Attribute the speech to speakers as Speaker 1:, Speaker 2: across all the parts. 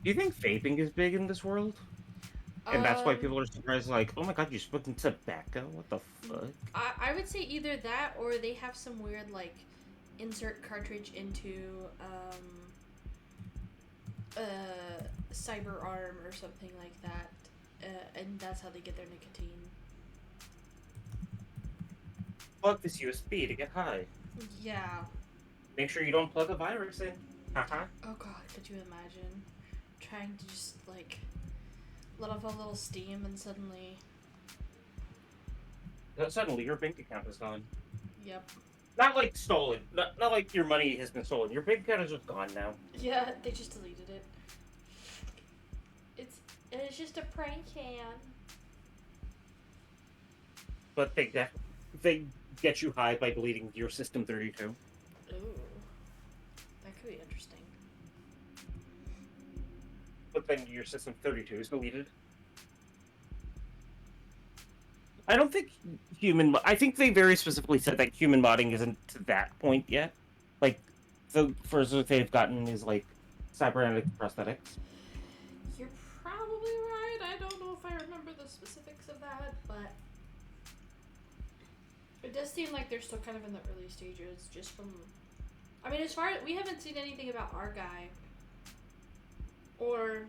Speaker 1: Do you think vaping is big in this world? And that's why
Speaker 2: Um,
Speaker 1: people are surprised, like, oh my god, you're smoking tobacco? What the fuck?
Speaker 2: I would say either that or they have some weird like insert cartridge into cyber arm or something like that, and that's how they get their nicotine.
Speaker 1: Plug this USB to get high.
Speaker 2: Yeah.
Speaker 1: Make sure you don't plug a virus in. Haha.
Speaker 2: Oh god, could you imagine trying to just like let off a little steam and suddenly,
Speaker 1: Suddenly your bank account is gone.
Speaker 2: yep.
Speaker 1: Not like stolen. Not like your money has been stolen. Your bank account is just gone now.
Speaker 2: Yeah, they just deleted it. It's it's just a prank can.
Speaker 1: But they get you high by deleting your System 32.
Speaker 2: Ooh, that could be interesting.
Speaker 1: But then your System 32 is deleted. I don't think I think they very specifically said that human modding isn't to that point yet. Like, the furthest they've gotten is like cybernetic prosthetics.
Speaker 2: You're probably right. I don't know if I remember the specifics of that, but it does seem like they're still kind of in the early stages. Just from, I mean, as far as we haven't seen anything about our guy, or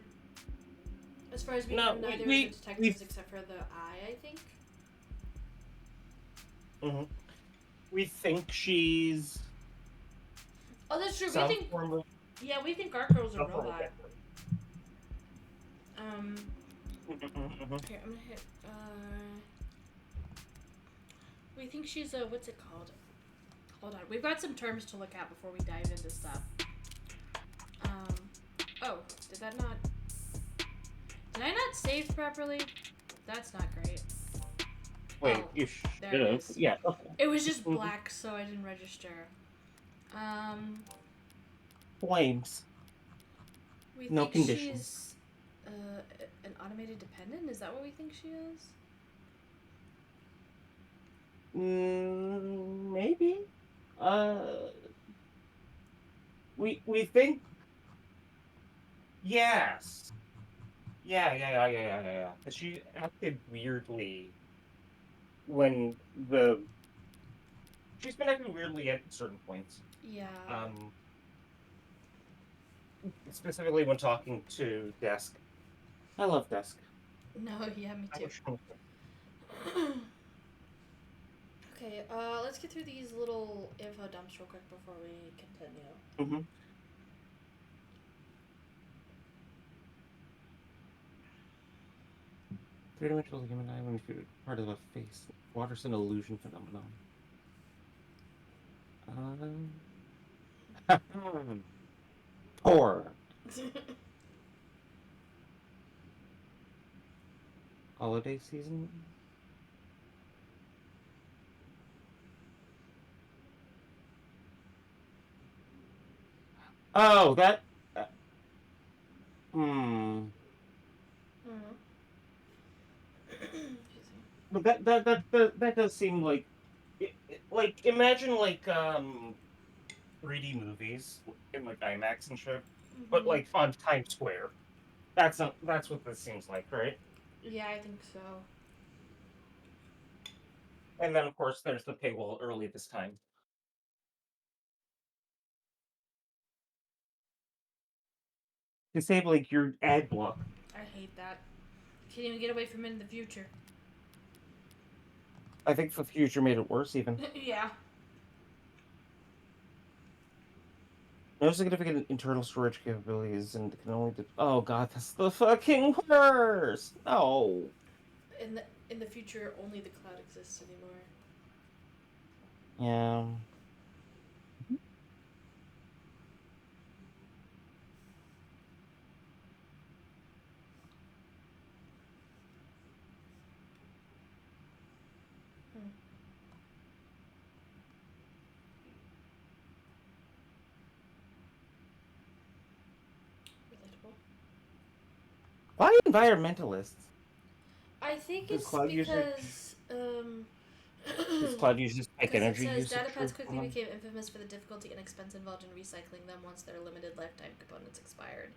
Speaker 2: as far as we know,
Speaker 1: No,
Speaker 2: neither of the detectives except for the eye, I think.
Speaker 1: mhm. We think she's
Speaker 2: Oh, that's true. We
Speaker 1: some
Speaker 2: think,
Speaker 1: form of
Speaker 2: yeah, we think our girl's a
Speaker 1: some form of
Speaker 2: robot.
Speaker 1: android.
Speaker 2: Um,
Speaker 1: Mhm, mhm.
Speaker 2: here I'm gonna hit. We think she's a what's it called? Hold on, we've got some terms to look at before we dive into stuff. Um, oh, did that not? Did I not save properly? That's not great.
Speaker 1: Wait,
Speaker 2: Oh,
Speaker 1: you
Speaker 2: there
Speaker 1: should
Speaker 2: it
Speaker 1: have.
Speaker 2: is.
Speaker 1: Yeah. Okay.
Speaker 2: It was just
Speaker 1: Mhm.
Speaker 2: black, so I didn't register. Um,
Speaker 1: Flames.
Speaker 2: we
Speaker 1: No
Speaker 2: think
Speaker 1: conditions.
Speaker 2: she's an automated dependent. Is that what we think she is?
Speaker 1: Maybe. Uh, we think yes. Yeah. 'Cause she acted weirdly when the she's been acting weirdly at certain points.
Speaker 2: Yeah.
Speaker 1: Um, Specifically when talking to Desk. I love Desk.
Speaker 2: No, yeah, me
Speaker 1: I
Speaker 2: too.
Speaker 1: wish.
Speaker 2: Okay, let's get through these little info dumps real quick before we continue.
Speaker 1: Mhm. Three-dimensional human eye when part of a face. Water's an illusion phenomenon. Um, Poor holiday season. Oh, that. Uh, hmm.
Speaker 2: Mm-hmm.
Speaker 1: But that does seem like, like imagine like 3D movies in like IMAX and shit, but
Speaker 2: Mm-hmm.
Speaker 1: like on Times Square. That's what this seems like, right?
Speaker 2: Yeah, I think so.
Speaker 1: And then of course there's the paywall early this time. Disabling your ad block.
Speaker 2: I hate that. Can't even get away from it in the future.
Speaker 1: I think the future made it worse even.
Speaker 2: Yeah.
Speaker 1: No significant internal storage capabilities and can only oh god, that's the fucking worst. No.
Speaker 2: In the future, only the cloud exists anymore.
Speaker 1: Yeah.
Speaker 2: Hmm. Relatable.
Speaker 1: Why environmentalists?
Speaker 2: I think
Speaker 1: Does
Speaker 2: it's
Speaker 1: cloud usage
Speaker 2: because
Speaker 1: does cloud users take
Speaker 2: because it
Speaker 1: energy
Speaker 2: says
Speaker 1: usage
Speaker 2: data pads
Speaker 1: from
Speaker 2: quickly
Speaker 1: them?
Speaker 2: became infamous for the difficulty and expense involved in recycling them once their limited lifetime components expired.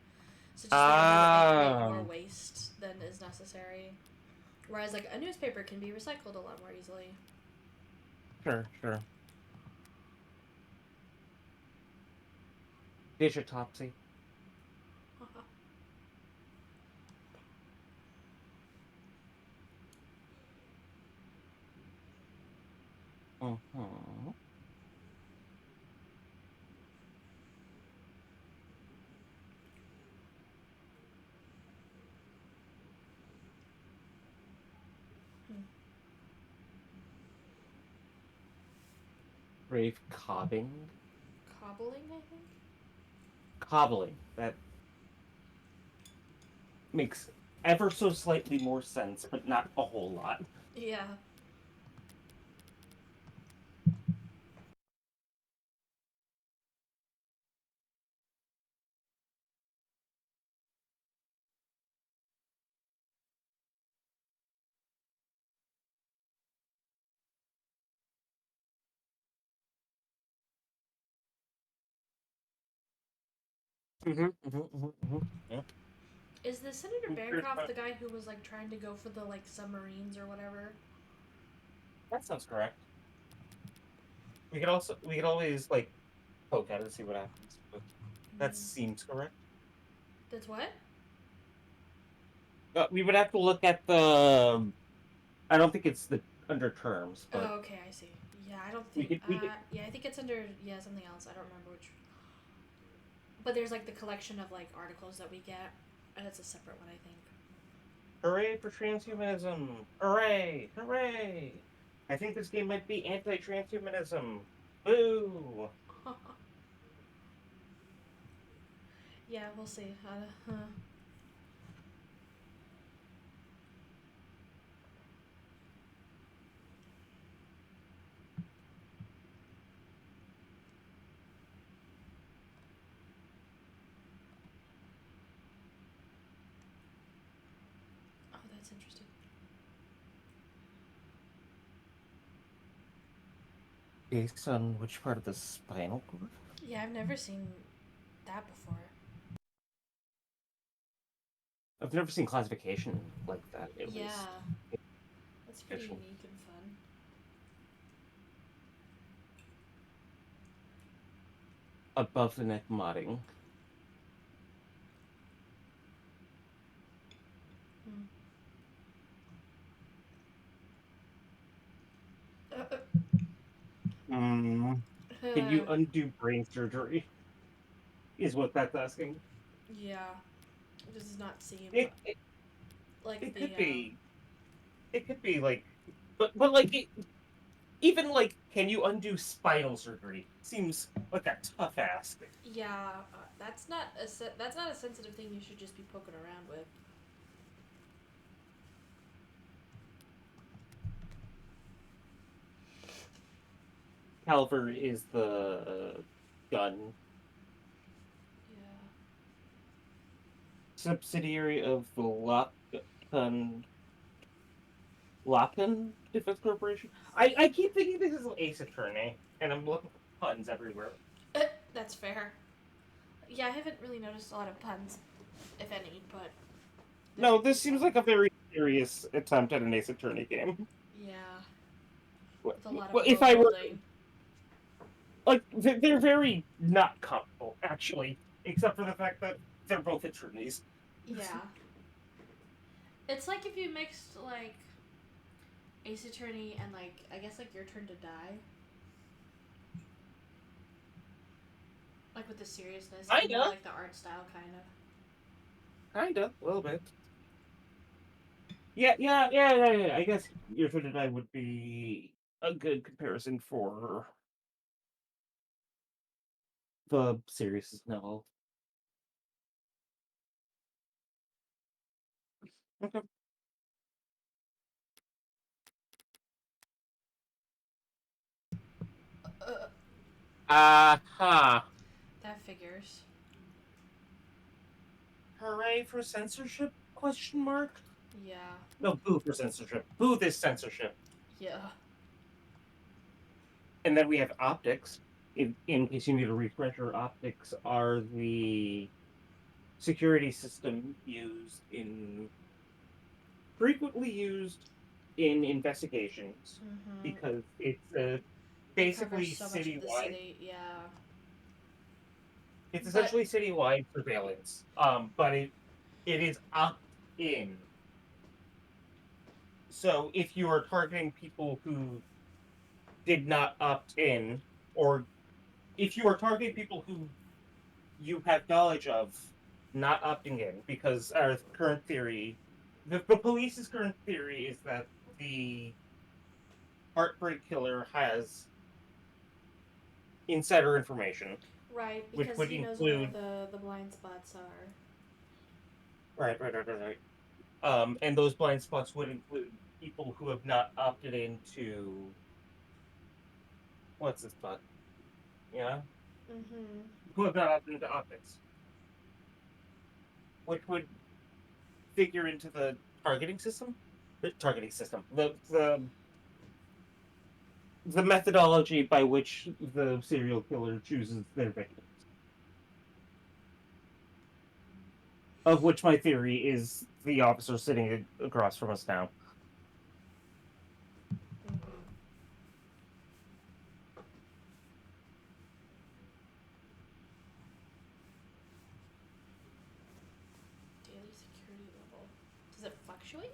Speaker 2: So just like eliminate more
Speaker 1: Ah,
Speaker 2: waste than is necessary. Whereas like a newspaper can be recycled a lot more easily.
Speaker 1: sure, sure. Digitopsy. Mm-hmm. Brave cobbing.
Speaker 2: Cobbling, I think.
Speaker 1: Cobbling. That makes ever so slightly more sense, but not a whole lot.
Speaker 2: Yeah.
Speaker 1: Yeah.
Speaker 2: Is the Senator
Speaker 1: Weird,
Speaker 2: Bancroft
Speaker 1: but
Speaker 2: the guy who was like trying to go for the like submarines or whatever?
Speaker 1: that sounds correct. We could always like poke at it and see what happens. But that
Speaker 2: Mm.
Speaker 1: seems correct.
Speaker 2: That's what?
Speaker 1: We would have to look at the. I don't think it's the under terms, but
Speaker 2: Oh, okay, I see. Yeah, I don't
Speaker 1: we
Speaker 2: think.
Speaker 1: could we could.
Speaker 2: Yeah, I think it's under something else. I don't remember which. But there's like the collection of like articles that we get, and it's a separate one, I think.
Speaker 1: Hooray for transhumanism! Hooray! Hooray! I think this game might be anti-transhumanism. Boo!
Speaker 2: Yeah, we'll see. Oh, that's interesting.
Speaker 1: Based on which part of the spinal cord?
Speaker 2: Yeah, I've never seen that before.
Speaker 1: I've never seen classification like that, at least.
Speaker 2: Yeah, that's pretty
Speaker 1: Fiction.
Speaker 2: unique and fun.
Speaker 1: Above the neck modding.
Speaker 2: Hmm.
Speaker 1: Mm. Can you undo brain surgery? Is what that's asking.
Speaker 2: Yeah, it does not seem
Speaker 1: It it,
Speaker 2: like
Speaker 1: it
Speaker 2: the
Speaker 1: could be. It could be like, but like even like, can you undo spinal surgery? Seems like a tough ask.
Speaker 2: yeah. That's not a sensitive thing you should just be poking around with.
Speaker 1: Caliver is the gun
Speaker 2: Yeah.
Speaker 1: subsidiary of the Locken Defense Corporation. I keep thinking this is Ace Attorney, and I'm looking for puns everywhere.
Speaker 2: That's fair. Yeah, I haven't really noticed a lot of puns, if any, but there
Speaker 1: No,
Speaker 2: might be
Speaker 1: this seems
Speaker 2: some.
Speaker 1: like a very serious attempt at an Ace Attorney game.
Speaker 2: Yeah,
Speaker 1: Well,
Speaker 2: with a lot of
Speaker 1: if
Speaker 2: world
Speaker 1: I were
Speaker 2: building.
Speaker 1: like, they're very not comfortable, actually, except for the fact that they're both attorneys.
Speaker 2: Yeah. It's like if you mixed like Ace Attorney and like I guess like Your Turn to Die, like with the seriousness and
Speaker 1: Kinda,
Speaker 2: like the art style kind of.
Speaker 1: kinda, a little bit. Yeah. I guess Your Turn to Die would be a good comparison for the series novel. Okay.
Speaker 2: Uh,
Speaker 1: Aha!
Speaker 2: that figures.
Speaker 1: Hooray for censorship? Question mark.
Speaker 2: Yeah.
Speaker 1: No, boo for censorship. Boo this censorship.
Speaker 2: Yeah.
Speaker 1: And then we have optics. In case you need a refresher, optics are the security system frequently used in investigations
Speaker 2: Mm-hmm.
Speaker 1: because it's
Speaker 2: It covers
Speaker 1: basically
Speaker 2: so much of the
Speaker 1: citywide.
Speaker 2: city, yeah.
Speaker 1: It's
Speaker 2: But
Speaker 1: essentially citywide surveillance, but it is opt in. So if you are targeting people who did not opt in, or if you are targeting people who you have knowledge of not opting in, because our current theory, the police's current theory is that the Heartbreak Killer has insider information,
Speaker 2: right,
Speaker 1: which
Speaker 2: because
Speaker 1: would
Speaker 2: he knows where
Speaker 1: include
Speaker 2: the blind spots are.
Speaker 1: right. And those blind spots would include people who have not opted into what's this bug? Yeah,
Speaker 2: Mm-hmm.
Speaker 1: who have not opted into optics, which would figure into the targeting system. The targeting system, the methodology by which the serial killer chooses their victims. Of which my theory is the officer sitting across from us now.
Speaker 2: Mm-hmm. Daily security level. Does it fluctuate?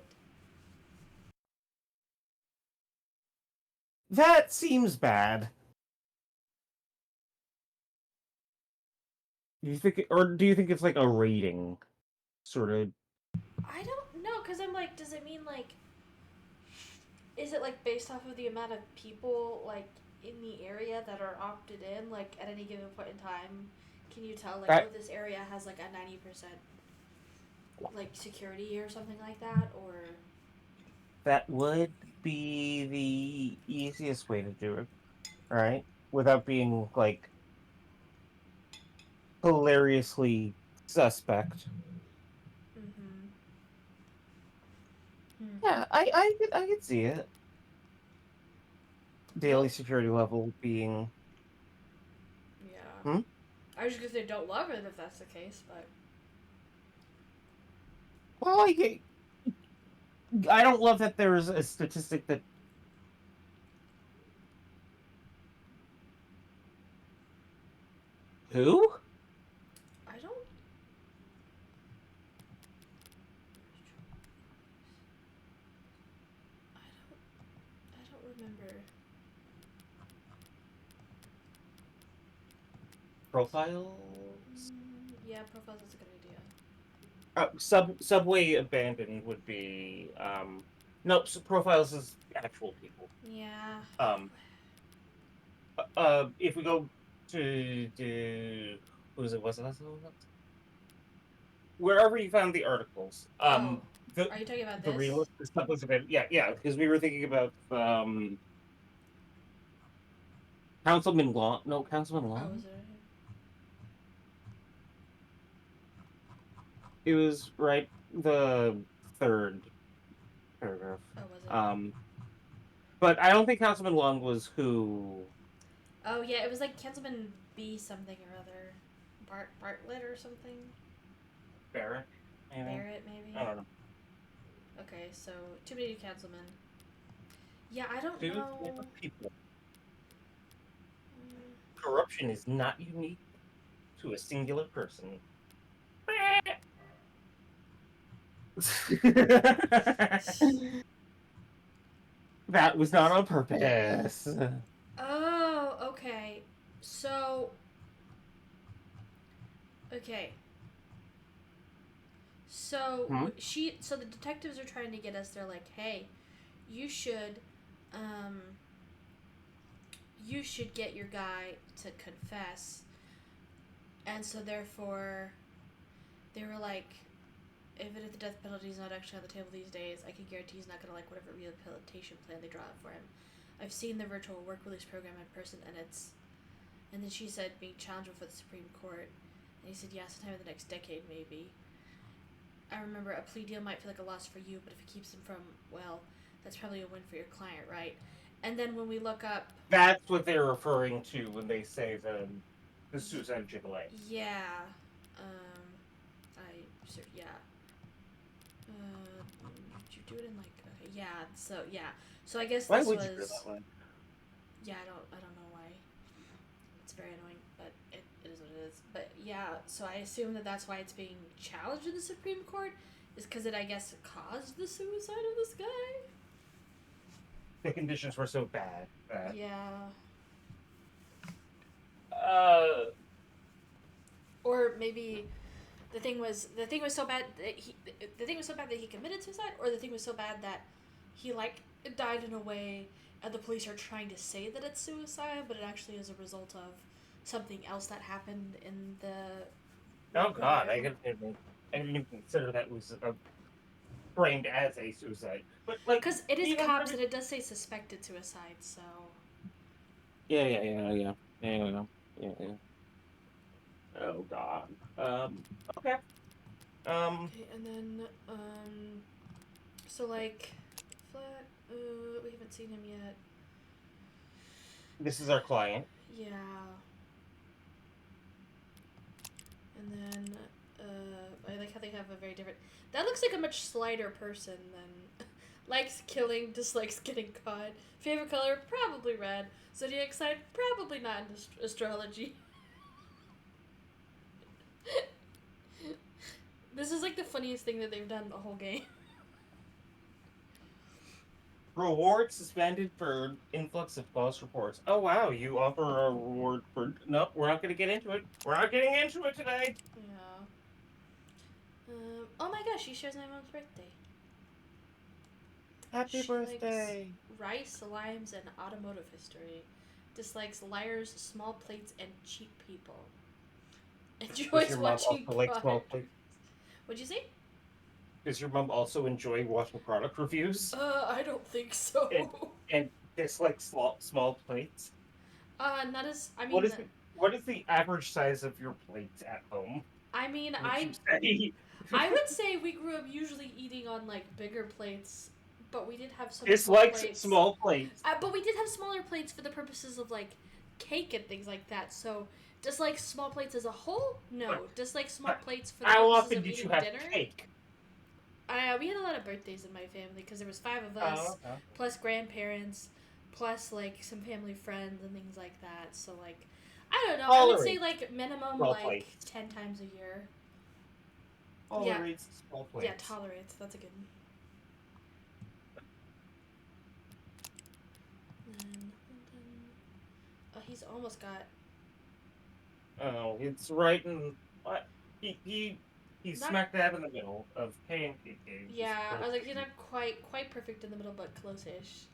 Speaker 1: That seems bad. Do you think, or do you think it's like a rating, sort of?
Speaker 2: I don't know, because I'm like, does it mean like, is it like based off of the amount of people like in the area that are opted in, like at any given point in time? Can you tell like, oh,
Speaker 1: That
Speaker 2: this area has like a 90% like security or something like that, or
Speaker 1: that would be the easiest way to do it, right? Without being like hilariously suspect.
Speaker 2: mm-hmm. Hmm.
Speaker 1: Yeah, I could see it. Daily
Speaker 2: Don't
Speaker 1: security level being
Speaker 2: yeah.
Speaker 1: hmm?
Speaker 2: I was just gonna say don't love it if that's the case, but
Speaker 1: Well, I don't love that there's a statistic that who?
Speaker 2: I don't I don't remember.
Speaker 1: Profiles?
Speaker 2: Yeah, profiles is a good idea.
Speaker 1: Subway abandoned would be no, so profiles is actual people.
Speaker 2: Yeah.
Speaker 1: Um if we go to who was it wherever you found the articles,
Speaker 2: Oh, are you talking about
Speaker 1: the
Speaker 2: this?
Speaker 1: realist the subways abandoned, yeah, because we were thinking about Councilman Long, no, Councilman
Speaker 2: Oh, is
Speaker 1: Long.
Speaker 2: it?
Speaker 1: It was right the third paragraph.
Speaker 2: Oh, was it?
Speaker 1: Um, but I don't think Councilman Long was who
Speaker 2: Oh, yeah, it was like Councilman B something or other. Bartlett or something?
Speaker 1: Barrack, maybe.
Speaker 2: Barrett,
Speaker 1: I
Speaker 2: maybe?
Speaker 1: don't know.
Speaker 2: Okay, so too many councilmen. Yeah, I don't
Speaker 1: He was one
Speaker 2: know.
Speaker 1: of people.
Speaker 2: Mm,
Speaker 1: Corruption is not unique to a singular person. That was not on purpose.
Speaker 2: Oh, okay. So, okay.
Speaker 1: Hmm?
Speaker 2: So the detectives are trying to get us. They're like, hey, you should, um, you should get your guy to confess. And so therefore, they were like, even if the death penalty is not actually on the table these days, I can guarantee he's not gonna like whatever rehabilitation plan they draw up for him. I've seen the virtual work release program in person, and it's. And then she said, being challenged before the Supreme Court. And he said, yeah, sometime in the next decade, maybe. I remember a plea deal might feel like a loss for you, but if it keeps him from, well, that's probably a win for your client, right? And then when we look up,
Speaker 1: That's what they're referring to when they say the suicide Chick-fil-A.
Speaker 2: yeah, um, absurd. Yeah. Did you do it in like? Okay, yeah. So yeah. So I guess
Speaker 1: Why
Speaker 2: this
Speaker 1: would you do it
Speaker 2: was.
Speaker 1: that way?
Speaker 2: Yeah, I don't know why. It's very annoying, but it is what it is. But yeah, so I assume that that's why it's being challenged in the Supreme Court, is because it, I guess, caused the suicide of this guy.
Speaker 1: The conditions were so bad that
Speaker 2: Yeah.
Speaker 1: uh
Speaker 2: Or maybe the thing was so bad that he committed suicide, or the thing was so bad that he like died in a way, and the police are trying to say that it's suicide, but it actually is a result of something else that happened in the
Speaker 1: oh god,
Speaker 2: program.
Speaker 1: I didn't even consider that was framed as a suicide. But like
Speaker 2: Because it is
Speaker 1: being on
Speaker 2: cops
Speaker 1: credit.
Speaker 2: and it does say suspected suicide, so.
Speaker 1: Yeah. Oh god. Okay. Um
Speaker 2: Okay, and then, so like, Flat, we haven't seen him yet.
Speaker 1: this is our client.
Speaker 2: Yeah. And then, I like how they have a very different. That looks like a much slighter person than. Likes killing, dislikes getting caught. Favorite color? Probably red. Zodiac sign? Probably not in astrology. This is like the funniest thing that they've done the whole game.
Speaker 1: Reward suspended for influx of false reports. Oh wow, you offer a reward for nope, we're not gonna get into it. We're not getting into it today.
Speaker 2: Yeah. Oh my gosh, she shares my mom's birthday.
Speaker 1: Happy
Speaker 2: She likes
Speaker 1: birthday.
Speaker 2: rice, limes, and automotive history. Dislikes liars, small plates, and cheap people.
Speaker 1: Does
Speaker 2: Enjoys
Speaker 1: your mom
Speaker 2: watching
Speaker 1: also like small
Speaker 2: product.
Speaker 1: plates?
Speaker 2: What'd you say?
Speaker 1: Does your mom also enjoy watching product reviews
Speaker 2: I don't think
Speaker 1: and
Speaker 2: so.
Speaker 1: and dislike small plates?
Speaker 2: Not as. I
Speaker 1: What
Speaker 2: mean,
Speaker 1: is the average size of your plate at home?
Speaker 2: I mean,
Speaker 1: Would
Speaker 2: I
Speaker 1: you say
Speaker 2: I would say we grew up usually eating on like bigger plates, but we did have some small
Speaker 1: dislikes
Speaker 2: plates.
Speaker 1: small plates?
Speaker 2: But we did have smaller plates for the purposes of like cake and things like that. So just like small plates as a whole,
Speaker 1: But,
Speaker 2: no. Just like small
Speaker 1: but
Speaker 2: plates for the
Speaker 1: how
Speaker 2: purposes
Speaker 1: often
Speaker 2: of
Speaker 1: did you
Speaker 2: eating
Speaker 1: have
Speaker 2: dinner.
Speaker 1: cake?
Speaker 2: We had a lot of birthdays in my family because there was 5 of
Speaker 1: Oh,
Speaker 2: us,
Speaker 1: okay.
Speaker 2: plus grandparents, plus like some family friends and things like that. So like, I don't know. I would say
Speaker 1: Tolerate
Speaker 2: like minimum
Speaker 1: small
Speaker 2: like
Speaker 1: plates.
Speaker 2: 10 times a year. Yeah,
Speaker 1: Tolerates small
Speaker 2: yeah,
Speaker 1: plates.
Speaker 2: tolerates. That's a good one. Oh, he's almost got
Speaker 1: Oh, it's right in what he's
Speaker 2: not.
Speaker 1: smack dab in the middle of K and KK, which is
Speaker 2: Yeah, I
Speaker 1: close,
Speaker 2: was like, he's not quite perfect in the middle, but close-ish.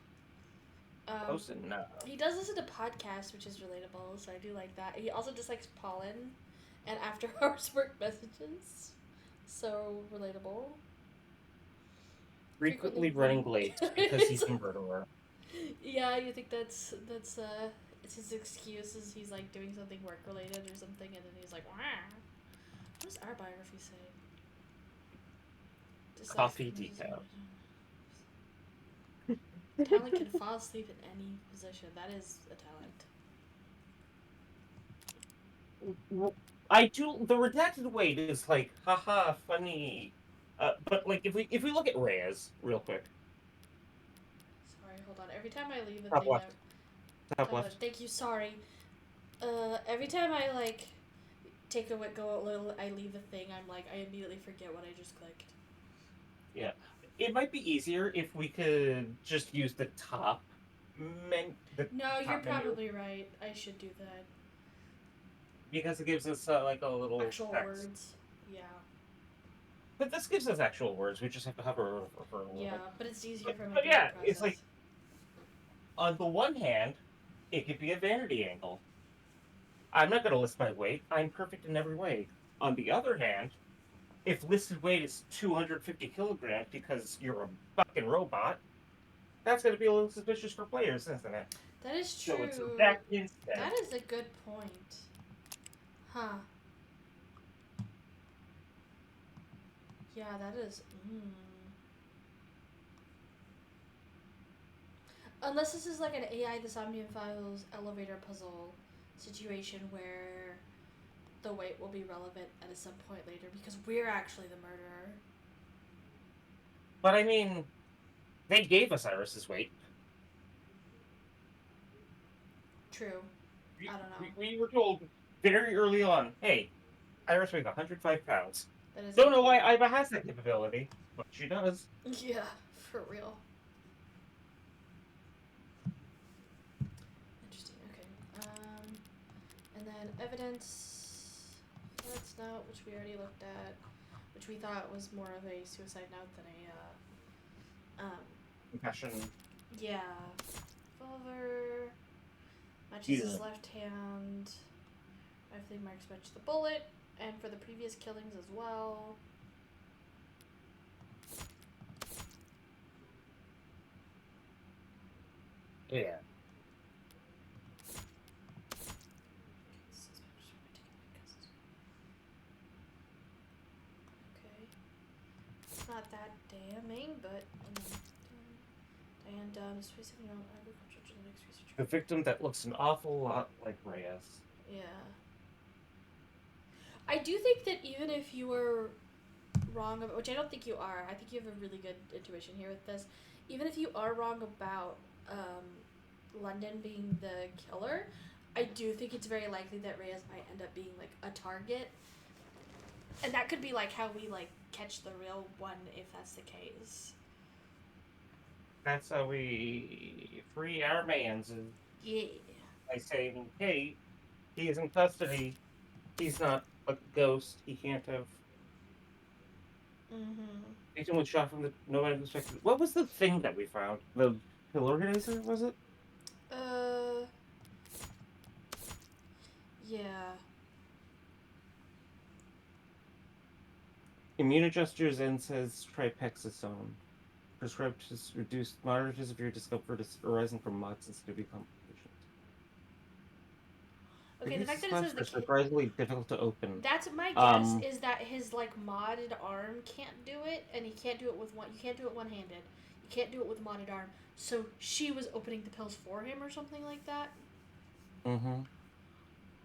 Speaker 2: Um,
Speaker 1: close enough.
Speaker 2: he does listen to podcasts, which is relatable, so I do like that. He also dislikes pollen and after-hours work messages, so relatable.
Speaker 1: Frequently
Speaker 2: Frequently
Speaker 1: running
Speaker 2: running.
Speaker 1: late because he's a murderer.
Speaker 2: Yeah, you think that's it's his excuse is he's like doing something work related or something, and then he's like, wah. What does our biography say? Dislikes
Speaker 1: Coffee decaf.
Speaker 2: talent can fall asleep in any position. That is a talent.
Speaker 1: I do the redacted weight is like haha funny. But like if we look at Reyes real quick,
Speaker 2: Sorry, hold on. Every time I leave a
Speaker 1: top
Speaker 2: thing,
Speaker 1: left, top left.
Speaker 2: thank you. Sorry. Every time I like take a go a little, I leave a thing. I'm like, I immediately forget what I just clicked.
Speaker 1: Yeah, it might be easier if we could just use the the
Speaker 2: No, you're
Speaker 1: top menu
Speaker 2: probably right. I should do that.
Speaker 1: because it gives us like a little
Speaker 2: Actual
Speaker 1: text.
Speaker 2: words. Yeah.
Speaker 1: But this gives us actual words. We just have to hover over for a little
Speaker 2: Yeah,
Speaker 1: bit.
Speaker 2: but it's easier from a
Speaker 1: But
Speaker 2: data
Speaker 1: yeah, it's
Speaker 2: process.
Speaker 1: like on the one hand, it could be a vanity angle. I'm not going to list my weight. I'm perfect in every way. On the other hand, if listed weight is 250 kilograms because you're a fucking robot, that's going to be a little suspicious for players, isn't it?
Speaker 2: That is
Speaker 1: So it's
Speaker 2: true.
Speaker 1: that instead.
Speaker 2: That is a good point. Huh. Yeah, that is. Unless this is like an AI the Somnium Files elevator puzzle situation where the weight will be relevant at some point later because we're actually the murderer.
Speaker 1: But I mean, they gave us Iris's weight.
Speaker 2: True.
Speaker 1: We,
Speaker 2: I don't know.
Speaker 1: we were told very early on, hey, Iris weighs 105 pounds.
Speaker 2: That is
Speaker 1: Don't know why
Speaker 2: accurate.
Speaker 1: Iva has that capability, but she does.
Speaker 2: Yeah, for real. Interesting. Okay. And then evidence. That's note, which we already looked at, which we thought was more of a suicide note than a
Speaker 1: Compassion.
Speaker 2: yeah. Revolver. Matches his
Speaker 1: Yeah.
Speaker 2: left hand. Rifling marks match the bullet, and for the previous killings as well.
Speaker 1: Yeah.
Speaker 2: Okay. It's not that damning, but and space of agriculture genetics research.
Speaker 1: The victim that looks an awful lot like Reyes.
Speaker 2: Yeah. I do think that even if you were wrong about, which I don't think you are, I think you have a really good intuition here with this. Even if you are wrong about London being the killer, I do think it's very likely that Reyes might end up being like a target, and that could be like how we like catch the real one if that's the case.
Speaker 1: That's how we free our mans
Speaker 2: Yeah.
Speaker 1: by saying, hey, he is in custody. He's not a ghost. He can't have.
Speaker 2: Mm-hmm.
Speaker 1: Victim was shot from the nobody expected. What was the thing that we found? The pill organizer, was it?
Speaker 2: Uh. Yeah.
Speaker 1: Immune adjusters and says tripexisone. Prescribed to reduce moderate to severe discomfort arising from mods and skin complications.
Speaker 2: Okay, the fact
Speaker 1: These
Speaker 2: that it
Speaker 1: spots
Speaker 2: says the
Speaker 1: are
Speaker 2: kid.
Speaker 1: surprisingly difficult to open.
Speaker 2: That's my guess is that his like modded arm can't do it, and he can't do it with one. You can't do it one-handed. You can't do it with a modded arm. So she was opening the pills for him, or something like that.
Speaker 1: Mm-hmm.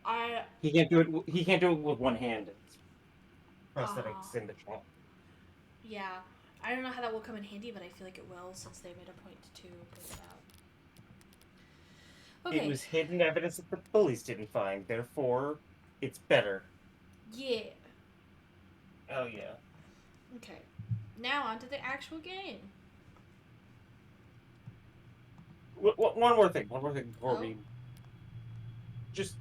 Speaker 2: I.
Speaker 1: He can't do it. He can't do it with one hand. It's
Speaker 2: Uh,
Speaker 1: prosthetics in the chat.
Speaker 2: yeah. I don't know how that will come in handy, but I feel like it will since they made a point to point it out.
Speaker 1: It
Speaker 2: Okay.
Speaker 1: was hidden evidence that the police didn't find. Therefore, it's better.
Speaker 2: Yeah.
Speaker 1: Oh yeah.
Speaker 2: Okay. Now on to the actual game.
Speaker 1: One more thing. One more thing before
Speaker 2: Oh.
Speaker 1: we just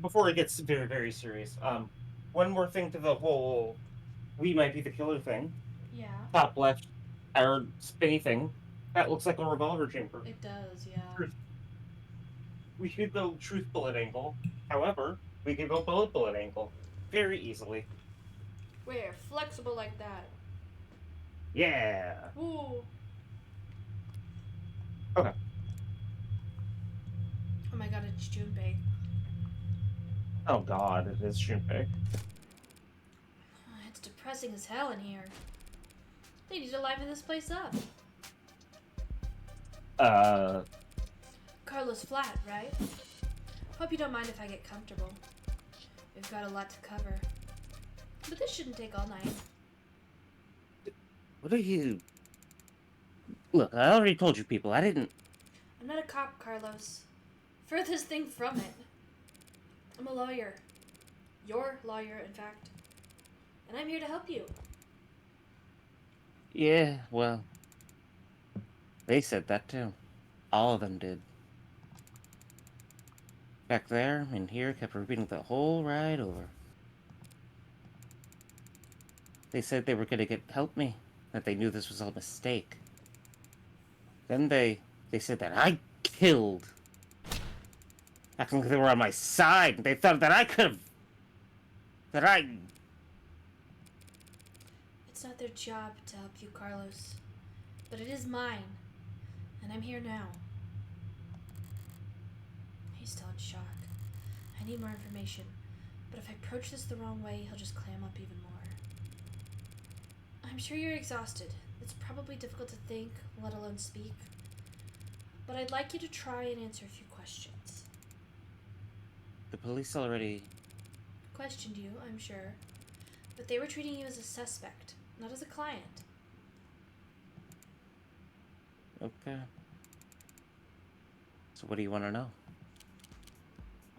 Speaker 1: before it gets very very serious. One more thing to the whole we might be the killer thing.
Speaker 2: Yeah.
Speaker 1: Top left, our spinny thing. That looks like a revolver chamber.
Speaker 2: It does. Yeah.
Speaker 1: Truth. We could go truth bullet angle. However, we could go bullet angle very easily.
Speaker 2: We're flexible like that.
Speaker 1: Yeah.
Speaker 2: Ooh.
Speaker 1: Okay.
Speaker 2: Oh my god, it's Junpei.
Speaker 1: Oh God, it is Junpei.
Speaker 2: It's depressing as hell in here. They need to liven this place up. Carlos flat, right? Hope you don't mind if I get comfortable. We've got a lot to cover. But this shouldn't take all night.
Speaker 1: What are you? Look, I already told you people. I didn't.
Speaker 2: I'm not a cop, Carlos. Furthest thing from it. I'm a lawyer. Your lawyer, in fact. And I'm here to help you.
Speaker 1: Yeah, well, they said that too. All of them did. Back there and here kept repeating the whole ride over. They said they were going to help me, that they knew this was a mistake. Then they said that I killed. Acting like they were on my side. They thought that I could have. That I.
Speaker 2: It's not their job to help you, Carlos. But it is mine. And I'm here now. He's still in shock. I need more information. But if I approach this the wrong way, he'll just clam up even more. I'm sure you're exhausted. It's probably difficult to think, let alone speak. But I'd like you to try and answer a few questions.
Speaker 3: the police already...
Speaker 2: Questioned you, I'm sure. But they were treating you as a suspect, not as a client.
Speaker 3: Okay. So what do you want to know?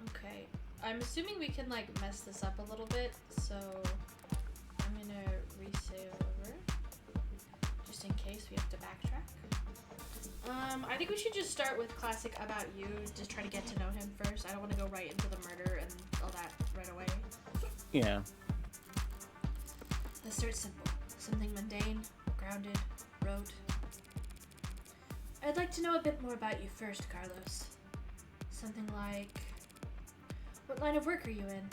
Speaker 2: Okay. I'm assuming we can, like, mess this up a little bit, so I'm gonna re-say over. Just in case we have to backtrack. I think we should just start with classic about you, just try to get to know him first. I don't want to go right into the murder and all that right away.
Speaker 3: Yeah.
Speaker 2: Let's start simple. Something mundane, grounded, rote. I'd like to know a bit more about you first, Carlos. Something like... What line of work are you in?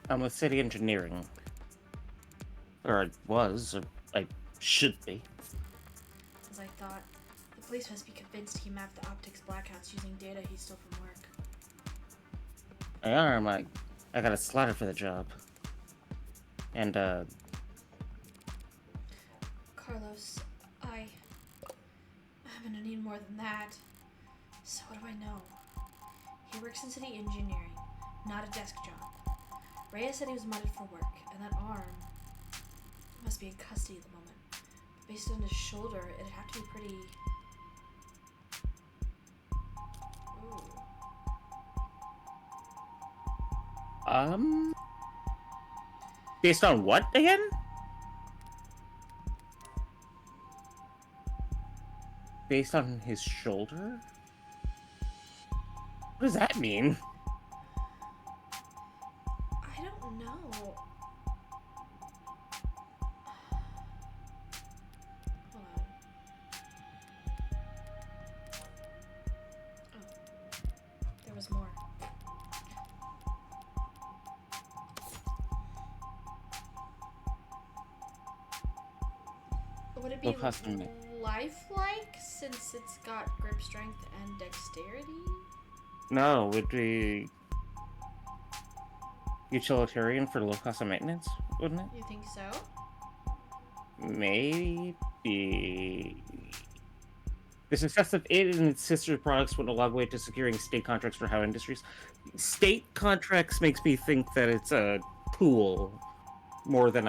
Speaker 3: I'm with city engineering. Or I was, or I should be.
Speaker 2: As I thought, the police must be convinced he mapped the optics blackouts using data he stole from work.
Speaker 3: I got a slaughter for the job. And,
Speaker 2: Carlos, I'm gonna need more than that. So what do I know? He works in city engineering, not a desk job. Reyes said he was wanted for work, and that arm must be in custody at the moment. But based on his shoulder, it'd have to be pretty... Ooh.
Speaker 3: Based on what again? Based on his shoulder? What does that mean?
Speaker 2: I don't know. Hold on. Oh, there was more. Would it be lifelike since it's got grip strength and dexterity?
Speaker 3: No, would be utilitarian for low cost of maintenance, wouldn't it?
Speaker 2: You think so?
Speaker 3: Maybe. The success of it and its sister products went a long way to securing state contracts for how industries. State contracts makes me think that it's a pool more than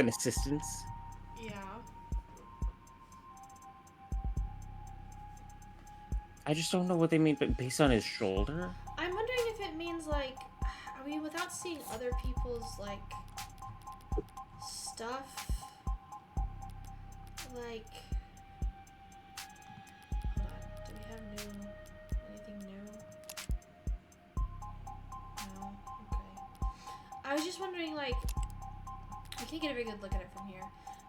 Speaker 3: assistance.
Speaker 2: Yeah.
Speaker 3: I just don't know what they mean, but based on his shoulder?
Speaker 2: I'm wondering if it means, like, I mean, without seeing other people's, like, stuff, like, hold on, do we have anything new? No? Okay. I was just wondering, like, I can't get a very good look at it from here,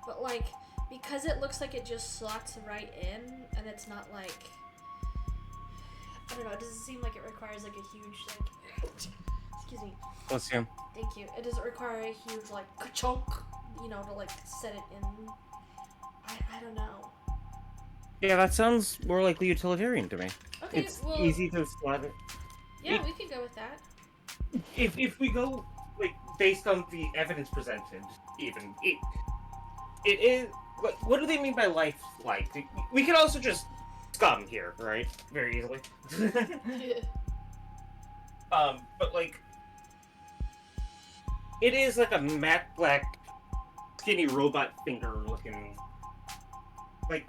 Speaker 2: but, like, because it looks like it just slots right in, and it's not, like, I don't know, it doesn't seem like it requires, like, a huge, like, excuse me.
Speaker 3: Bless you.
Speaker 2: Thank you. It doesn't require a huge, like, ka-chunk, you know, to, like, set it in. I don't know.
Speaker 3: Yeah, that sounds more like the utilitarian to me.
Speaker 2: Okay,
Speaker 3: It's
Speaker 2: well...
Speaker 3: easy to slot it.
Speaker 2: Yeah, we could go with that.
Speaker 1: If we go, like, based on the evidence presented, even, it is, like, what do they mean by lifelike? We can also just scum here, right? Very easily. But, like, it is like a matte black, skinny robot finger looking, like,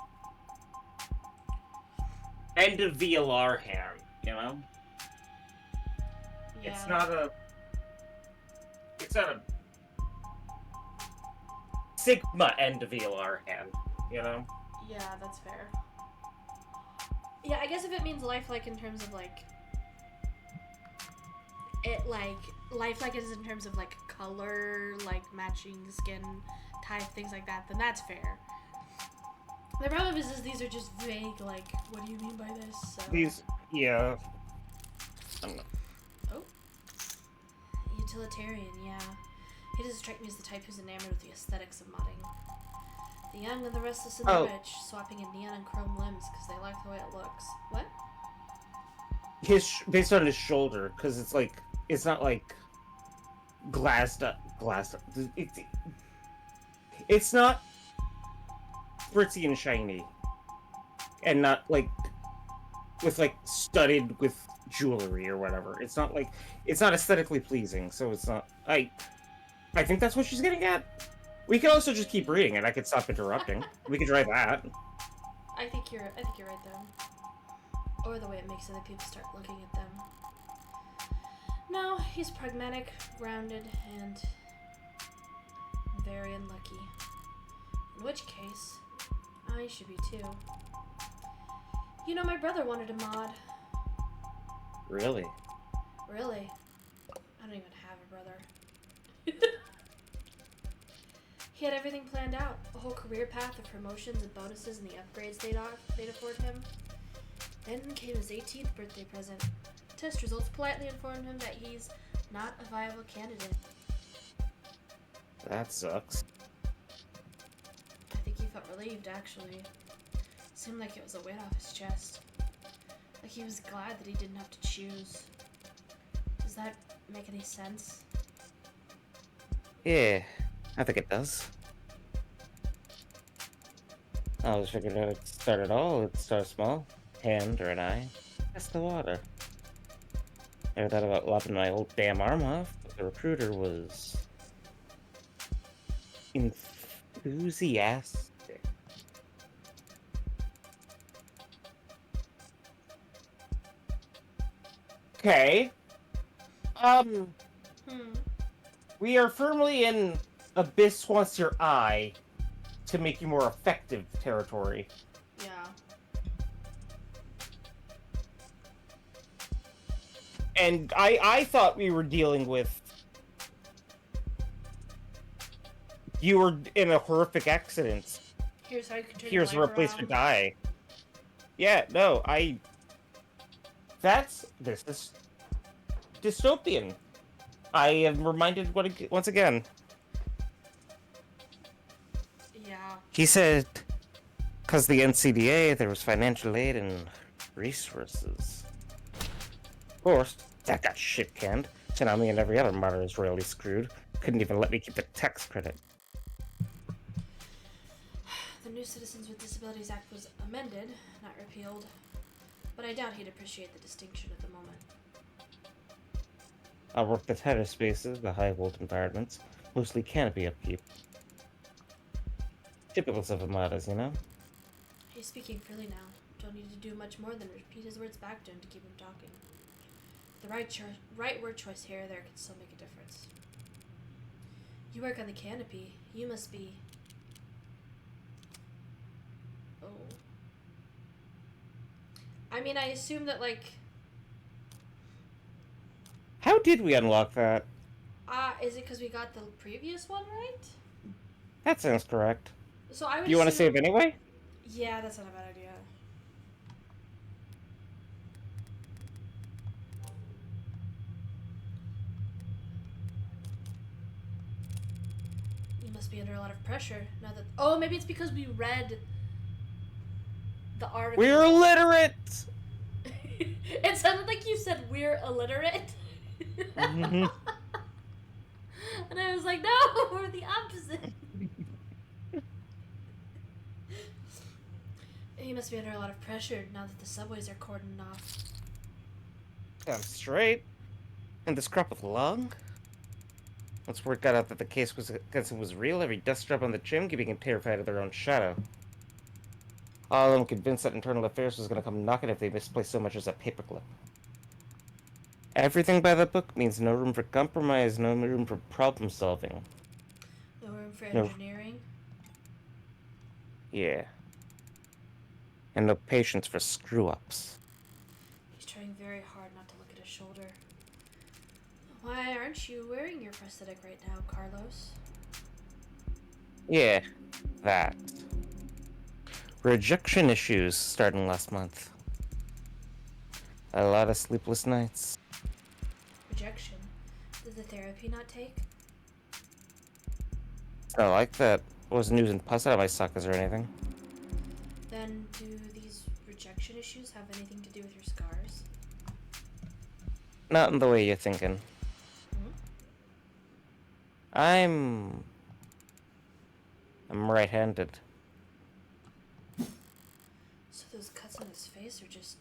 Speaker 1: end of VLR hand, you know?
Speaker 2: Yeah.
Speaker 1: It's not a Sigma end of VLR hand, you know?
Speaker 2: Yeah, that's fair. Yeah, I guess if it means lifelike in terms of, like, it, like, lifelike is in terms of, like, color, like, matching skin type, things like that, then that's fair. The problem is these are just vague, like, what do you mean by this? So.
Speaker 3: Yeah. I don't know.
Speaker 2: Oh. Utilitarian, yeah. He doesn't strike me as the type who's enamored with the aesthetics of modding. The young and the restless and the rich, swapping in neon and chrome limbs because they like the way it looks. What?
Speaker 3: Based on his shoulder, because it's like, it's not like glassed up. It's not pretty and shiny, and not like with like studded with jewelry or whatever. It's not like it's not aesthetically pleasing, so it's not. I think that's what she's getting at. We could also just keep reading, and I could stop interrupting. We could try that.
Speaker 2: I think you're right though. Or the way it makes other people start looking at them. No, he's pragmatic, grounded, and very unlucky. In which case, I should be too. You know, my brother wanted a mod.
Speaker 3: Really?
Speaker 2: Really? I don't even have a brother. He had everything planned out. A whole career path of promotions and bonuses and the upgrades they'd afford him. Then came his 18th birthday present. Test results politely informed him that he's not a viable candidate.
Speaker 3: That sucks.
Speaker 2: I think he felt relieved, actually. Seemed like it was a weight off his chest. Like he was glad that he didn't have to choose. Does that make any sense?
Speaker 3: Yeah, I think it does. I was figuring out it'd start it all. It'd start small. Hand or an eye. Test the water. Never thought about lopping my old damn arm off, but the recruiter was enthusiastic. Okay. We are firmly in Abyss wants your eye to make you more effective territory.
Speaker 2: Yeah.
Speaker 3: And I thought we were dealing with you were in a horrific accident.
Speaker 2: Here's how you can turn
Speaker 3: Here's a
Speaker 2: your life
Speaker 3: replacement
Speaker 2: around.
Speaker 3: eye. Yeah, no, this is dystopian. I am reminded once again.
Speaker 2: Yeah.
Speaker 3: He said, because the NCDA, there was financial aid and resources. Of course, that got shit canned. Tsunami and every other martyr is royally screwed. Couldn't even let me keep the tax credit.
Speaker 2: The new Citizens with Disabilities Act was amended, not repealed. But I doubt he'd appreciate the distinction at the moment.
Speaker 3: I'll work the tighter spaces, the high volt environments, mostly canopy upkeep. Typical of Amadas, you know?
Speaker 2: He's speaking freely now. Don't need to do much more than repeat his words back to him to keep him talking. The right word choice here or there can still make a difference. You work on the canopy. You must be... Oh. I mean, I assume that, like...
Speaker 3: How did we unlock that?
Speaker 2: Is it because we got the previous one right?
Speaker 3: That sounds correct.
Speaker 2: So I would
Speaker 3: Do you want to
Speaker 2: assume-
Speaker 3: save anyway?
Speaker 2: Yeah, that's not a bad idea. You must be under a lot of pressure now that... Oh, maybe it's because we read the article.
Speaker 3: We're illiterate!
Speaker 2: It sounded like you said we're illiterate.
Speaker 3: Mm-hmm.
Speaker 2: And I was like, no, we're the opposite. You must be under a lot of pressure now that the subways are cordoned off.
Speaker 3: I'm straight. And this crop of lung? Once word got out that the case against him was real, every dust drop on the gym became terrified of their own shadow. All of them convinced that internal affairs was going to come knocking if they misplaced so much as a paperclip. Everything by the book means no room for compromise, no room for problem solving.
Speaker 2: No room for
Speaker 3: No.
Speaker 2: engineering.
Speaker 3: Yeah. And no patience for screw-ups.
Speaker 2: He's trying very hard not to look at his shoulder. Why aren't you wearing your prosthetic right now, Carlos?
Speaker 3: Yeah, that. Rejection issues starting last month. A lot of sleepless nights.
Speaker 2: Rejection. Did the therapy not take?
Speaker 3: I like that. Wasn't using pus out of my sockets or anything.
Speaker 2: Then do these rejection issues have anything to do with your scars?
Speaker 3: Not in the way you're thinking.
Speaker 2: Hmm?
Speaker 3: I'm right-handed.
Speaker 2: So those cuts on his face are just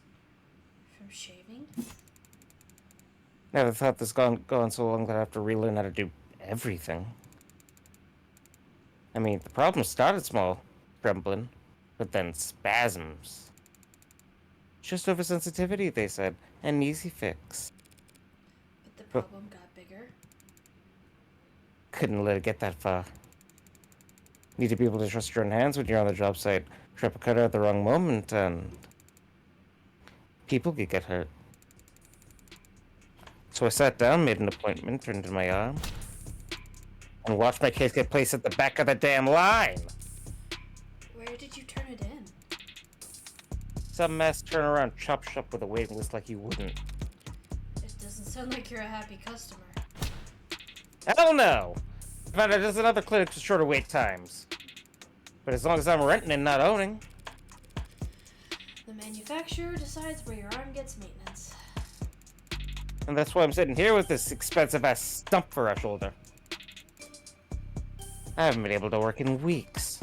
Speaker 2: From shaving?
Speaker 3: Never thought this gone so long that I have to relearn how to do everything. I mean, the problem started small, trembling, but then spasms. Just oversensitivity, they said. An easy fix.
Speaker 2: But the
Speaker 3: Huh.
Speaker 2: problem got bigger.
Speaker 3: Couldn't let it get that far. Need to be able to trust your own hands when you're on the job site. Trip a cutter at the wrong moment, and people could get hurt. So I sat down, made an appointment, turned in my arm, and watched my case get placed at the back of the damn line.
Speaker 2: Where did you turn it in?
Speaker 3: Some mess turnaround chop shop with a waiting list like you wouldn't.
Speaker 2: It doesn't sound like you're a happy customer.
Speaker 3: Hell no! I found out there's another clinic with shorter wait times. But as long as I'm renting and not owning.
Speaker 2: The manufacturer decides where your arm gets maintenance.
Speaker 3: And that's why I'm sitting here with this expensive ass stump for a shoulder. I haven't been able to work in weeks.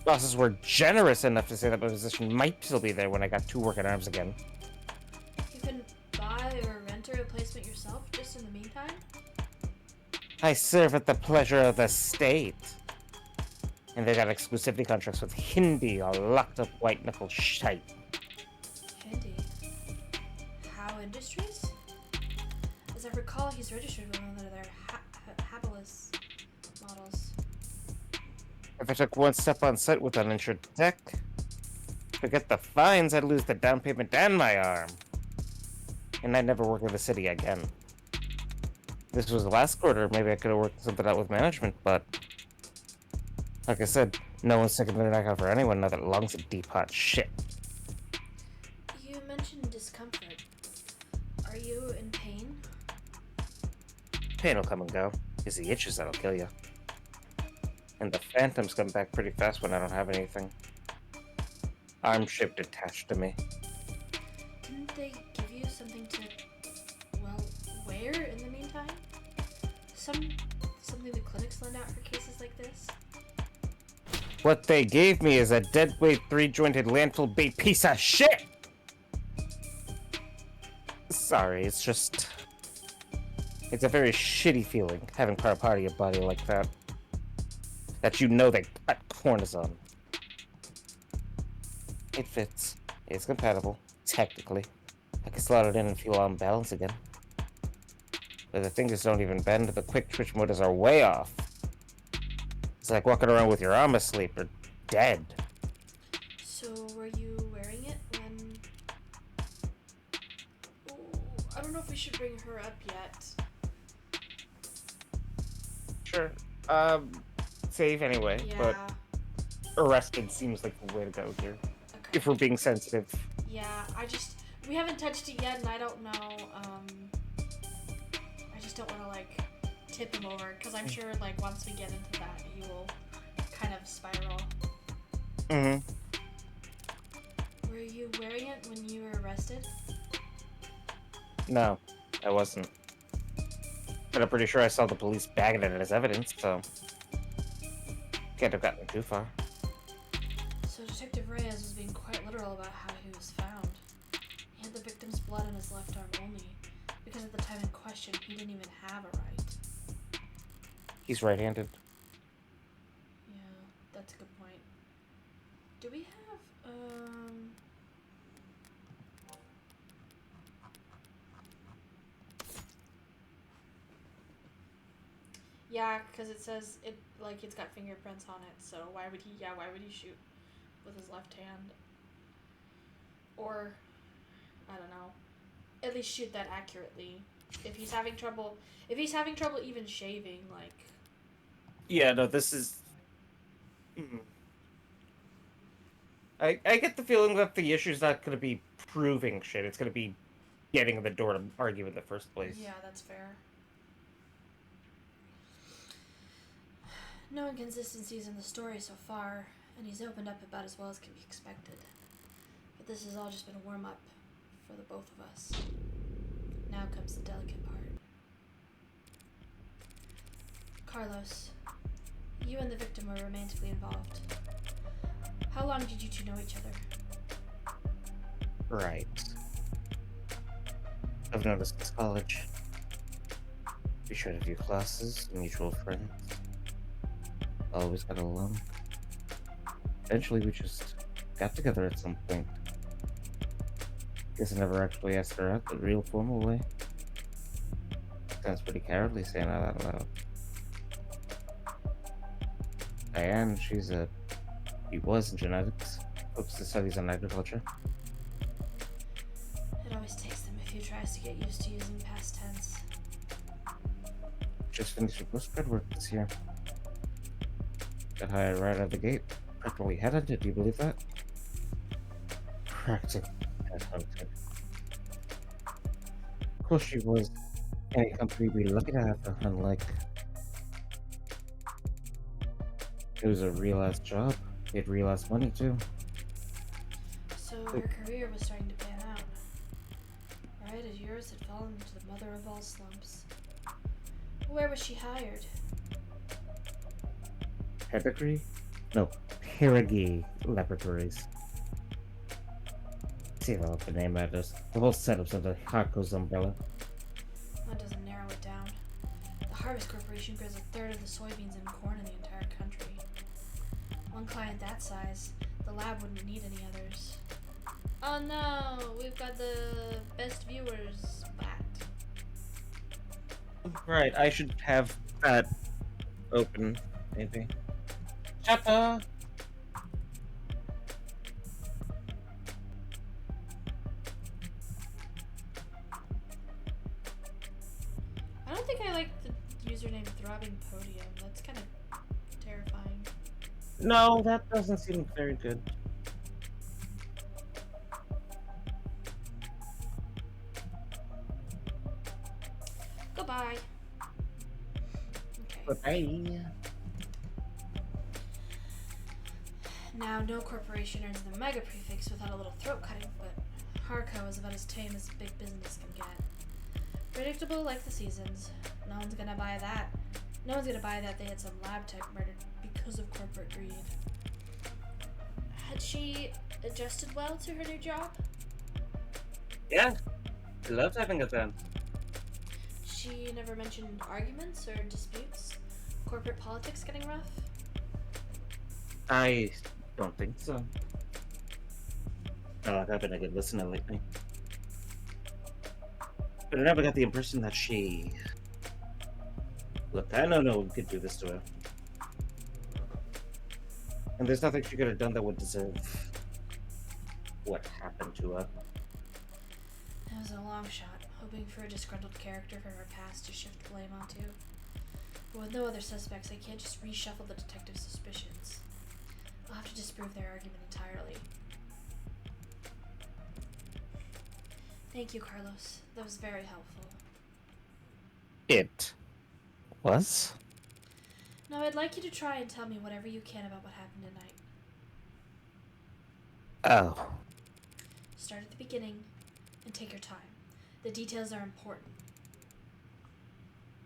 Speaker 3: Bosses were generous enough to say that my position might still be there when I got 2 working arms again.
Speaker 2: You can buy or rent a replacement yourself just in the meantime?
Speaker 3: I serve at the pleasure of the state. And they got exclusivity contracts with Hindi, a locked up white knuckle shite.
Speaker 2: Hindi. How Industries? As I recall, he's registered with one of their hapless models.
Speaker 3: If I took one step on site with uninsured tech, forget the fines, I'd lose the down payment and my arm. And I'd never work with the city again. This was the last quarter, maybe I could have worked something out with management, but like I said, no one's sticking their neck out for anyone now that lungs are deep hot shit.
Speaker 2: You mentioned discomfort. Are you in pain?
Speaker 3: Pain will come and go. It's the itches that'll kill you. And the phantoms come back pretty fast when I don't have anything. Arm shaped attached to me.
Speaker 2: Didn't they give you something to, well, wear in the meantime? Something the clinics lend out for cases like this?
Speaker 3: What they gave me is a deadweight 3-jointed landfill bait piece of shit! Sorry, it's just... It's a very shitty feeling, having part of your body like that. That you know they cut corners on. It fits. It's compatible. Technically. I can slot it in and feel on balance again. But the fingers don't even bend, the quick twitch motors are way off. It's like walking around with your arm asleep or dead.
Speaker 2: So were you wearing it when... Ooh, I don't know if we should bring her up yet.
Speaker 3: Sure. Save anyway,
Speaker 2: Yeah.
Speaker 3: but arrested seems like the way to go here.
Speaker 2: Okay.
Speaker 3: If we're being sensitive.
Speaker 2: Yeah, we haven't touched it yet, and I don't know, I just don't want to, like, tip him over, because I'm sure, like, once we get into that, he will kind of spiral.
Speaker 3: Mm-hmm.
Speaker 2: Were you wearing it when you were arrested?
Speaker 3: No, I wasn't. But I'm pretty sure I saw the police bagging it as evidence, so... Can't have gotten too far.
Speaker 2: So Detective Reyes was being quite literal about how he was found. He had the victim's blood on his left arm only, because at the time in question, he didn't even have a right.
Speaker 3: He's right-handed.
Speaker 2: Yeah, that's a good point. Do we have, Yeah, because it says it's got fingerprints on it, so why would he shoot with his left hand? Or, I don't know, at least shoot that accurately. If he's having trouble even shaving, like...
Speaker 3: Yeah, no, this is... I get the feeling that the issue's not going to be proving shit, it's going to be getting in the door to argue in the first place.
Speaker 2: Yeah, that's fair. No inconsistencies in the story so far, and he's opened up about as well as can be expected. But this has all just been a warm-up for the both of us. Now comes the delicate part. Carlos, you and the victim were romantically involved. How long did you two know each other?
Speaker 3: Right. I've noticed this college. We shared a few classes, mutual friends. Always got along. Eventually, we just got together at some point. Guess I never actually asked her out the real formal way. Sounds pretty cowardly saying that out loud. Diane, she was in genetics, focused studies on agriculture.
Speaker 2: It always takes them a few tries to get used to using past tense.
Speaker 3: Just finished her postgrad work this year. Got hired right out of the gate. Practically headhunted, do you believe that? Practically headhunted. Of course she was. Any company would be lucky to have her, unlike... It was a real-ass job. Paid real-ass money, too.
Speaker 2: So her career was starting to pan out. Right as yours had fallen into the mother of all slumps. Where was she hired?
Speaker 3: Pedigree? No, Perigee Laboratories. See what the name matters. The whole setup's under Hako's umbrella.
Speaker 2: That doesn't narrow it down. The Harvest Corporation grows a third of the soybeans and corn in the entire country. One client that size, the lab wouldn't need any others. Oh no, we've got the best viewers back.
Speaker 3: Right, I should have that open, maybe. Shut up!
Speaker 2: I don't think I like the username Throbbing Podium. That's kind of terrifying.
Speaker 3: No, that doesn't seem very good.
Speaker 2: Goodbye. Okay.
Speaker 3: But hey.
Speaker 2: Now, no corporation earns the mega prefix without a little throat cutting, but Harco is about as tame as big business can get. Predictable like the seasons. No one's gonna buy that. No one's gonna buy that they had some lab tech murdered because of corporate greed. Had she adjusted well to her new job?
Speaker 1: Yeah, I loved having a van.
Speaker 2: She never mentioned arguments or disputes? Corporate politics getting rough?
Speaker 3: I don't think so. I've been a good listener lately. But I never got the impression that she... Look, I know no one could do this to her. And there's nothing she could have done that would deserve what happened to her.
Speaker 2: It was a long shot, hoping for a disgruntled character from her past to shift blame onto. But with no other suspects, I can't just reshuffle the detective's suspicions. I'll have to disprove their argument entirely. Thank you, Carlos. That was very helpful.
Speaker 3: It was?
Speaker 2: Now, I'd like you to try and tell me whatever you can about what happened tonight.
Speaker 3: Oh.
Speaker 2: Start at the beginning and take your time. The details are important.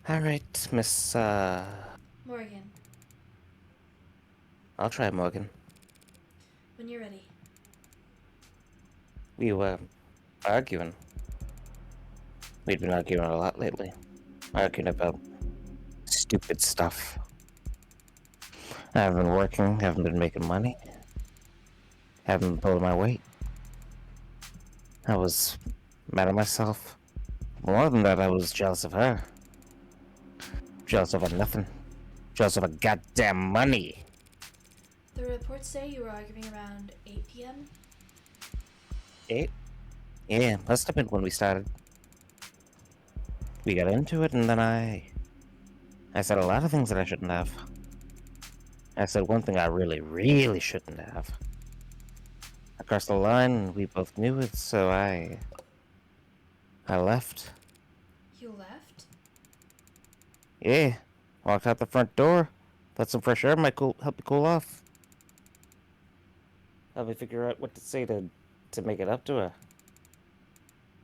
Speaker 3: Alright, Miss,
Speaker 2: Morgan,
Speaker 3: I'll try Morgan.
Speaker 2: when you're ready.
Speaker 3: We were arguing. We'd been arguing a lot lately. Arguing about stupid stuff. I haven't been working, haven't been making money. Haven't been pulling my weight. I was mad at myself. More than that, I was jealous of her. Jealous of her nothing. Jealous of her goddamn money.
Speaker 2: The reports say you were arguing around 8 p.m.?
Speaker 3: 8? Yeah, must have been when we started. We got into it, and then I said a lot of things that I shouldn't have. I said one thing I really, really shouldn't have. I crossed the line, and we both knew it, so I left.
Speaker 2: You left?
Speaker 3: Yeah, walked out the front door. Thought some fresh air might help me cool off. Help me figure out what to say to make it up to her.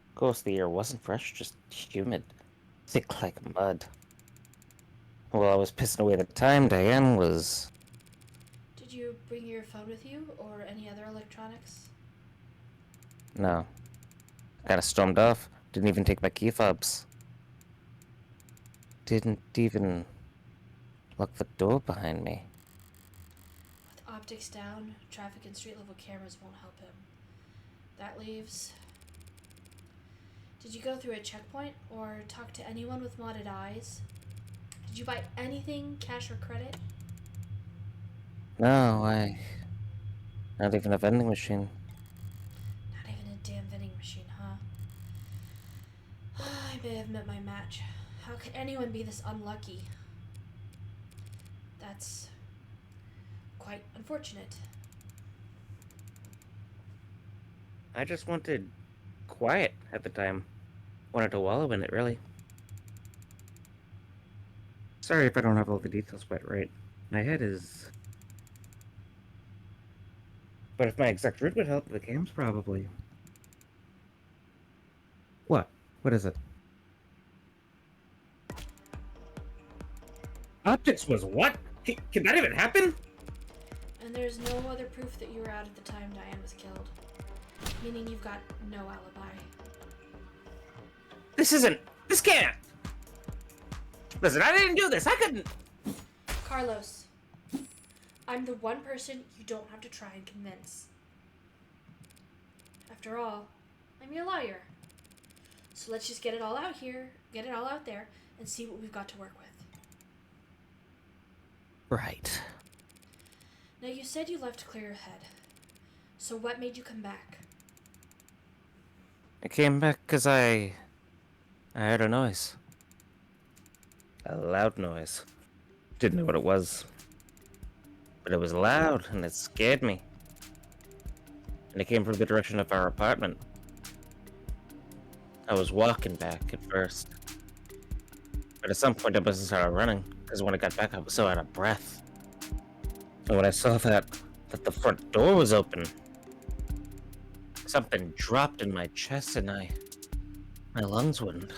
Speaker 3: Of course, the air wasn't fresh, just humid. Thick like mud. While I was pissing away the time, Diane was...
Speaker 2: Did you bring your phone with you or any other electronics?
Speaker 3: No. Kinda stormed off. Didn't even take my key fobs. Didn't even lock the door behind me.
Speaker 2: With optics down, traffic and street level cameras won't help him. That leaves... Did you go through a checkpoint or talk to anyone with modded eyes? Did you buy anything, cash or credit?
Speaker 3: No, not even a vending machine.
Speaker 2: Not even a damn vending machine, huh? I may have met my match. How could anyone be this unlucky? That's quite unfortunate.
Speaker 3: I just wanted quiet at the time. Wanted to wallow in it, really. Sorry if I don't have all the details quite right. My head is... But if my exact route would help, the games probably. What? What is it? Optics was what? Can that even happen?
Speaker 2: And there's no other proof that you were out at the time Diane was killed. Meaning you've got no alibi.
Speaker 3: This can't! Listen, I didn't do this, I couldn't...
Speaker 2: Carlos, I'm the one person you don't have to try and convince. After all, I'm your lawyer. So let's just get it all out here, get it all out there, and see what we've got to work with.
Speaker 3: Right.
Speaker 2: Now, you said you left to clear your head. So what made you come back?
Speaker 3: I came back because I heard a noise. A loud noise. Didn't know what it was. But it was loud, and it scared me. And it came from the direction of our apartment. I was walking back at first. But at some point I must have started running, because when I got back I was so out of breath. And when I saw that the front door was open, something dropped in my chest and my lungs wouldn't.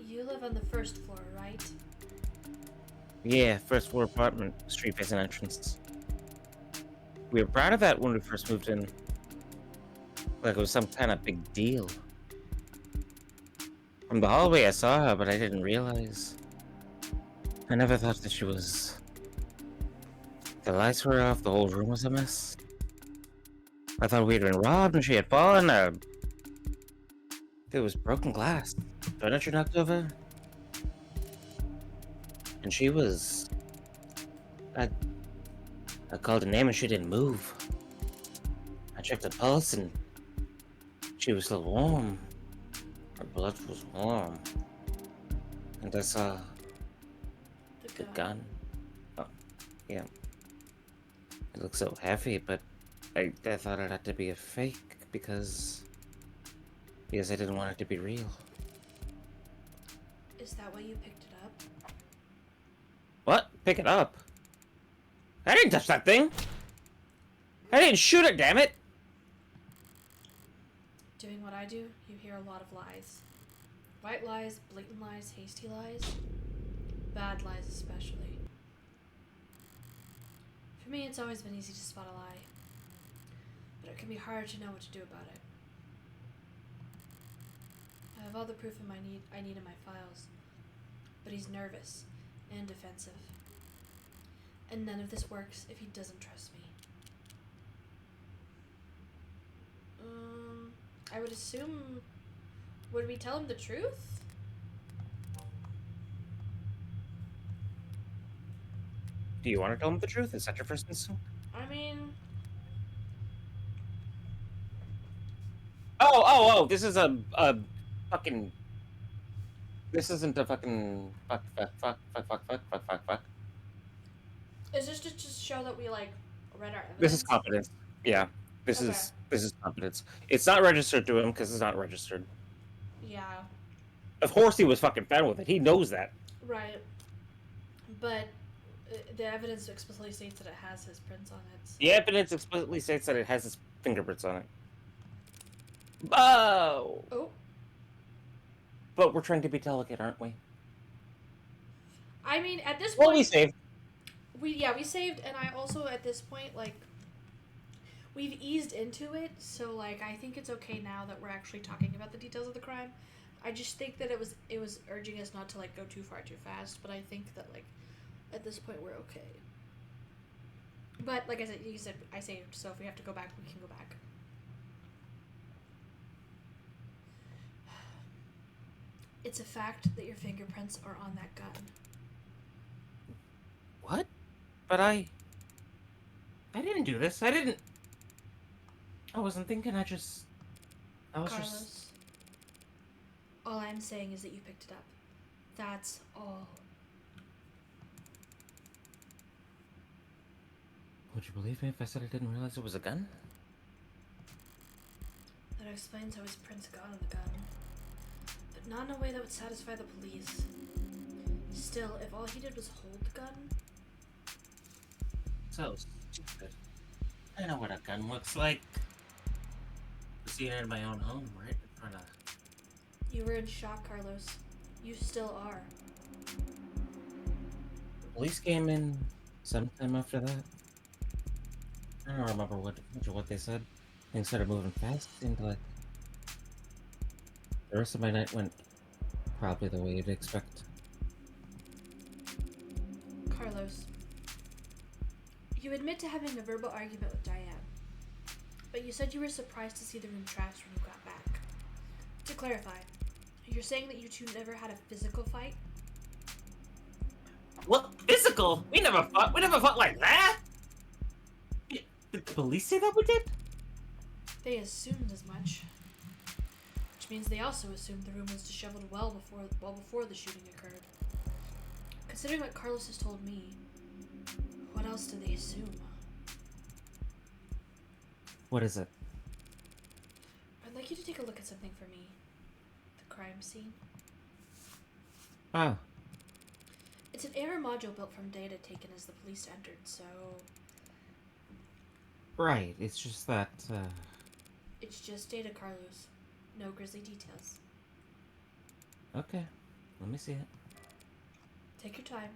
Speaker 2: You live on the first floor, right?
Speaker 3: Yeah, first floor apartment, street facing entrance. We were proud of that when we first moved in. Like it was some kind of big deal. From the hallway I saw her, but I didn't realize. I never thought that she was... The lights were off, the whole room was a mess. I thought we had been robbed and she had fallen. There was broken glass, furniture knocked over. And she was... I called her name and she didn't move. I checked her pulse and she was still warm. Her blood was warm. And I saw the gun. Oh, yeah. It looked so heavy, but I thought it had to be a fake because I didn't want it to be real.
Speaker 2: Is that why you picked it up?
Speaker 3: What? Pick it up? I didn't touch that thing! I didn't shoot it, damn it!
Speaker 2: Doing what I do, you hear a lot of lies. White lies, blatant lies, hasty lies. Bad lies especially. For me, it's always been easy to spot a lie. But it can be hard to know what to do about it. I have all the proof I need in my files. But he's nervous and defensive. And none of this works if he doesn't trust me. I would assume... Would we tell him the truth?
Speaker 3: Do you want to tell him the truth? Is that your first instinct?
Speaker 2: I mean...
Speaker 3: Oh, this is a fucking... This isn't a fucking... Fuck.
Speaker 2: Is this just to show that we, like, read our evidence?
Speaker 3: This is competence. Yeah. This is competence. It's not registered to him because it's not registered.
Speaker 2: Yeah.
Speaker 3: Of course he was fucking fine with it. He knows that.
Speaker 2: Right. But the evidence explicitly states that it has his prints on it. So.
Speaker 3: The evidence explicitly states that it has his fingerprints on it. Oh!
Speaker 2: Oh.
Speaker 3: But we're trying to be delicate, aren't we?
Speaker 2: I mean, at this point...
Speaker 3: Well, we saved.
Speaker 2: We saved, and I also, at this point, like... we've eased into it, so like I think it's okay now that we're actually talking about the details of the crime. I just think that it was urging us not to like go too far too fast, but I think that like at this point we're okay. But like I said, you said I saved, so if we have to go back, we can go back. It's a fact that your fingerprints are on that gun.
Speaker 3: What? But I didn't do this. I wasn't thinking. I was just.
Speaker 2: Carlos, all I'm saying is that you picked it up. That's all.
Speaker 3: Would you believe me if I said I didn't realize it was a gun?
Speaker 2: That explains how his prints got on the gun. But not in a way that would satisfy the police. Still, if all he did was hold the gun...
Speaker 3: So stupid. I know what a gun looks like. I've seen it in my own home, right in front of...
Speaker 2: You were in shock, Carlos. You still are.
Speaker 3: The police came in sometime after that. I don't remember what they said. Things started moving fast. Seemed like the rest of my night went probably the way you'd expect.
Speaker 2: Carlos, you admit to having a verbal argument with Diane, but you said you were surprised to see the room trashed when you got back. To clarify, you're saying that you two never had a physical fight?
Speaker 3: What? Physical? We never fought. We never fought like that. Did the police say that we did?
Speaker 2: They assumed as much. Which means they also assumed the room was disheveled well before the shooting occurred. Considering what Carlos has told me, what else did they assume?
Speaker 3: What is it?
Speaker 2: I'd like you to take a look at something for me. The crime scene.
Speaker 3: Oh.
Speaker 2: It's an AR module built from data taken as the police entered, so...
Speaker 3: Right, it's just that,
Speaker 2: It's just data, Carlos. No grisly details.
Speaker 3: Okay, let me see it.
Speaker 2: Take your time.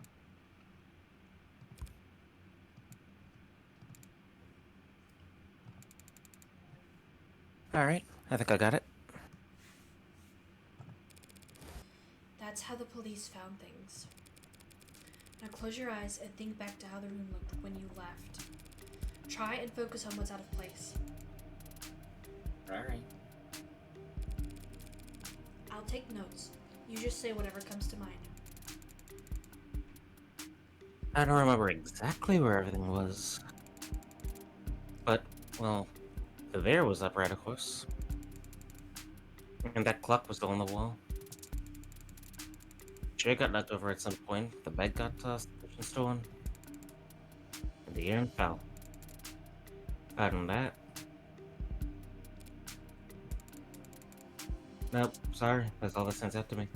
Speaker 3: Alright, I think I got it.
Speaker 2: That's how the police found things. Now close your eyes and think back to how the room looked when you left. Try and focus on what's out of place.
Speaker 3: Alright.
Speaker 2: I'll take notes. You just say whatever comes to mind.
Speaker 3: I don't remember exactly where everything was. But, well, the veneer was upright, of course. And that clock was still on the wall. Chair got knocked over at some point, the bed got tossed, the cushion stolen, and the urn fell. Other than that... Nope, sorry, that's all that stands out to me.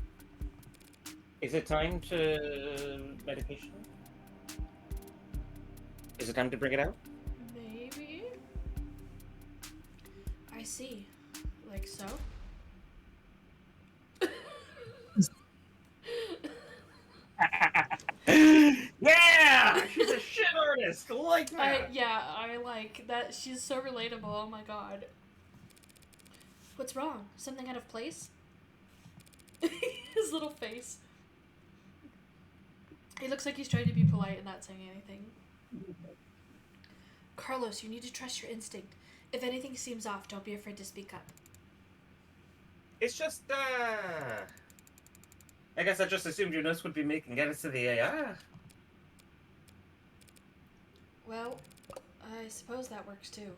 Speaker 3: Is it time to... medication? Is it time to bring it out?
Speaker 2: Maybe? I see. Like so?
Speaker 3: Yeah! She's a shit artist! Like that!
Speaker 2: I like that. She's so relatable. Oh my god. What's wrong? Something out of place? His little face. He looks like he's trying to be polite and not saying anything. Carlos, you need to trust your instinct. If anything seems off, don't be afraid to speak up.
Speaker 3: It's just, I guess I just assumed your notes would be making edits to the AI.
Speaker 2: Well, I suppose that works too.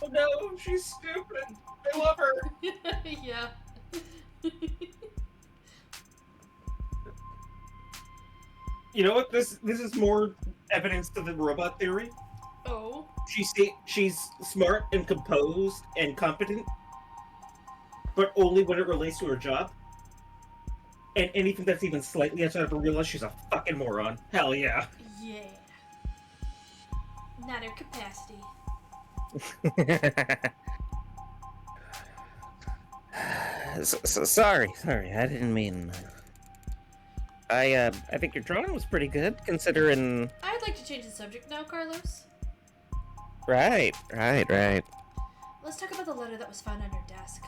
Speaker 3: Oh no, she's stupid! I love her!
Speaker 2: Yeah.
Speaker 1: You know what? This is more evidence to the robot theory.
Speaker 2: Oh.
Speaker 1: She's smart and composed and competent, but only when it relates to her job. And anything that's even slightly outside of her real life, she's a fucking moron. Hell yeah.
Speaker 2: Yeah. Not her capacity.
Speaker 3: Sorry, I didn't mean... I think your drawing was pretty good, considering...
Speaker 2: I'd like to change the subject now, Carlos.
Speaker 3: Right.
Speaker 2: Let's talk about the letter that was found on your desk.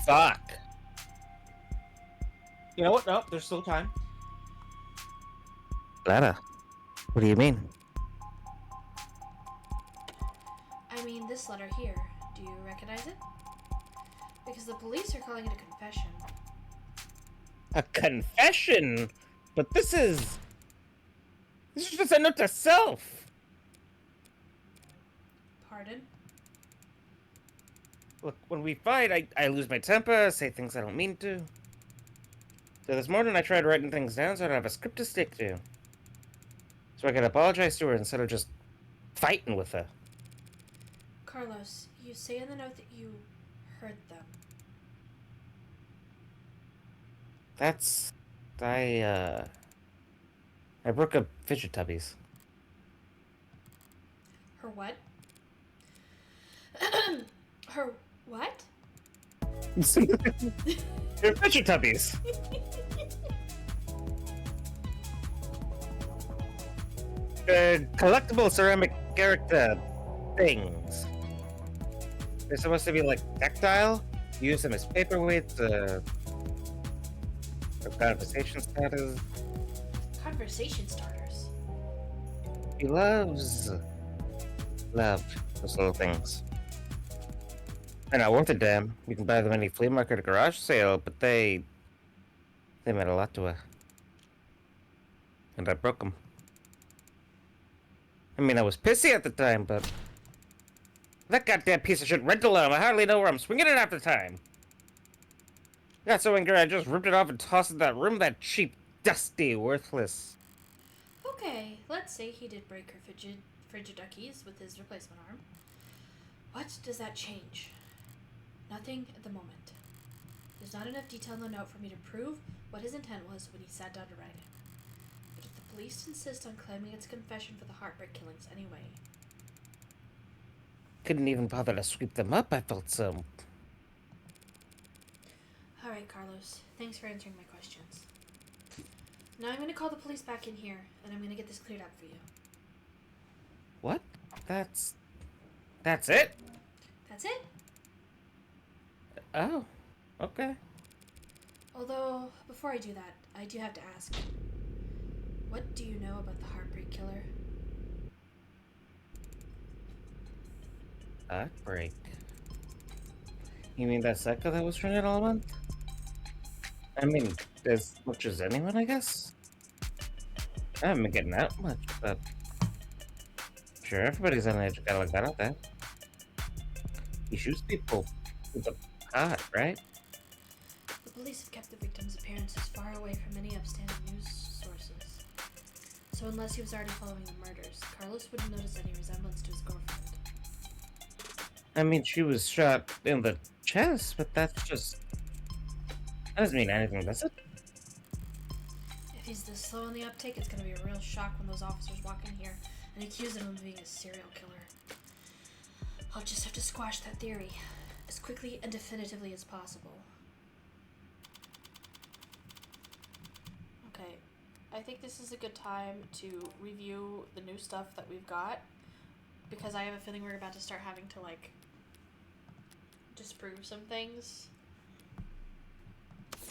Speaker 3: Fuck.
Speaker 1: You know what? No, there's still time.
Speaker 3: Letter? What do you mean?
Speaker 2: I mean, this letter here. Do you recognize it? Because the police are calling it a confession.
Speaker 3: A confession? But this is just a note to self.
Speaker 2: Pardon?
Speaker 3: Look, when we fight, I lose my temper, say things I don't mean to. So this morning I tried writing things down so I'd have a script to stick to. So I could apologize to her instead of just fighting with her.
Speaker 2: Carlos, you say in the note that you heard them.
Speaker 3: That's... I broke up fidget tubbies.
Speaker 2: Her what? Her what?
Speaker 3: They're fidget tubbies. Collectible ceramic character things. They're supposed to be like tactile. You use them as paperweights. For conversation starters.
Speaker 2: Conversation starters.
Speaker 3: He loved those little things. They're not worth a damn. You can buy them at any flea market or garage sale, but they meant a lot to her. And I broke them. I mean, I was pissy at the time, but that goddamn piece of shit rental arm, I hardly know where I'm swinging it half the time. Got so angry I just ripped it off and tossed it in that room, that cheap, dusty, worthless.
Speaker 2: Okay, let's say he did break her frigiduckies with his replacement arm. What does that change? Nothing at the moment. There's not enough detail in the note for me to prove what his intent was when he sat down to write it. But if the police insist on claiming it's a confession for the heartbreak killings anyway.
Speaker 3: Couldn't even bother to sweep them up, I felt so...
Speaker 2: Alright, Carlos. Thanks for answering my questions. Now I'm going to call the police back in here, and I'm going to get this cleared up for you.
Speaker 3: What? That's it?
Speaker 2: That's it?
Speaker 3: Oh, okay.
Speaker 2: Although, before I do that, I do have to ask. What do you know about the Heartbreak Killer?
Speaker 3: Heartbreak. You mean that psycho that was trending all month? I mean, as much as anyone, I guess? I haven't been getting out much, but... Sure, everybody's on the edge of like that out there. He shoots people with a pot, right?
Speaker 2: The police have kept the victim's appearances far away from any upstanding news sources. So unless he was already following the murders, Carlos wouldn't notice any resemblance to his girlfriend.
Speaker 3: I mean, she was shot in the chest, but that's just... That doesn't mean anything, does it?
Speaker 2: If he's this slow on the uptake, it's going to be a real shock when those officers walk in here and accuse him of being a serial killer. I'll just have to squash that theory as quickly and definitively as possible. Okay, I think this is a good time to review the new stuff that we've got, because I have a feeling we're about to start having to, like, disprove some things.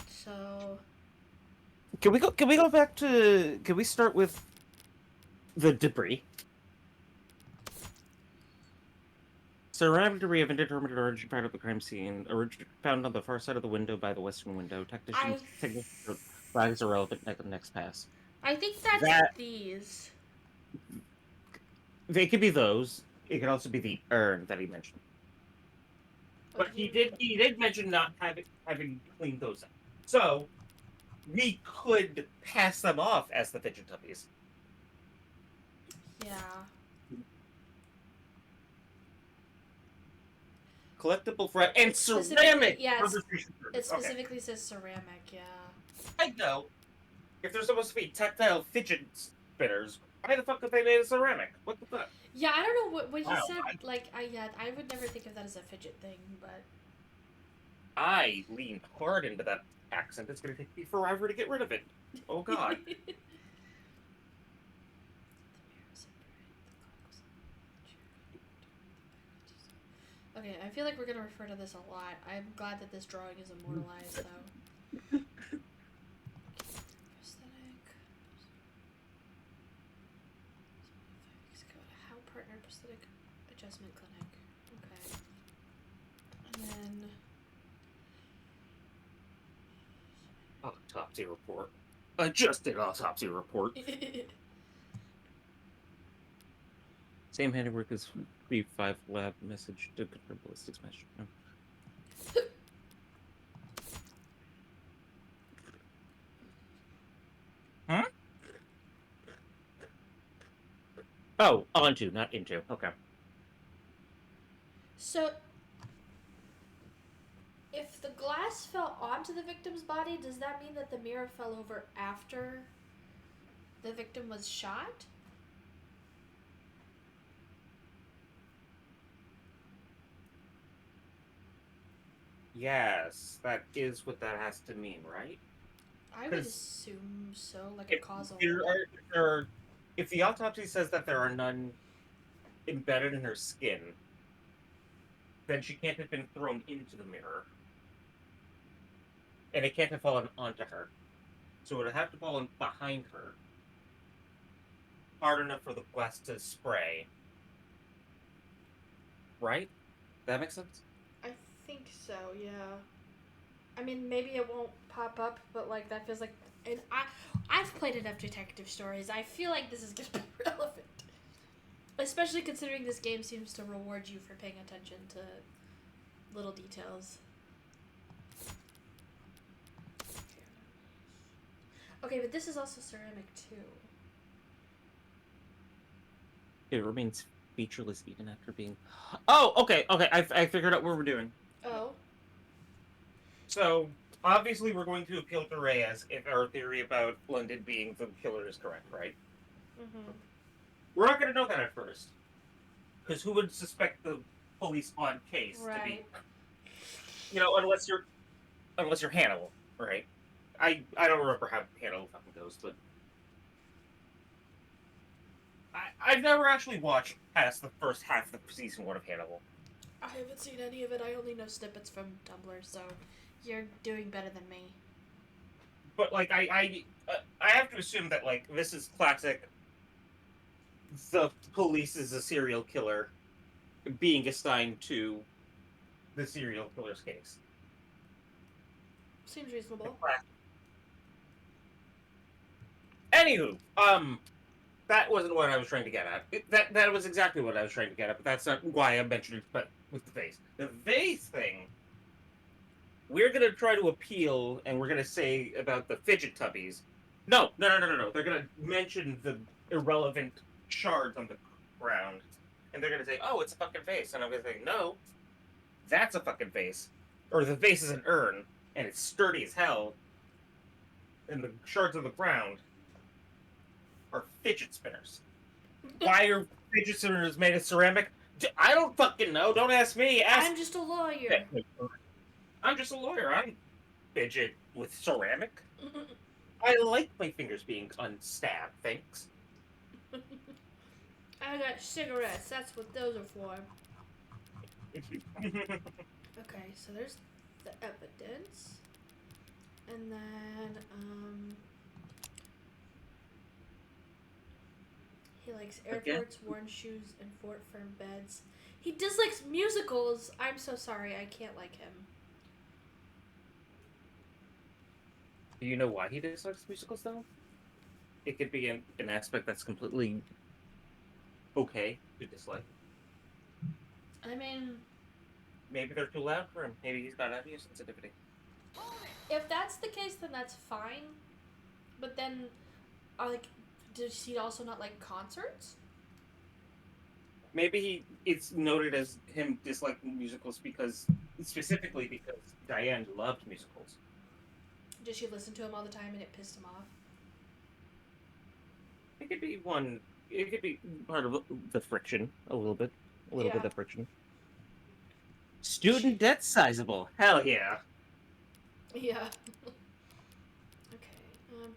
Speaker 2: So...
Speaker 1: Can we go back to... Can we start with the debris? Ceramic debris of indeterminate origin part of the crime scene, found on the far side of the window by the western window. Technicians flags are relevant next pass.
Speaker 2: I think that's these.
Speaker 1: They could be those. It could also be the urn that he mentioned. But he did mention not having cleaned those up. So we could pass them off as the fidget tubbies.
Speaker 2: Yeah.
Speaker 1: Collectible fret and ceramic.
Speaker 2: Yeah, it
Speaker 1: Okay.
Speaker 2: specifically says ceramic. Yeah.
Speaker 1: I know. If they're supposed to be tactile fidget spinners, why the fuck are they made of ceramic? What the fuck?
Speaker 2: Yeah, I don't know what he
Speaker 1: Wow,
Speaker 2: said. I would never think of that as a fidget thing, but
Speaker 1: I leaned hard into that accent. It's going to take me forever to get rid of it. Oh, God.
Speaker 2: Okay, I feel like we're gonna refer to this a lot. I'm glad that this drawing is immortalized, though. Prosthetic. How partner prosthetic adjustment clinic. Okay. And then.
Speaker 1: Autopsy report. Adjusted autopsy report.
Speaker 3: Same handiwork as 3-5 lab message to confirm ballistics measure.
Speaker 1: Huh?
Speaker 3: Oh, onto, not into. Okay.
Speaker 2: So, if the glass fell onto the victim's body, does that mean that the mirror fell over after the victim was shot?
Speaker 1: Yes, that is what that has to mean, right?
Speaker 2: I would assume so, like a
Speaker 1: If
Speaker 2: causal.
Speaker 1: if the autopsy says that there are none embedded in her skin, then she can't have been thrown into the mirror. And it can't have fallen onto her. So it would have to fall behind her. Hard enough for the glass to spray. Right? That makes sense?
Speaker 2: I think so, yeah. I mean, maybe it won't pop up, but like that feels like. And I've played enough detective stories. I feel like this is gonna be relevant, especially considering this game seems to reward you for paying attention to little details. Okay, but this is also ceramic too.
Speaker 3: It remains featureless even after being. Oh, okay. I figured out what we're doing.
Speaker 2: Oh.
Speaker 1: So, obviously, we're going to appeal to Reyes if our theory about London being the killer is correct, right?
Speaker 2: Mm-hmm.
Speaker 1: We're not going to know that at first. Because who would suspect the police on case to be.
Speaker 2: Right.
Speaker 1: Unless you're Hannibal, right? I don't remember how Hannibal fucking goes, but I've never actually watched past the first half of season 1 of Hannibal.
Speaker 2: I haven't seen any of it. I only know snippets from Tumblr, so you're doing better than me.
Speaker 1: But like I have to assume that like this is classic. The police is a serial killer being assigned to the serial killer's case.
Speaker 2: Seems reasonable.
Speaker 1: Anywho, that wasn't what I was trying to get at. That was exactly what I was trying to get at, but that's not why I mentioned it. But with the vase, thing, we're gonna try to appeal, and we're gonna say about the fidget tubbies. No. They're gonna mention the irrelevant shards on the ground, and they're gonna say, "Oh, it's a fucking vase," and I'm gonna say, "No, that's a fucking vase, or the vase is an urn, and it's sturdy as hell, and the shards on the ground are fidget spinners." Why are fidget spinners made of ceramic? I don't fucking know. Don't ask me. Ask.
Speaker 2: I'm just a lawyer.
Speaker 1: I'm just a lawyer. I don't fidget with ceramic. I like my fingers being unstabbed. Thanks.
Speaker 2: I got cigarettes. That's what those are for. Okay, so there's the evidence. And then, he likes airports, worn shoes, and fort firm beds. He dislikes musicals. I'm so sorry. I can't like him.
Speaker 1: Do you know why he dislikes musicals, though? It could be an aspect that's completely okay to dislike.
Speaker 2: I mean,
Speaker 1: maybe they're too loud for him. Maybe he's got audio sensitivity.
Speaker 2: If that's the case, then that's fine. But then, does he also not like concerts?
Speaker 1: Maybe it's noted as him disliking musicals specifically because Diane loved musicals.
Speaker 2: Did she listen to him all the time and it pissed him off?
Speaker 1: It could be one. It could be part of the friction, a little bit of the friction. Student debt sizable. Hell yeah.
Speaker 2: Yeah. Okay.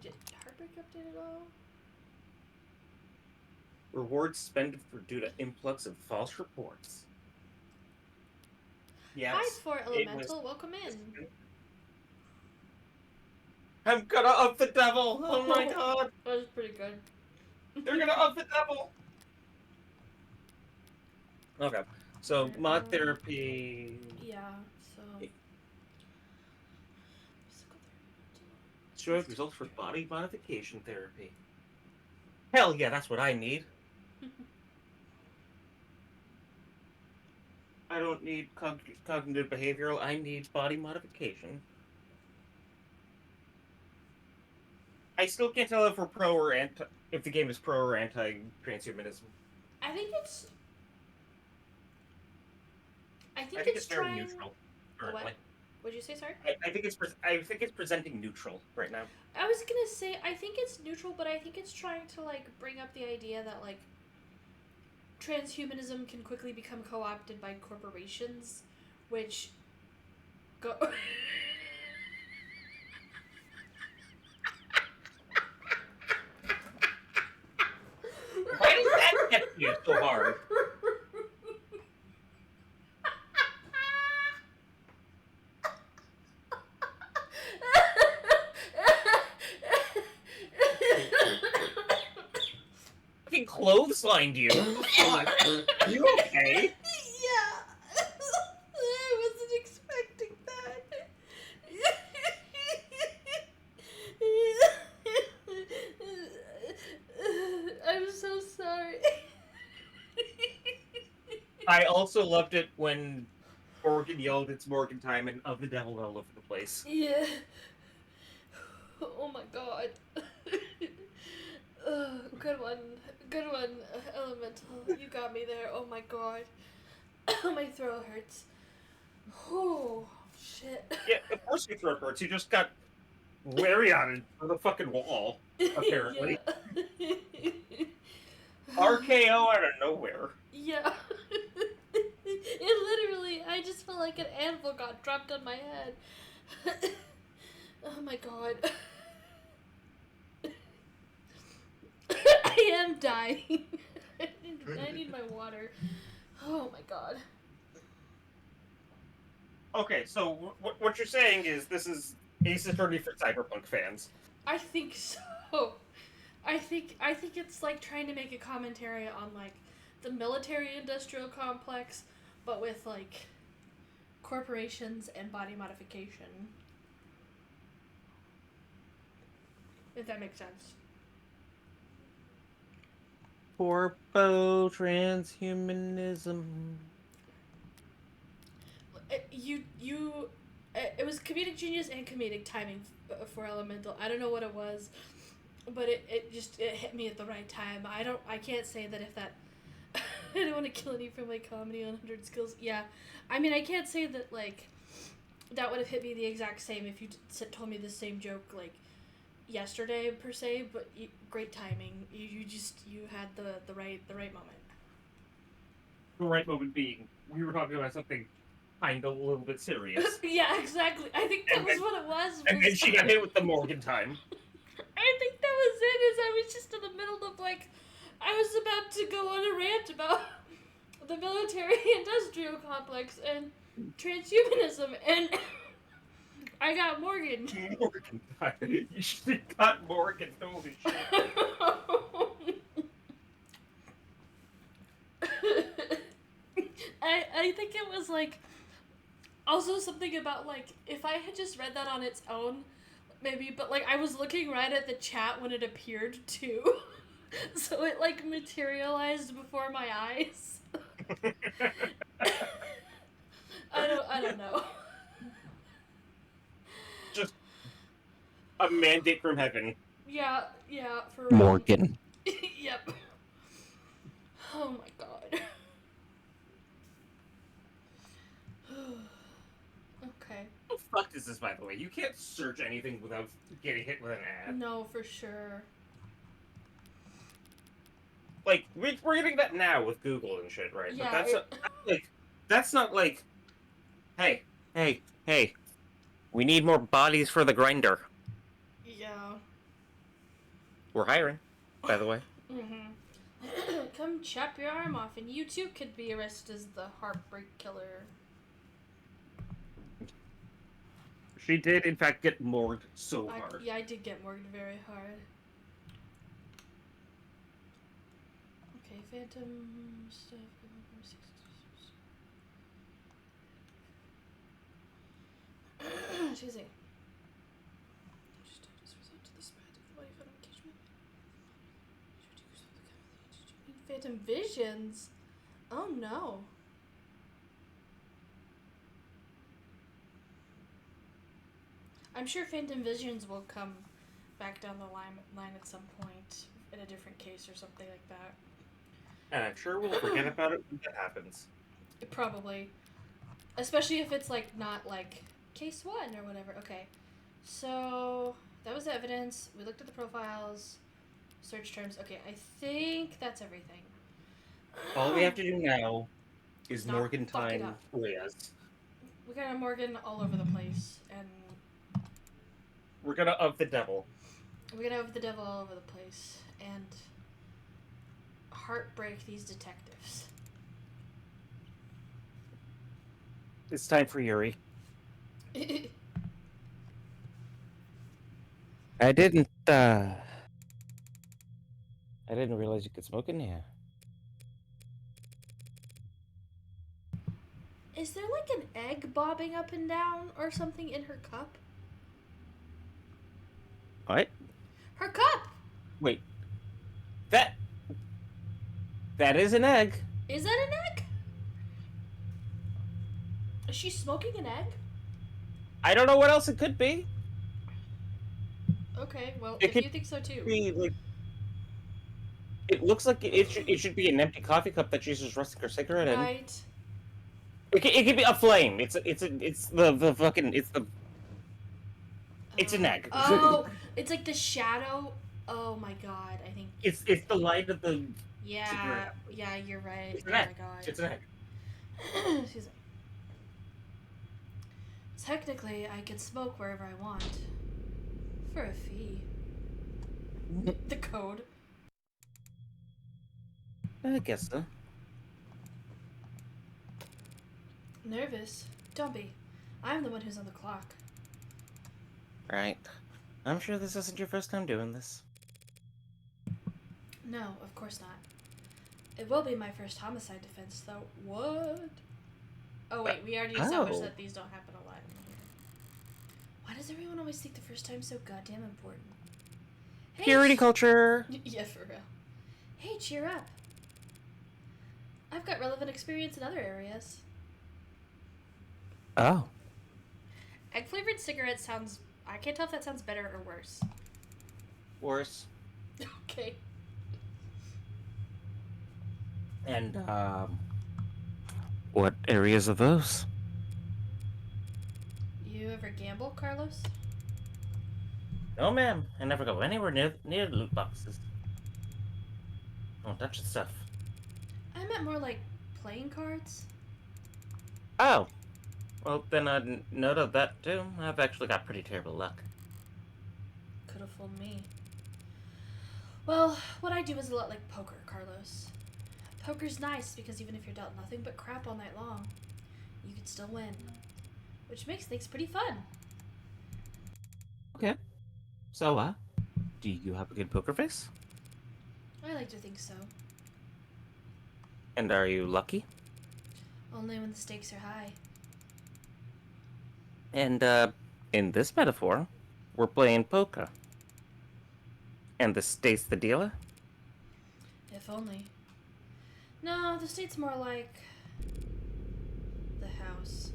Speaker 2: Did Heartbreak update at all?
Speaker 1: Rewards spent for due to influx of false reports.
Speaker 2: Hi,
Speaker 1: Yes.
Speaker 2: for
Speaker 1: It was.
Speaker 2: Elemental. Welcome in.
Speaker 1: I'm gonna up the devil! Oh my god!
Speaker 2: That was pretty good.
Speaker 1: They're gonna up the devil! Okay. So, mod therapy.
Speaker 2: Yeah, so.
Speaker 1: Shows results for body modification therapy. Hell yeah, that's what I need. I don't need cognitive behavioral, I need body modification. I still can't tell if we're pro or anti, if the game is pro or anti-transhumanism.
Speaker 2: I think it's. I think
Speaker 1: it's very
Speaker 2: trying...
Speaker 1: neutral currently.
Speaker 2: What? What'd you say, sorry?
Speaker 1: I think it's presenting neutral right now.
Speaker 2: I was gonna say, I think it's neutral, but I think it's trying to, like, bring up the idea that, like, transhumanism can quickly become co-opted by corporations, which go...
Speaker 1: Why does that get you so hard? Fucking clotheslined you. Are you okay?
Speaker 2: Yeah. I wasn't expecting that. I'm so sorry.
Speaker 1: I also loved it when Morgin yelled, "It's Morgin time," and of the devil all over the place.
Speaker 2: Yeah. Oh my god. Good one. Good one, Elemental. You got me there. Oh my god. My throat hurts. Oh, shit.
Speaker 1: Yeah, of course your throat hurts. You just got wary on it for the fucking wall, apparently. RKO out of nowhere.
Speaker 2: Yeah. It literally, I just felt like an anvil got dropped on my head. Oh my god. I am dying. I need my water. Oh my god.
Speaker 1: Okay, so what you're saying is this is Ace Attorney for Cyberpunk fans.
Speaker 2: I think so. I think it's like trying to make a commentary on like the military-industrial complex, but with like corporations and body modification. If that makes sense.
Speaker 1: Corpo transhumanism.
Speaker 2: It was comedic genius and comedic timing for Elemental. I don't know what it was, but it hit me at the right time. I can't say that if that I don't want to kill any from my comedy on 100 skills. Yeah, I mean I can't say that like that would have hit me the exact same if you told me the same joke like yesterday per se, but great timing. You had the right moment.
Speaker 1: The right moment being we were talking about something kind of a little bit serious.
Speaker 2: Yeah, exactly. I think that was what it was.
Speaker 1: And then she got hit with the Morgin time.
Speaker 2: I think that was it. Is I was just in the middle of like, I was about to go on a rant about the military-industrial complex and transhumanism, and I got Morgin.
Speaker 1: Morgin time. She got Morgin. Holy shit.
Speaker 2: I think it was like also something about like if I had just read that on its own maybe, but like I was looking right at the chat when it appeared too. So it like materialized before my eyes. I don't know.
Speaker 1: Just a mandate from heaven.
Speaker 2: Yeah, for real.
Speaker 3: Morgin.
Speaker 2: Yep. Oh my god. Okay.
Speaker 1: What the fuck is this, by the way? You can't search anything without getting hit with an ad.
Speaker 2: No, for sure.
Speaker 1: Like, we're getting that now with Google and shit, right?
Speaker 2: Yeah,
Speaker 1: But that's not like
Speaker 3: Hey. We need more bodies for the grinder.
Speaker 2: Yeah.
Speaker 3: We're hiring, by the way.
Speaker 2: Mm-hmm. Come chop your arm off, and you too could be arrested as the heartbreak killer.
Speaker 1: She did, in fact, get morgued so hard.
Speaker 2: I did get Morgan very hard. Okay, Phantom stuff. Excuse me. Phantom visions? Oh no. I'm sure Phantom Visions will come back down the line at some point in a different case or something like that.
Speaker 1: And I'm sure we'll forget about it when that happens.
Speaker 2: Probably. Especially if it's like not like case 1 or whatever. Okay. So that was the evidence. We looked at the profiles, search terms. Okay, I think that's everything.
Speaker 1: All we have to do now is
Speaker 2: Not
Speaker 1: Morgan
Speaker 2: fuck it
Speaker 1: time
Speaker 2: up.
Speaker 1: Riaz.
Speaker 2: We got a Morgan all over the place, and
Speaker 1: We're gonna of the devil.
Speaker 2: we're gonna have the devil all over the place, and heartbreak these detectives.
Speaker 3: It's time for Yuri. I didn't realize you could smoke in here.
Speaker 2: Is there like an egg bobbing up and down or something in her cup?
Speaker 3: What?
Speaker 2: Her cup!
Speaker 3: Wait. That is an egg.
Speaker 2: Is that an egg? Is she smoking an egg?
Speaker 3: I don't know what else it could be.
Speaker 2: Okay, well,
Speaker 3: It
Speaker 2: if
Speaker 3: could
Speaker 2: you think so too.
Speaker 3: Be like it looks like it should be an empty coffee cup that she's just resting her cigarette in.
Speaker 2: Right.
Speaker 3: It could be a flame. It's the fucking it's an egg.
Speaker 2: Oh, it's like the shadow. Oh my god, I think.
Speaker 1: It's the light of the
Speaker 2: Yeah,
Speaker 1: cigarette.
Speaker 2: yeah, you're right.
Speaker 1: It's
Speaker 2: Oh
Speaker 1: an
Speaker 2: my
Speaker 1: egg.
Speaker 2: god.
Speaker 1: It's an egg.
Speaker 2: Excuse me. Technically, I can smoke wherever I want. For a fee. The code.
Speaker 3: I guess so.
Speaker 2: Nervous? Don't be. I'm the one who's on the clock.
Speaker 3: Right. I'm sure this isn't your first time doing this.
Speaker 2: No, of course not. It will be my first homicide defense, though. What? Oh, wait, we already established that these don't happen a lot in here. Why does everyone always think the first time's so goddamn important? Hey,
Speaker 3: Purity culture.
Speaker 2: Yeah, for real. Hey, cheer up. I've got relevant experience in other areas.
Speaker 3: Oh.
Speaker 2: Egg-flavored cigarette sounds... I can't tell if that sounds better or worse.
Speaker 3: Worse.
Speaker 2: Okay.
Speaker 3: And what areas are those?
Speaker 2: You ever gamble, Carlos?
Speaker 3: No, ma'am. I never go anywhere near loot boxes. Don't touch the stuff.
Speaker 2: I meant more like playing cards.
Speaker 3: Oh. Well, then I'd note of that too. I've actually got pretty terrible luck.
Speaker 2: Could have fooled me. Well, what I do is a lot like poker, Carlos. Poker's nice because even if you're dealt nothing but crap all night long, you can still win. Which makes things pretty fun.
Speaker 3: Okay. So, do you have a good poker face?
Speaker 2: I like to think so.
Speaker 3: And are you lucky?
Speaker 2: Only when the stakes are high.
Speaker 3: And, in this metaphor, we're playing poker. And the state's the dealer?
Speaker 2: If only. No, the state's more like the house.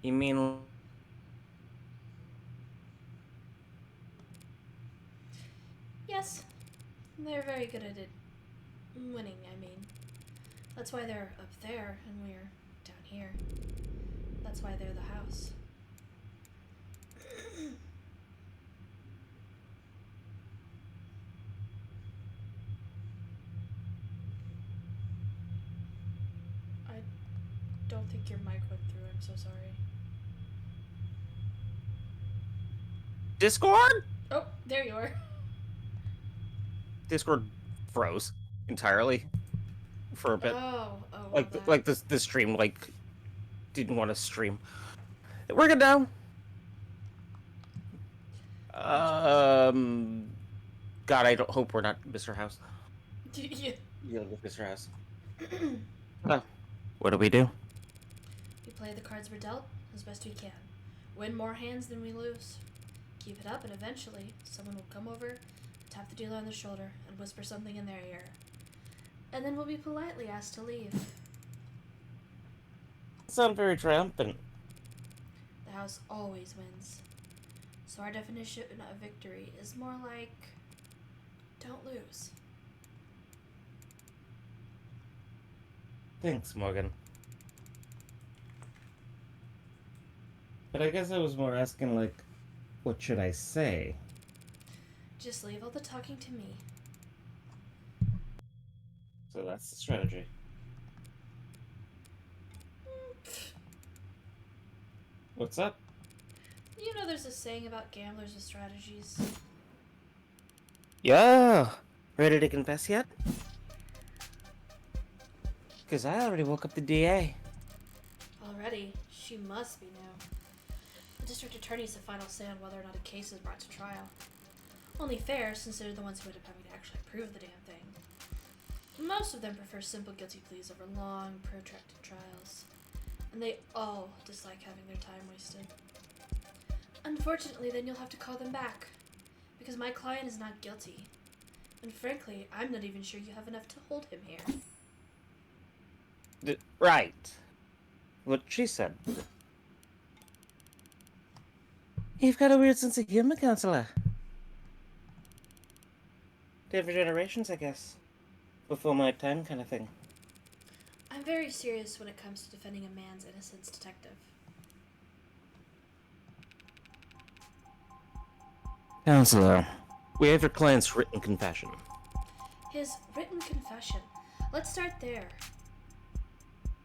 Speaker 3: You mean...
Speaker 2: Yes, they're very good at it. Winning, I mean. That's why they're up there and we're down here. That's why they're the house. I don't don't think your mic went through. I'm so sorry.
Speaker 3: Discord?
Speaker 2: Oh, there you are.
Speaker 3: Discord froze entirely for a bit.
Speaker 2: Oh,
Speaker 3: Like the stream didn't want to stream. We're good now. God, I don't hope we're not Mr. House.
Speaker 2: Yeah.
Speaker 3: Yeah, with Mr. House. Oh, what do we do?
Speaker 2: We play the cards we're dealt as best we can. Win more hands than we lose. Keep it up, and eventually, someone will come over, tap the dealer on the shoulder, and whisper something in their ear. And then we'll be politely asked to leave.
Speaker 3: Sound very triumphant.
Speaker 2: The house always wins. So our definition of victory is more like, don't lose.
Speaker 3: Thanks, Morgan. But I guess I was more asking, like, what should I say?
Speaker 2: Just leave all the talking to me.
Speaker 3: So that's the strategy. What's up?
Speaker 2: You know there's a saying about gamblers with strategies.
Speaker 3: Yeah! Ready to confess yet? Because I already woke up the DA.
Speaker 2: Already? She must be new. The district attorney's the final say on whether or not a case is brought to trial. Only fair, since they're the ones who end up having to actually prove the damn thing. Most of them prefer simple guilty pleas over long, protracted trials. And they all dislike having their time wasted. Unfortunately, then you'll have to call them back. Because my client is not guilty. And frankly, I'm not even sure you have enough to hold him here.
Speaker 3: Right. What she said. You've got a weird sense of humor, Counselor. Different generations, I guess. Before my time kind of thing.
Speaker 2: I'm very serious when it comes to defending a man's innocence, Detective.
Speaker 3: Counselor, we have your client's written confession.
Speaker 2: His written confession. Let's start there.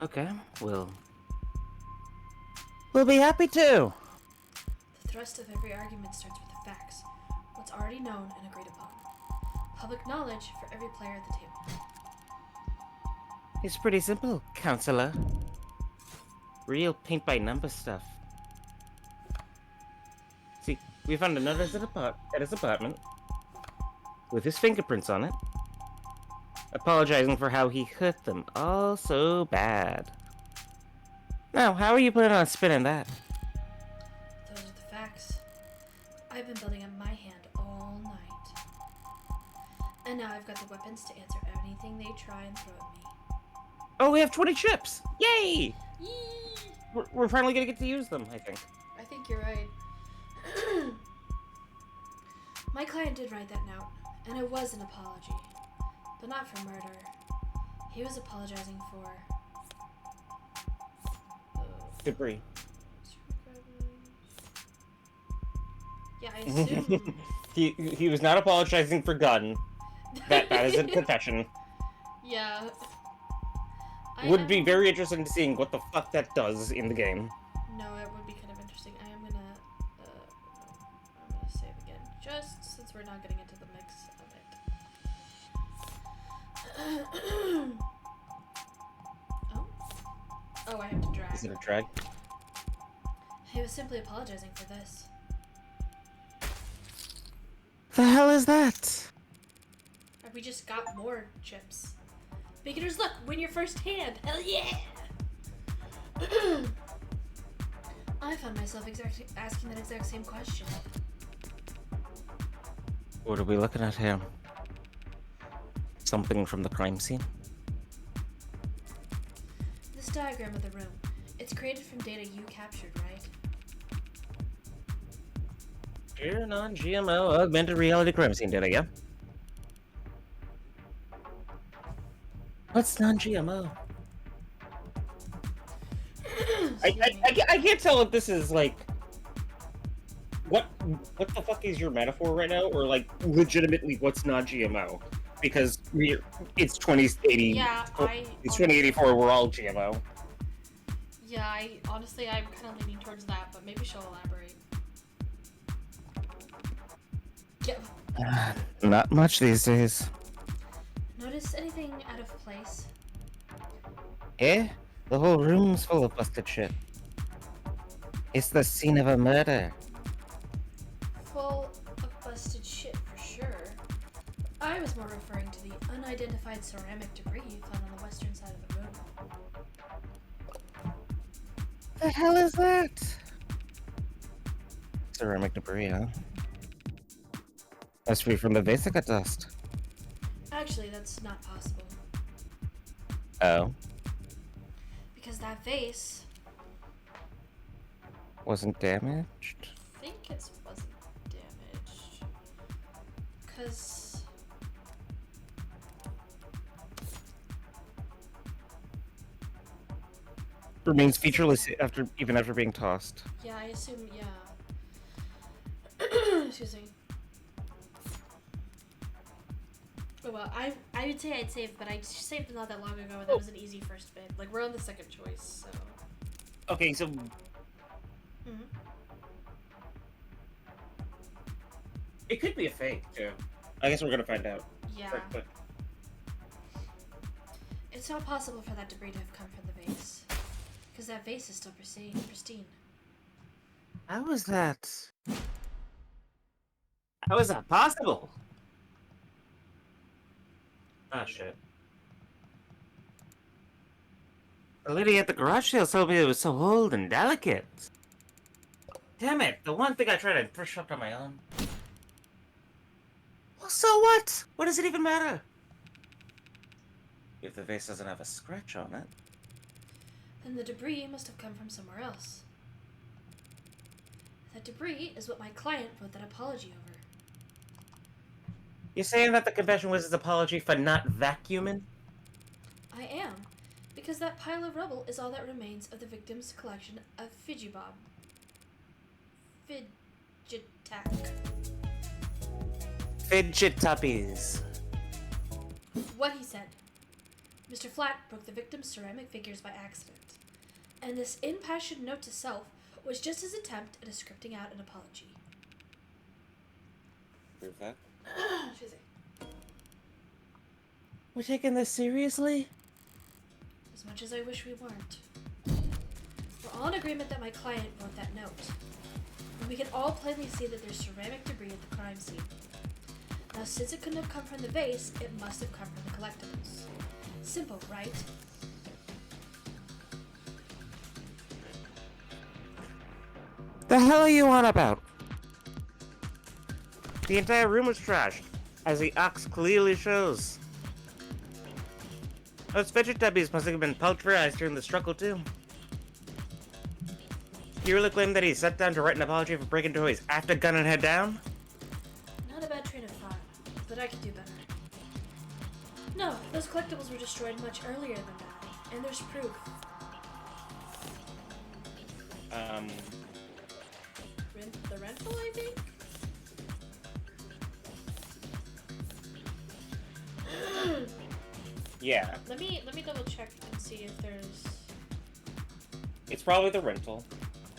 Speaker 3: Okay, we'll be happy to.
Speaker 2: The thrust of every argument starts with the facts. What's already known and agreed upon. Public knowledge for every player at the table.
Speaker 3: It's pretty simple, Counselor. Real paint-by-number stuff. See, we found a note at his apartment with his fingerprints on it, apologizing for how he hurt them all so bad. Now, how are you planning on spinning that?
Speaker 2: Those are the facts. I've been building up my hand all night. And now I've got the weapons to answer anything they try and throw at me.
Speaker 3: Oh, we have 20 chips! Yay!
Speaker 2: Yee!
Speaker 3: We're finally gonna get to use them, I think.
Speaker 2: I think you're right. My client did write that note, and it was an apology. But not for murder. He was apologizing for...
Speaker 3: Debris.
Speaker 2: Yeah, I assume...
Speaker 3: He was not apologizing for gun. That is a confession.
Speaker 2: Yeah.
Speaker 3: Would be very interesting to seeing what the fuck that does in the game.
Speaker 2: No, it would be kind of interesting. I'm gonna save again, just since we're not getting into the mix of it. Oh, I have to drag.
Speaker 3: Is it a drag?
Speaker 2: He was simply apologizing for this.
Speaker 3: The hell is that?
Speaker 2: We just got more chips. Beginners luck, win your first hand. Hell yeah! I found myself asking that exact same question.
Speaker 3: What are we looking at here? Something from the crime scene?
Speaker 2: This diagram of the room. It's created from data you captured, right?
Speaker 3: Pure non-GMO augmented reality crime scene data, yeah? What's non-GMO? I can't tell if this is like what the fuck is your metaphor right now, or like legitimately what's non-GMO? Because it's 2080.
Speaker 2: Yeah,
Speaker 3: it's 2084. We're all GMO.
Speaker 2: Yeah, I'm kind of leaning towards that, but maybe she'll elaborate. Yeah.
Speaker 3: Not much these days.
Speaker 2: Notice anything out of place?
Speaker 3: Eh? The whole room's full of busted shit. It's the scene of a murder.
Speaker 2: Full of busted shit for sure. I was more referring to the unidentified ceramic debris found on the western side of the room.
Speaker 3: The hell is that? Ceramic debris, huh? Must be from the Vesica dust.
Speaker 2: Actually, that's not possible.
Speaker 3: Oh?
Speaker 2: Because that vase,
Speaker 3: Wasn't damaged?
Speaker 2: I think it wasn't damaged. Because
Speaker 3: Remains featureless even after being tossed.
Speaker 2: yeah, I assume, yeah. Excuse me. Oh, well, I would say I'd save, but I saved not that long ago, and that was an easy first bit. Like, we're on the second choice, so.
Speaker 1: Okay, so
Speaker 2: Mm-hmm.
Speaker 1: it could be a fake too. I guess we're gonna find out.
Speaker 2: Yeah.
Speaker 1: Right, but
Speaker 2: It's not possible for that debris to have come from the vase. Because that vase is still pristine.
Speaker 3: How is that?
Speaker 1: how is that possible? Ah, shit.
Speaker 3: The lady at the garage sale told me it was so old and delicate.
Speaker 1: Damn it! The one thing I tried to brush up on my own.
Speaker 3: Well, so what? What does it even matter? If the vase doesn't have a scratch on it.
Speaker 2: Then the debris must have come from somewhere else. That debris is what my client wrote that apology over.
Speaker 3: You're saying that the confession was his apology for not vacuuming?
Speaker 2: I am, because that pile of rubble is all that remains of the victim's collection of Fidgibob. Fidgetac.
Speaker 3: Fidget tuppies.
Speaker 2: What he said. Mr. Flat broke the victim's ceramic figures by accident. And this impassioned note to self was just his attempt at scripting out an apology.
Speaker 3: Prove that.
Speaker 2: Excuse me.
Speaker 3: We're taking this seriously?
Speaker 2: As much as I wish we weren't. We're all in agreement that my client wrote that note. And we can all plainly see that there's ceramic debris at the crime scene. Now, since it couldn't have come from the vase, it must have come from the collectibles. Simple, right?
Speaker 3: The hell are you on about? The entire room was trashed, as the ox clearly shows. Those fidget tubbies must have been pulverized during the struggle too. You really claim that he sat down to write an apology for breaking toys after gunning her down?
Speaker 2: Not a bad train of thought, but I could do better. No, those collectibles were destroyed much earlier than that, and there's proof. The rental, I think?
Speaker 1: Yeah,
Speaker 2: Let me double check and see if there's.
Speaker 1: it's probably the rental.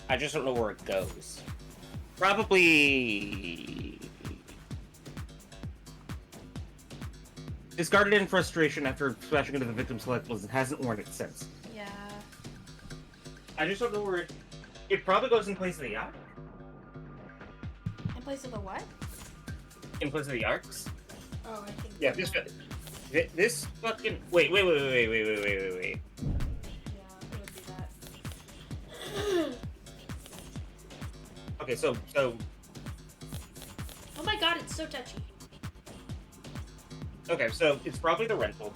Speaker 1: I just don't know where it goes. Probably discarded in frustration after smashing into the victim's collectibles and hasn't worn it since.
Speaker 2: Yeah.
Speaker 1: I just don't know where it. It probably goes in place of the arc.
Speaker 2: In place of a what?
Speaker 1: In place of the arcs.
Speaker 2: Oh, I think.
Speaker 1: Yeah, this fucking wait.
Speaker 2: Yeah, it would be that.
Speaker 1: Okay, so
Speaker 2: Oh my god, it's so touchy.
Speaker 1: okay, so it's probably the rental,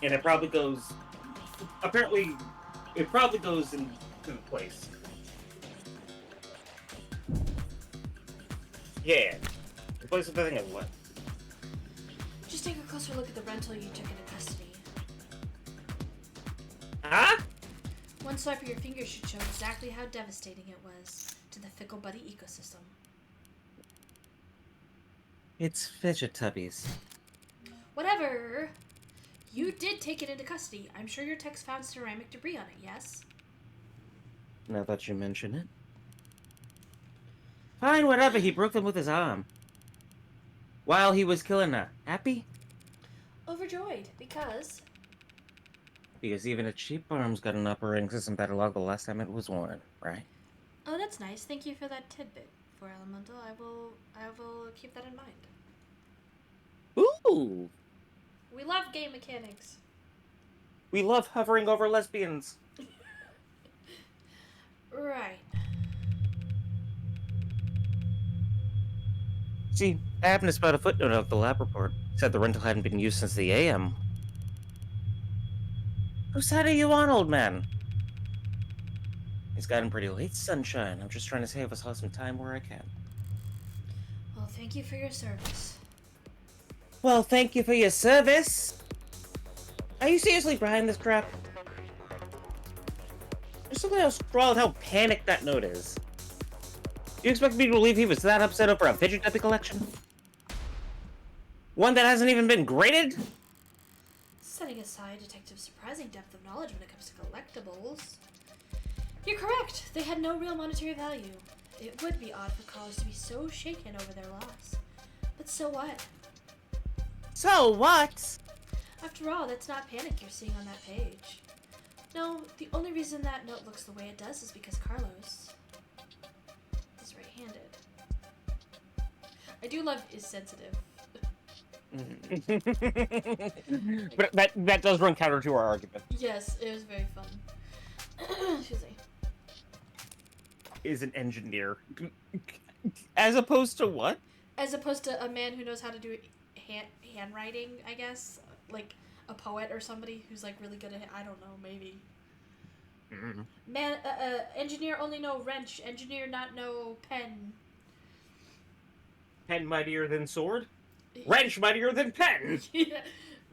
Speaker 1: and it probably goes. Apparently, it probably goes into the place. Yeah, the place of the thing of what?
Speaker 2: Just take a closer look at the rental you took into custody.
Speaker 1: Huh?
Speaker 2: One swipe of your finger should show exactly how devastating it was to the Fickle Buddy ecosystem.
Speaker 3: It's fidget tubbies.
Speaker 2: Whatever! You did take it into custody. I'm sure your techs found ceramic debris on it, yes?
Speaker 3: Now that you mention it. Fine, whatever. He broke them with his arm. While he was killing her. Happy?
Speaker 2: Overjoyed, because...
Speaker 3: Because even a cheap arm's got an operating system that'll log the last time it was worn, right?
Speaker 2: Oh, that's nice. Thank you for that tidbit, for Elemental. I will keep that in mind.
Speaker 3: Ooh!
Speaker 2: We love game mechanics.
Speaker 3: We love hovering over lesbians.
Speaker 2: Right.
Speaker 3: See, I happened to spot a footnote of the lab report. Said the rental hadn't been used since the AM. Whose side are you on, old man? It's gotten pretty late, sunshine. I'm just trying to save us all some time where I can.
Speaker 2: Well, thank you for your service.
Speaker 3: Well, thank you for your service. Are you seriously behind this crap? There's something else scrawled how panicked that note is. You expect me to believe he was that upset over a fidget toppy collection? One that hasn't even been graded?
Speaker 2: Setting aside Detective's surprising depth of knowledge when it comes to collectibles. You're correct. They had no real monetary value. It would be odd for callers to be so shaken over their loss. But so what?
Speaker 3: So what?
Speaker 2: After all, that's not panic you're seeing on that page. No, the only reason that note looks the way it does is because Carlos is right-handed. I do love is sensitive.
Speaker 1: But that does run counter to our argument.
Speaker 2: Yes, it was very fun. Excuse me.
Speaker 1: Is an engineer. As opposed to what?
Speaker 2: As opposed to a man who knows how to do handwriting, I guess. Like a poet or somebody who's like really good at it. I don't know, maybe. Man, engineer only know wrench. Engineer not know pen.
Speaker 1: Pen mightier than sword? Wrench mightier than pen!
Speaker 2: Yeah.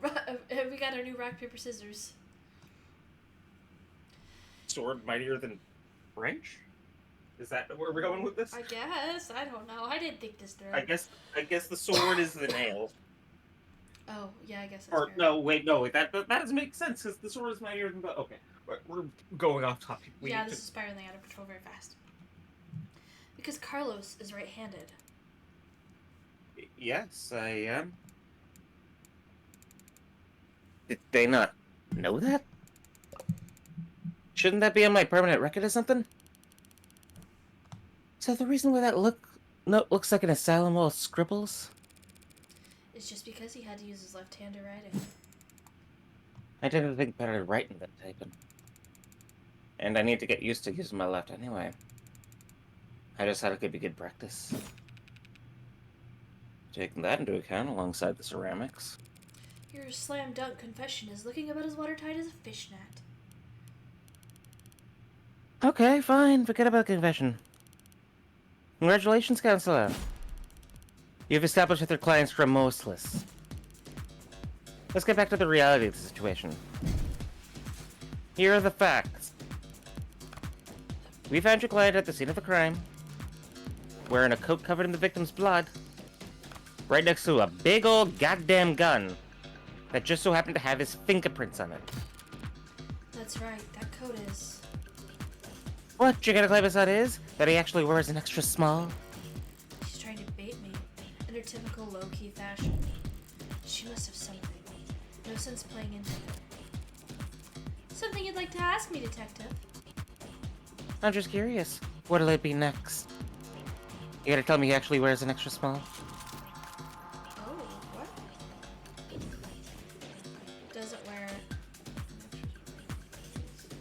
Speaker 2: We got our new rock, paper, scissors.
Speaker 1: Sword mightier than wrench? Is that where we're going with this?
Speaker 2: I guess. I don't know. I didn't think this through.
Speaker 1: I guess the sword is the nail.
Speaker 2: Oh, yeah, I guess that's
Speaker 1: Or
Speaker 2: fair.
Speaker 1: no, that doesn't make sense because the sword is mightier than the. Okay, we're going off topic.
Speaker 2: Yeah, this is spiraling out of control very fast. Because Carlos is right-handed.
Speaker 3: Yes, I am. Did they not know that? Shouldn't that be on my permanent record or something? So the reason why that note looks like an asylum wall scribbles?
Speaker 2: It's just because he had to use his left hand to write it.
Speaker 3: I tend to think better at writing than typing. And I need to get used to using my left anyway. I just thought it could be good practice. Taking that into account alongside the ceramics.
Speaker 2: Your slam dunk confession is looking about as watertight as a fishnet.
Speaker 3: Okay, fine. Forget about the confession. Congratulations, Counselor. You've established that their client's remorseless. Let's get back to the reality of the situation. Here are the facts. We found your client at the scene of the crime, wearing a coat covered in the victim's blood, right next to a big old goddamn gun that just so happened to have his fingerprints on it.
Speaker 2: That's right, that coat is...
Speaker 3: What you're gonna claim us that is? That he actually wears an extra small?
Speaker 2: She's trying to bait me, in her typical low-key fashion. She must have something. No sense playing into it. Something you'd like to ask me, Detective?
Speaker 3: I'm just curious. What'll it be next? You gotta tell me he actually wears an extra small?
Speaker 2: Oh, what? Doesn't wear...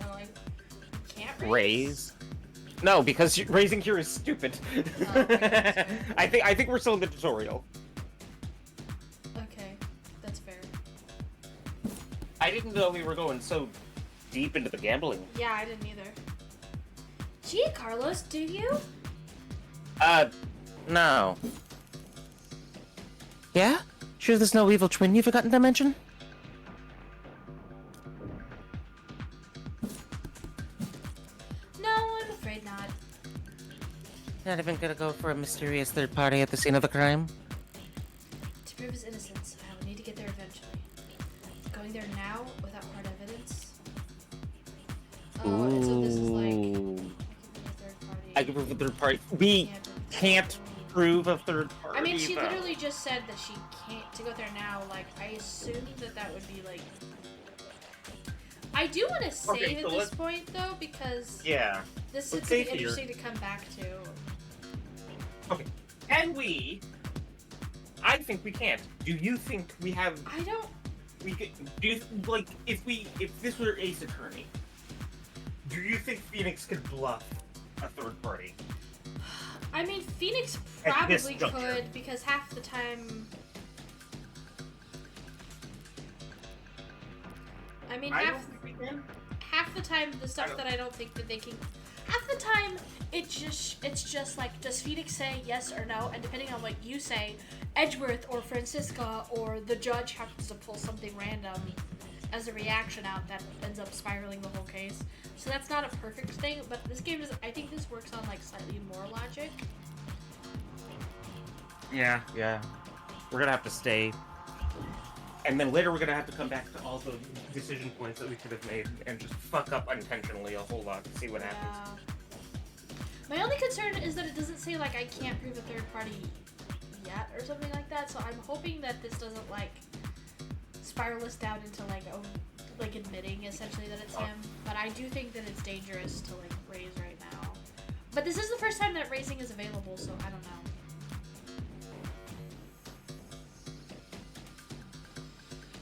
Speaker 2: Oh, I can't raise?
Speaker 1: No, because raising here is stupid.
Speaker 2: Oh, okay.
Speaker 1: I think we're still in the tutorial.
Speaker 2: Okay, that's fair.
Speaker 1: I didn't know we were going so deep into the gambling.
Speaker 2: Yeah, I didn't either. Gee, Carlos, do you?
Speaker 3: No. Yeah? Sure there's no evil twin you've forgotten to mention?
Speaker 2: No, I'm afraid not.
Speaker 3: Not even gonna go for a mysterious third party at the scene of the crime?
Speaker 2: To prove his innocence, I will need to get there eventually. Going there now, without hard evidence? Oh, and so this is like...
Speaker 3: I can prove a third party. We can't prove a third party.
Speaker 2: I mean, she
Speaker 3: though.
Speaker 2: literally just said that she can't to go there now. Like, I assume that would be like. I do want to save
Speaker 1: Okay, so
Speaker 2: at this point though, because
Speaker 1: Yeah.
Speaker 2: this
Speaker 1: let's
Speaker 2: is gonna
Speaker 1: save
Speaker 2: be
Speaker 1: here.
Speaker 2: interesting to come back to.
Speaker 1: Okay. Can we? I think we can't. Do you think we have?
Speaker 2: I don't.
Speaker 1: We could. Do you like if this were Ace Attorney? Do you think Phoenix could bluff a third party?
Speaker 2: I mean, Phoenix
Speaker 1: At this
Speaker 2: probably
Speaker 1: juncture.
Speaker 2: could, because half the time. I mean,
Speaker 1: I
Speaker 2: half
Speaker 1: don't think we can.
Speaker 2: half the time the stuff that I don't think that they can. Half the time it's just like, does Phoenix say yes or no, and depending on what you say, Edgeworth or Francisca or the judge happens to pull something random as a reaction out that ends up spiraling the whole case. So that's not a perfect thing, but this game is. I think this works on like slightly more logic.
Speaker 3: Yeah. We're gonna have to stay.
Speaker 1: And then later we're gonna have to come back to all the decision points that we could have made and just fuck up unintentionally a whole lot to see what happens.
Speaker 2: My only concern is that it doesn't say like I can't prove a third party yet or something like that. So I'm hoping that this doesn't like spiral us down into like admitting essentially that it's him. But I do think that it's dangerous to like raise right now. But this is the first time that raising is available, so I don't know.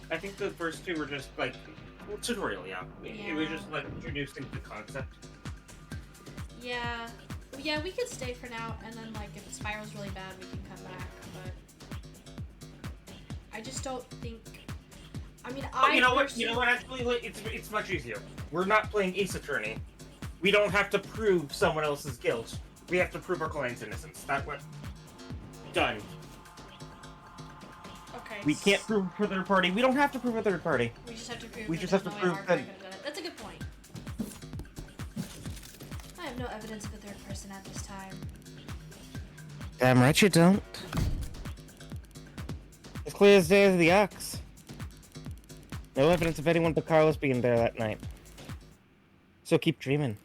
Speaker 1: I think the first two were just like tutorial, yeah. It was
Speaker 2: Yeah.
Speaker 1: just like introducing the concept.
Speaker 2: Yeah, we could stay for now, and then like if it spirals really bad, we can come back. But I just don't think. I mean,
Speaker 1: Oh, you know what? You know what? Actually, like, it's much easier. We're not playing Ace Attorney. We don't have to prove someone else's guilt. We have to prove our client's innocence. That what? Done.
Speaker 2: Okay.
Speaker 3: We can't prove a third party. We don't have to prove a third party.
Speaker 2: We just have to prove.
Speaker 3: We
Speaker 2: that
Speaker 3: just
Speaker 2: there's
Speaker 3: have to
Speaker 2: no way
Speaker 3: prove
Speaker 2: Margaret
Speaker 3: that-
Speaker 2: could have done it. That's a good point. I have no evidence of a third person at this time.
Speaker 3: Damn right you don't. As clear as day as the ox. No evidence of anyone but Carlos being there that night. So keep dreaming.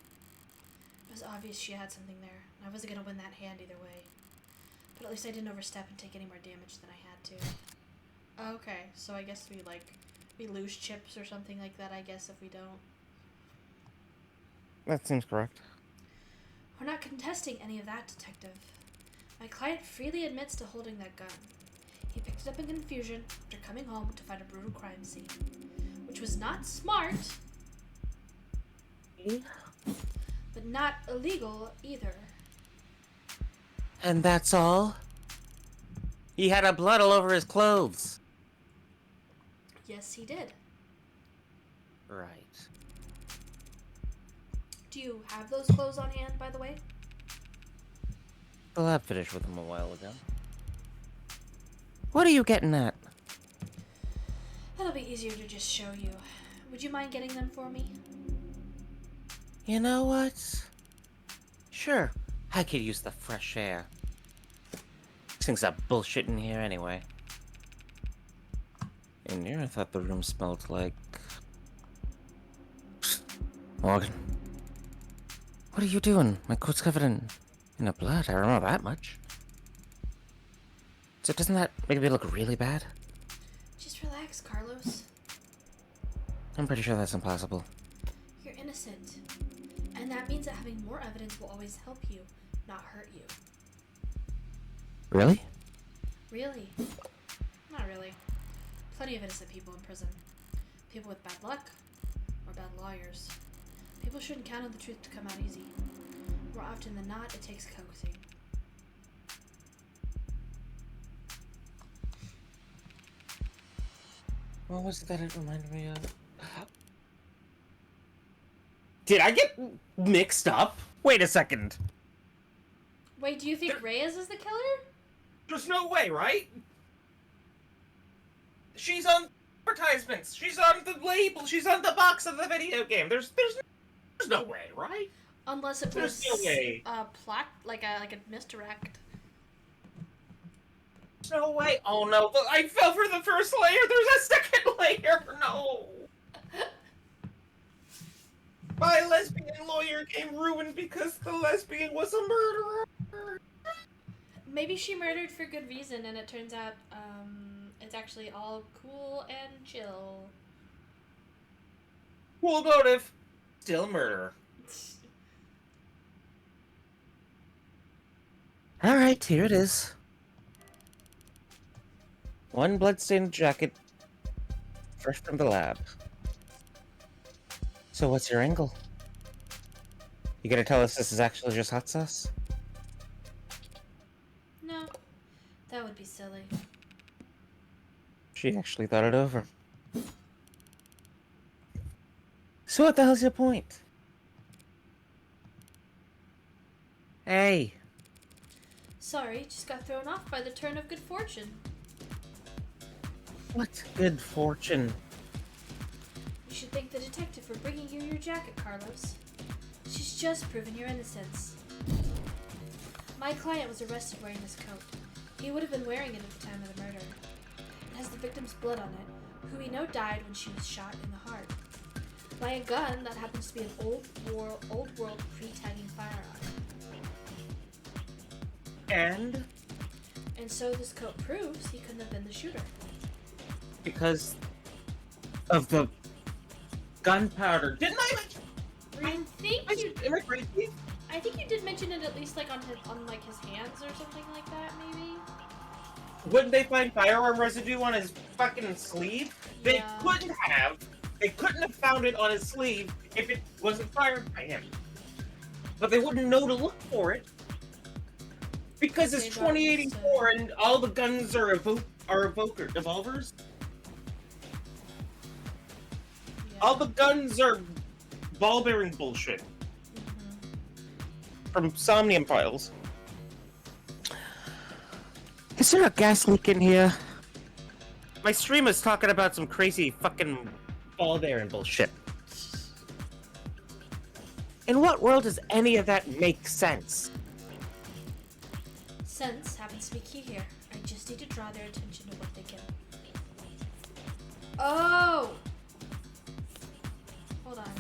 Speaker 2: It was obvious she had something there. I wasn't gonna win that hand either way. But at least I didn't overstep and take any more damage than I had to. Okay, so I guess we lose chips or something like that, I guess, if we don't.
Speaker 3: That seems correct.
Speaker 2: We're not contesting any of that, Detective. My client freely admits to holding that gun. He picked it up in confusion after coming home to find a brutal crime scene. Which was not smart, but not illegal either.
Speaker 3: And that's all? He had a blood all over his clothes.
Speaker 2: Yes, he did.
Speaker 3: Right.
Speaker 2: Do you have those clothes on hand, by the way?
Speaker 3: The lab finished with him a while ago. What are you getting at?
Speaker 2: That'll be easier to just show you. Would you mind getting them for me?
Speaker 3: You know what? Sure, I could use the fresh air. These things are bullshit in here anyway. In here, I thought the room smelled like... Morgan. What are you doing? My coat's covered in a blood. I remember that much. So doesn't that make me look really bad?
Speaker 2: Just relax, Carlos.
Speaker 3: I'm pretty sure that's impossible.
Speaker 2: You're innocent. And that means that having more evidence will always help you, not hurt you.
Speaker 3: Really?
Speaker 2: Really? Not really. Plenty of innocent people in prison. People with bad luck, or bad lawyers. People shouldn't count on the truth to come out easy. More often than not, it takes coaxing.
Speaker 3: What was it that it reminded me of?
Speaker 1: Did I get mixed up?
Speaker 3: Wait a second.
Speaker 2: Wait, do you think Reyes is the killer?
Speaker 1: There's no way, right? She's on advertisements. She's on the label. She's on the box of the video game. There's no way, right?
Speaker 2: Unless it
Speaker 1: There's
Speaker 2: was
Speaker 1: no way.
Speaker 2: a plot, like a misdirect.
Speaker 1: There's no way. Oh no, I fell for the first layer. There's a second layer. No. My lesbian lawyer game ruined because the lesbian was a murderer.
Speaker 2: Maybe she murdered for good reason, and it turns out it's actually all cool and chill.
Speaker 1: Cool motive. Still murder.
Speaker 3: Alright, here it is. One bloodstained jacket, fresh from the lab. So what's your angle? You gonna tell us this is actually just hot sauce?
Speaker 2: No, that would be silly.
Speaker 3: She actually thought it over. So what the hell's your point? Hey,
Speaker 2: Sorry, just got thrown off by the turn of good fortune.
Speaker 3: what good fortune.
Speaker 2: You should thank the detective for bringing you your jacket, Carlos. She's just proven your innocence. My client was arrested wearing this coat. He would have been wearing it at the time of the murder. It has the victim's blood on it, who we know died when she was shot in the heart. By a gun that happens to be an old world pre-tagging firearm.
Speaker 3: And?
Speaker 2: And so this coat proves he couldn't have been the shooter.
Speaker 3: Because of the gunpowder.
Speaker 1: Didn't I mention?
Speaker 2: I think you
Speaker 1: Am I crazy?
Speaker 2: I think you did mention it at least like on like his hands or something like that, maybe.
Speaker 1: Wouldn't they find firearm residue on his fucking sleeve? They
Speaker 2: Yeah.
Speaker 1: couldn't have. They couldn't have found it on his sleeve if it wasn't fired by him. But they wouldn't know to look for it because it's
Speaker 2: They've
Speaker 1: 2084 and all the guns are evolvers.
Speaker 2: Yeah.
Speaker 1: All the guns are ball bearing bullshit
Speaker 2: Mhm.
Speaker 1: from Somnium files.
Speaker 3: Is there a gas leak in here?
Speaker 1: My streamer's talking about some crazy fucking ball bearing bullshit.
Speaker 3: In what world does any of that make sense?
Speaker 2: Sense happens to be key here. I just need to draw their attention to what they can. Oh! Hold on.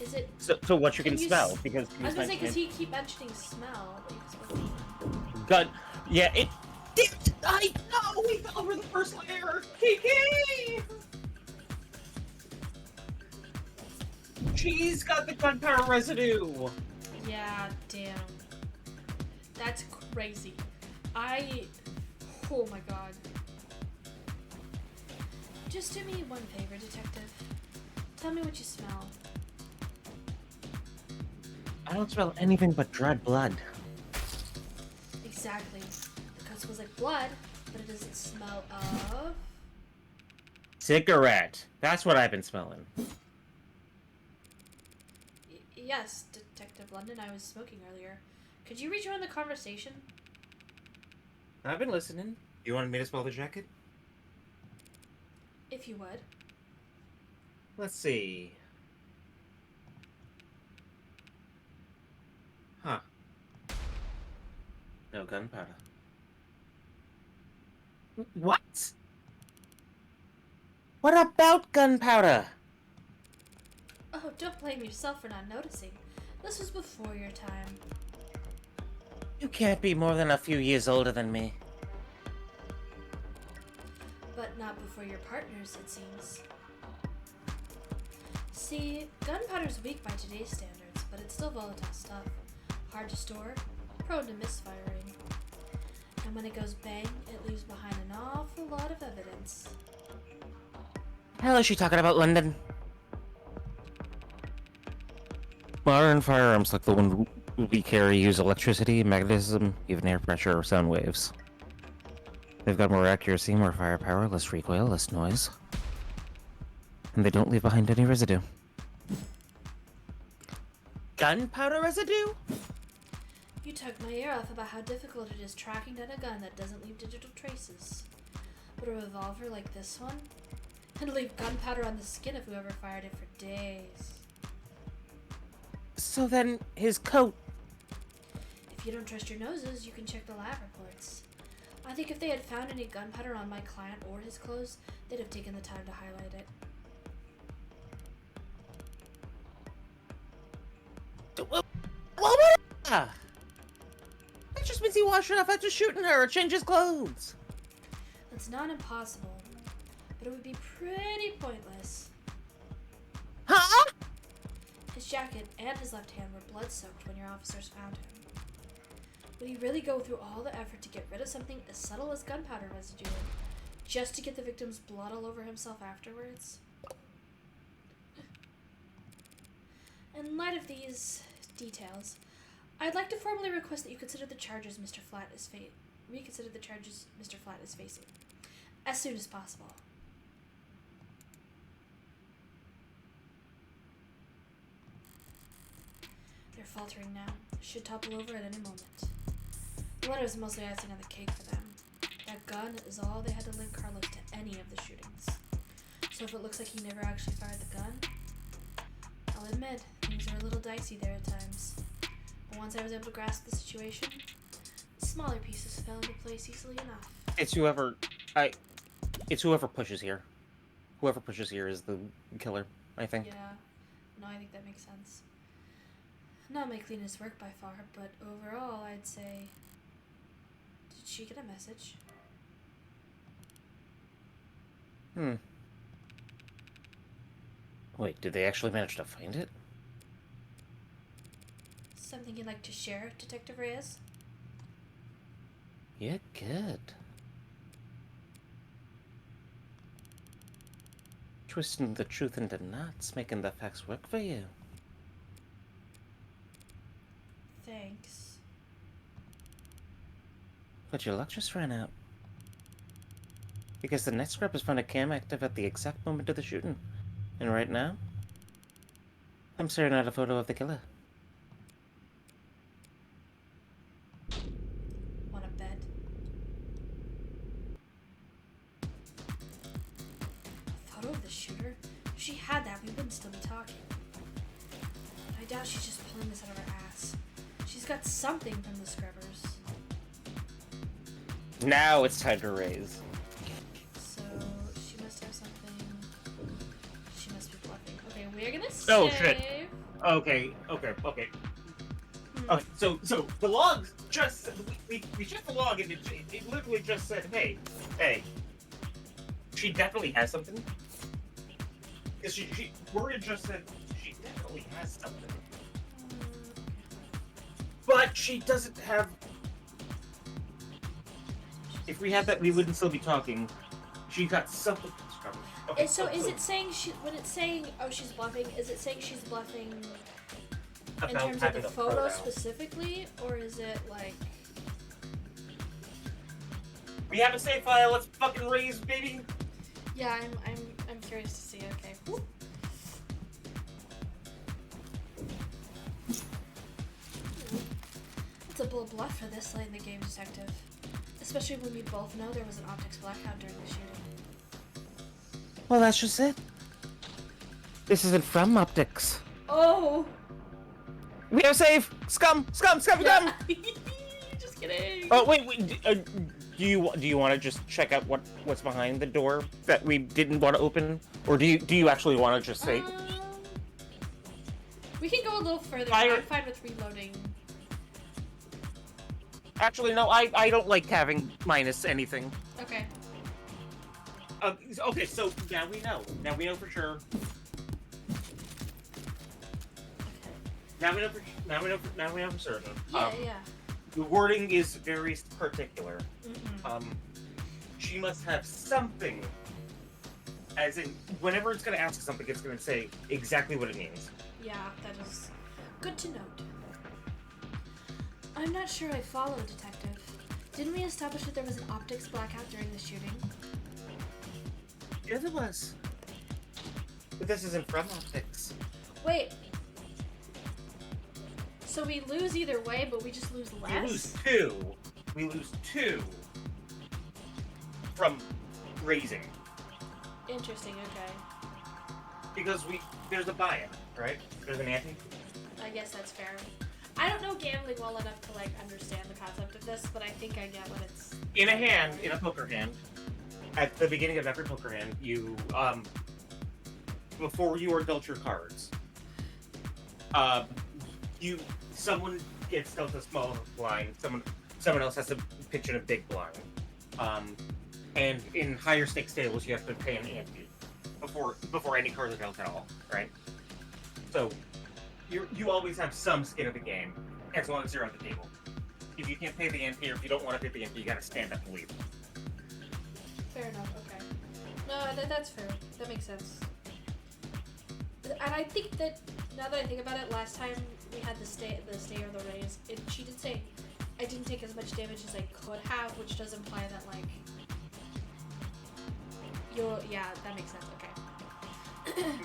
Speaker 2: Is it?
Speaker 1: So what you
Speaker 2: Can
Speaker 1: can
Speaker 2: you
Speaker 1: smell
Speaker 2: s-
Speaker 1: because
Speaker 2: I was gonna say because he keep mentioning smell.
Speaker 1: gun. Yeah, it did. I know we fell over the first layer. Kiki. She's got the gunpowder residue.
Speaker 2: Yeah, damn. That's crazy. Oh my god. Just do me one favor, detective. Tell me what you smell.
Speaker 3: I don't smell anything but dried blood.
Speaker 2: Exactly. The coat smells like blood, but it doesn't smell of...
Speaker 1: Cigarette. That's what I've been smelling.
Speaker 2: Yes, Detective London, I was smoking earlier. Could you rejoin the conversation?
Speaker 1: I've been listening. You wanted me to smell the jacket?
Speaker 2: If you would.
Speaker 1: Let's see. Huh. No gunpowder. What?
Speaker 3: What about gunpowder?
Speaker 2: Oh, don't blame yourself for not noticing. This was before your time.
Speaker 3: You can't be more than a few years older than me.
Speaker 2: But not before your partners, it seems. See, gunpowder's weak by today's standards, but it's still volatile stuff. Hard to store, prone to misfiring. And when it goes bang, it leaves behind an awful lot of evidence.
Speaker 3: Hell is she talking about, London? Modern firearms like the one we carry use electricity, magnetism, even air pressure or sound waves. They've got more accuracy, more firepower, less recoil, less noise. And they don't leave behind any residue.
Speaker 1: Gunpowder residue?
Speaker 2: You tugged my ear off about how difficult it is tracking down a gun that doesn't leave digital traces. But a revolver like this one? It'd leave gunpowder on the skin of whoever fired it for days.
Speaker 3: So then, his coat...
Speaker 2: If you don't trust your noses, you can check the lab reports. I think if they had found any gunpowder on my client or his clothes, they'd have taken the time to highlight it.
Speaker 3: Well, that just means he washed it off after shooting her or changed his clothes.
Speaker 2: That's not impossible, but it would be pretty pointless.
Speaker 3: Huh?
Speaker 2: His jacket and his left hand were blood-soaked when your officers found him. Would he really go through all the effort to get rid of something as subtle as gunpowder residue, just to get the victim's blood all over himself afterwards? In light of these details, I'd like to formally request that you consider the charges Mr. Flat is reconsider the charges Mr. Flat is facing as soon as possible. They're faltering now. Should topple over at any moment. The letter is mostly icing on the cake for them. That gun is all they had to link Carlos to any of the shootings. So if it looks like he never actually fired the gun, I'll admit, things are a little dicey there at times. But once I was able to grasp the situation, smaller pieces fell into place easily enough.
Speaker 3: It's whoever pushes here. Whoever pushes here is the killer, I think.
Speaker 2: Yeah. No, I think that makes sense. Not my cleanest work by far, but overall, I'd say... Did she get a message?
Speaker 3: Wait, did they actually manage to find it?
Speaker 2: Something you'd like to share, Detective Reyes?
Speaker 3: Yeah, good. Twisting the truth into knots, making the facts work for you.
Speaker 2: Thanks.
Speaker 3: But your luck just ran out. Because the next scrap was found a cam active at the exact moment of the shooting. And right now, I'm staring at a photo of the killer.
Speaker 2: Wanna bet? A photo of the shooter? If she had that, we wouldn't still be talking. But I doubt she's just pulling this out of her ass. She's got something from the scrubbers.
Speaker 3: Now it's time to raise.
Speaker 2: So, she must have something. She must be bluffing. Okay, we're gonna save.
Speaker 1: Oh, shit. Okay. Okay, so the log just... We checked the log and it literally just said, hey, she definitely has something. Because Morgin just said she definitely has something. But she doesn't have... If we had that, we wouldn't still be talking. She got something discovered. Okay,
Speaker 2: So is it saying when it's saying, oh, she's bluffing, is it saying she's bluffing in terms of
Speaker 1: having
Speaker 2: the
Speaker 1: a
Speaker 2: photo specifically, or is it like...
Speaker 1: We have a save file, let's fucking raise, baby!
Speaker 2: Yeah, I'm curious to see, okay. Whoop. It's a bold bluff for this late in the game, Detective. Especially when we both know there was an optics blackout during the shooting.
Speaker 3: Well, that's just it. This isn't from optics.
Speaker 2: Oh!
Speaker 3: We have save! Scum!
Speaker 2: Yeah. Just kidding!
Speaker 3: Oh, wait, do you want to just check out what's behind the door that we didn't want to open? Or do you actually want to just say...
Speaker 2: We can go a little further, I'm fine with reloading.
Speaker 3: Actually, no, I don't like having minus anything.
Speaker 2: Okay.
Speaker 1: Okay, so now we know. Now we know for sure. Now we know for certain.
Speaker 2: Yeah.
Speaker 1: The wording is very particular.
Speaker 2: Mm-hmm.
Speaker 1: She must have something. As in, whenever it's going to ask something, it's going to say exactly what it means.
Speaker 2: Yeah, that is good to note. I'm not sure I follow, Detective. Didn't we establish that there was an optics blackout during the shooting?
Speaker 1: Yeah, there was. But this isn't from optics.
Speaker 2: Wait. So we lose either way, but we just lose less?
Speaker 1: We lose two from raising.
Speaker 2: Interesting, okay.
Speaker 1: Because there's a buy-in, right? There's an ante.
Speaker 2: I guess that's fair. I don't know gambling well enough to understand the concept of this, but I think I get what it's...
Speaker 1: In a poker hand, at the beginning of every poker hand, you, before you are dealt your cards, you someone gets dealt a small blind, someone else has to pitch in a big blind. And in higher stakes tables, you have to pay an ante before any cards are dealt at all, right? So you always have some skin of the game as long as you're on the table. If you can't pay the ante, or if you don't want to pay the ante, you gotta stand up and leave.
Speaker 2: Fair enough. Okay. No, that's fair. That makes sense. And I think that now that I think about it, last time we had the stay or the raise, she did say I didn't take as much damage as I could have, which does imply that like yeah, that makes sense. Okay.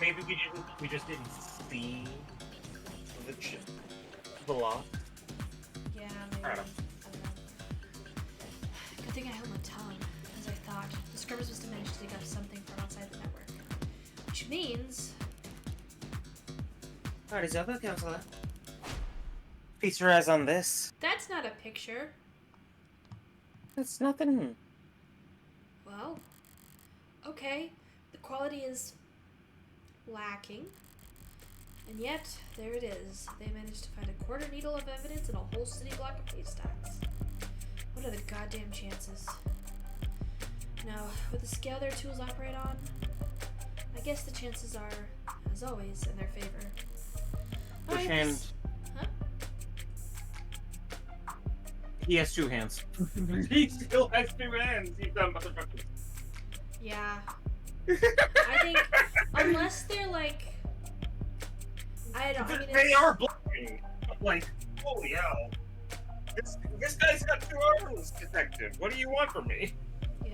Speaker 1: Maybe we just didn't see the law.
Speaker 2: Yeah, maybe. I don't know. Good thing I held my tongue, as I thought. The scrubbers must have managed to dig up something from outside the network. Which means...
Speaker 3: Party's over, Counselor. Feast your eyes on this.
Speaker 2: That's not a picture.
Speaker 3: It's nothing.
Speaker 2: Well, okay. The quality is lacking. And yet, there it is. They managed to find a quarter needle of evidence and a whole city block of haystacks. What are the goddamn chances? Now, with the scale their tools operate on, I guess the chances are, as always, in their favor.
Speaker 1: Which hand?
Speaker 2: Huh?
Speaker 1: He has two hands. He still has two hands. You dumb motherfucker.
Speaker 2: Yeah. I think, unless they're like... I mean,
Speaker 1: They are blocking. Like, holy hell. This guy's got two arms, detective. What do you want from me?
Speaker 2: Yeah.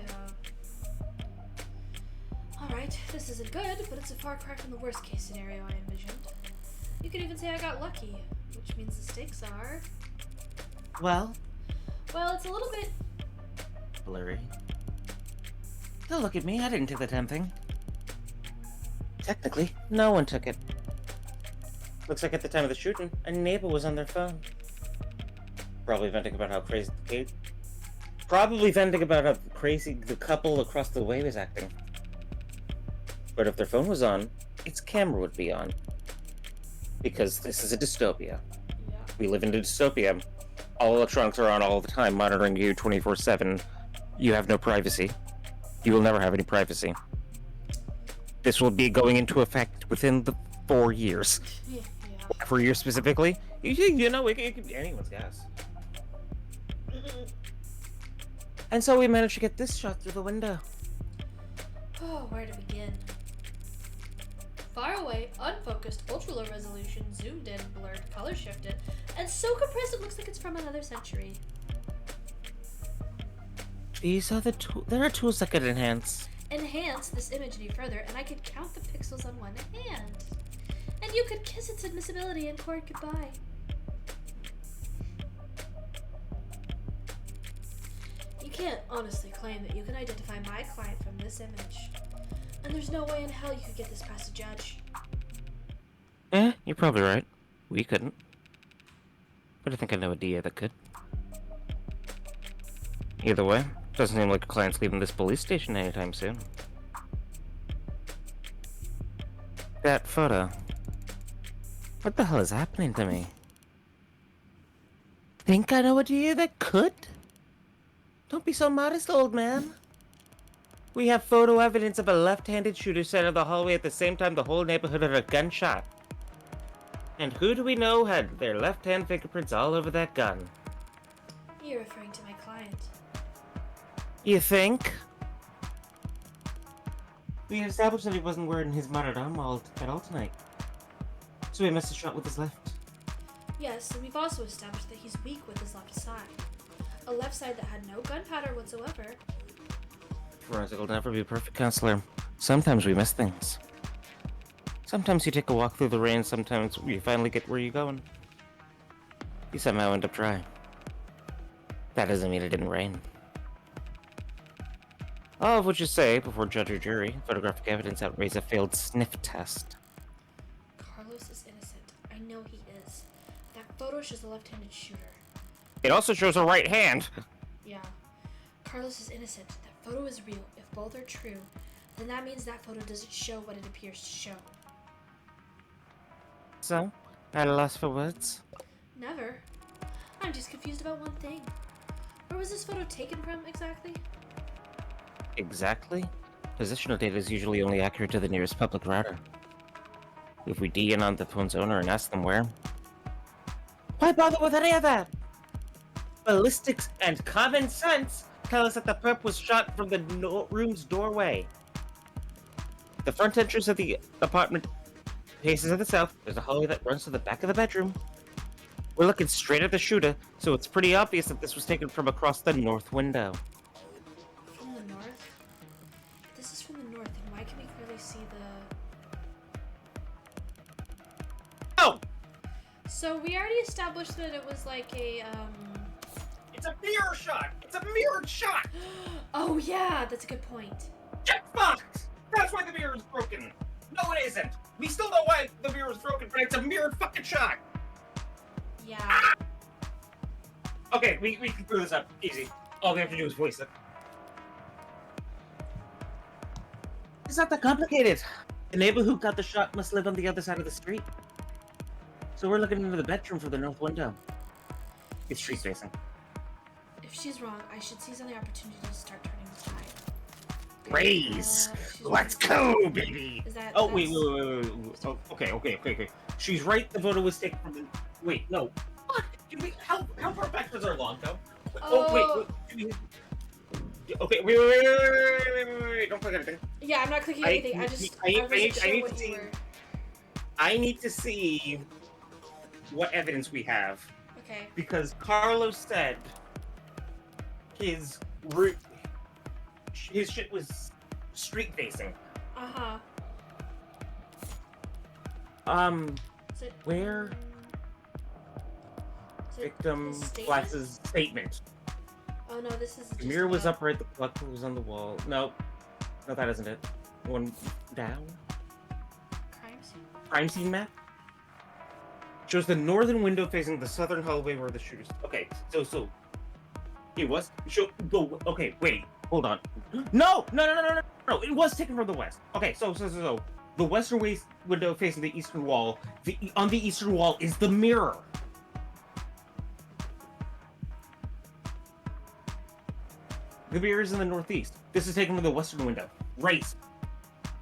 Speaker 2: Alright, this isn't good, but it's a far cry from the worst case scenario I envisioned. You could even say I got lucky, which means the stakes are...
Speaker 3: Well,
Speaker 2: Well, it's a little bit...
Speaker 3: blurry. Don't look at me, I didn't do the damn thing. Technically, no one took it. Looks like at the time of the shooting, a neighbor was on their phone. Probably venting about how crazy the couple across the way was acting. But if their phone was on, its camera would be on. Because this is a dystopia.
Speaker 2: Yeah.
Speaker 3: We live in a dystopia. All electronics are on all the time, monitoring you 24/7. You have no privacy. You will never have any privacy. This will be going into effect within the 4 years.
Speaker 2: Yeah.
Speaker 3: 4 years specifically? You know, it could be anyone's guess. And so we managed to get this shot through the window.
Speaker 2: Oh, where to begin? Far away, unfocused, ultra-low resolution, zoomed in, blurred, color shifted, and so compressed it looks like it's from another century.
Speaker 3: These are there are tools that could enhance.
Speaker 2: Enhance this imagery further, and I could count the pixels on one hand. And you could kiss its admissibility in court goodbye. You can't honestly claim that you can identify my client from this image. And there's no way in hell you could get this past a judge.
Speaker 3: You're probably right. We couldn't. But I think I know a DA that could. Either way, doesn't seem like your client's leaving this police station anytime soon. That photo. What the hell is happening to me? Think I know a DA that could? Don't be so modest, old man. We have photo evidence of a left-handed shooter set in the hallway at the same time the whole neighborhood heard a gunshot. And who do we know had their left-hand fingerprints all over that gun?
Speaker 2: You're referring to my client.
Speaker 3: You think? We established that he wasn't wearing his martyrdom at all tonight. So he must have shot with his left.
Speaker 2: Yes, and we've also established that he's weak with his left side. A left side that had no gunpowder whatsoever.
Speaker 3: Forensic will never be perfect, Counselor. Sometimes we miss things. Sometimes you take a walk through the rain, sometimes you finally get where you're going. You somehow end up dry. That doesn't mean it didn't rain. All of which is say, before judge or jury, photographic evidence outweighs a failed sniff test.
Speaker 2: Carlos is innocent. I know he is. That photo shows a left-handed shooter.
Speaker 3: It also shows a right hand!
Speaker 2: Yeah. Carlos is innocent. That photo is real. If both are true, then that means that photo doesn't show what it appears to show.
Speaker 3: So, at a loss for words?
Speaker 2: Never. I'm just confused about one thing. Where was this photo taken from exactly?
Speaker 3: Exactly? Positional data is usually only accurate to the nearest public router. If we D in on the phone's owner and ask them where, why bother with any of that? Ballistics and common sense tell us that the perp was shot from the room's doorway. The front entrance of the apartment faces to the south. There's a hallway that runs to the back of the bedroom. We're looking straight at the shooter, so it's pretty obvious that this was taken from across the north window.
Speaker 2: From the north? This is from the north, and why can we clearly see the...
Speaker 3: Oh!
Speaker 2: So we already established that it was like a,
Speaker 1: It's a mirror shot! It's a mirrored shot!
Speaker 2: Oh yeah, that's a good point.
Speaker 1: Get fucked! That's why the mirror is broken! No, it isn't! We still know why the mirror is broken, but it's a mirrored fucking shot!
Speaker 2: Yeah.
Speaker 1: Okay, we can clear this up. Easy. All we have to do is voice it.
Speaker 3: It's not that complicated. The neighbor who got the shot must live on the other side of the street. So we're looking into the bedroom from the north window. It's street facing.
Speaker 2: If she's wrong, I should seize on the opportunity to start turning the tide.
Speaker 3: Raise!
Speaker 2: She's
Speaker 3: Let's
Speaker 2: wrong.
Speaker 3: go, baby!
Speaker 2: Is that...
Speaker 3: Oh,
Speaker 2: that's-
Speaker 3: wait. Oh, okay. She's right, the photo was taken from the... Wait, no.
Speaker 1: What? How far back does our log go?
Speaker 2: Oh.
Speaker 1: Okay, wait. Don't click anything.
Speaker 2: Yeah, I'm not clicking
Speaker 1: I-
Speaker 2: anything. I
Speaker 1: I-
Speaker 2: just...
Speaker 1: I-
Speaker 2: wasn't
Speaker 1: I-
Speaker 2: sure
Speaker 1: I need
Speaker 2: what
Speaker 1: to
Speaker 2: you
Speaker 1: see-
Speaker 2: were...
Speaker 1: I need to see what evidence we have.
Speaker 2: Okay.
Speaker 1: Because Carlos said his shit was street facing.
Speaker 2: Uh-huh. Is it...
Speaker 3: Where?
Speaker 2: Is it
Speaker 1: Victim
Speaker 2: his statement?
Speaker 1: Glass's statement.
Speaker 2: Oh no, this is
Speaker 3: The
Speaker 2: just
Speaker 3: mirror was
Speaker 2: a-
Speaker 3: upright, the clock was on the wall. No, that isn't it. One down.
Speaker 2: crime scene.
Speaker 3: Crime scene map? Shows the northern window facing the southern hallway where the shooters...
Speaker 1: Okay, so it was go. Okay, wait, hold on. No, it was taken from the west. Okay, so the western window facing the eastern wall. On the eastern wall is the mirror. The mirror is in the northeast. This is taken from the western window. Raise.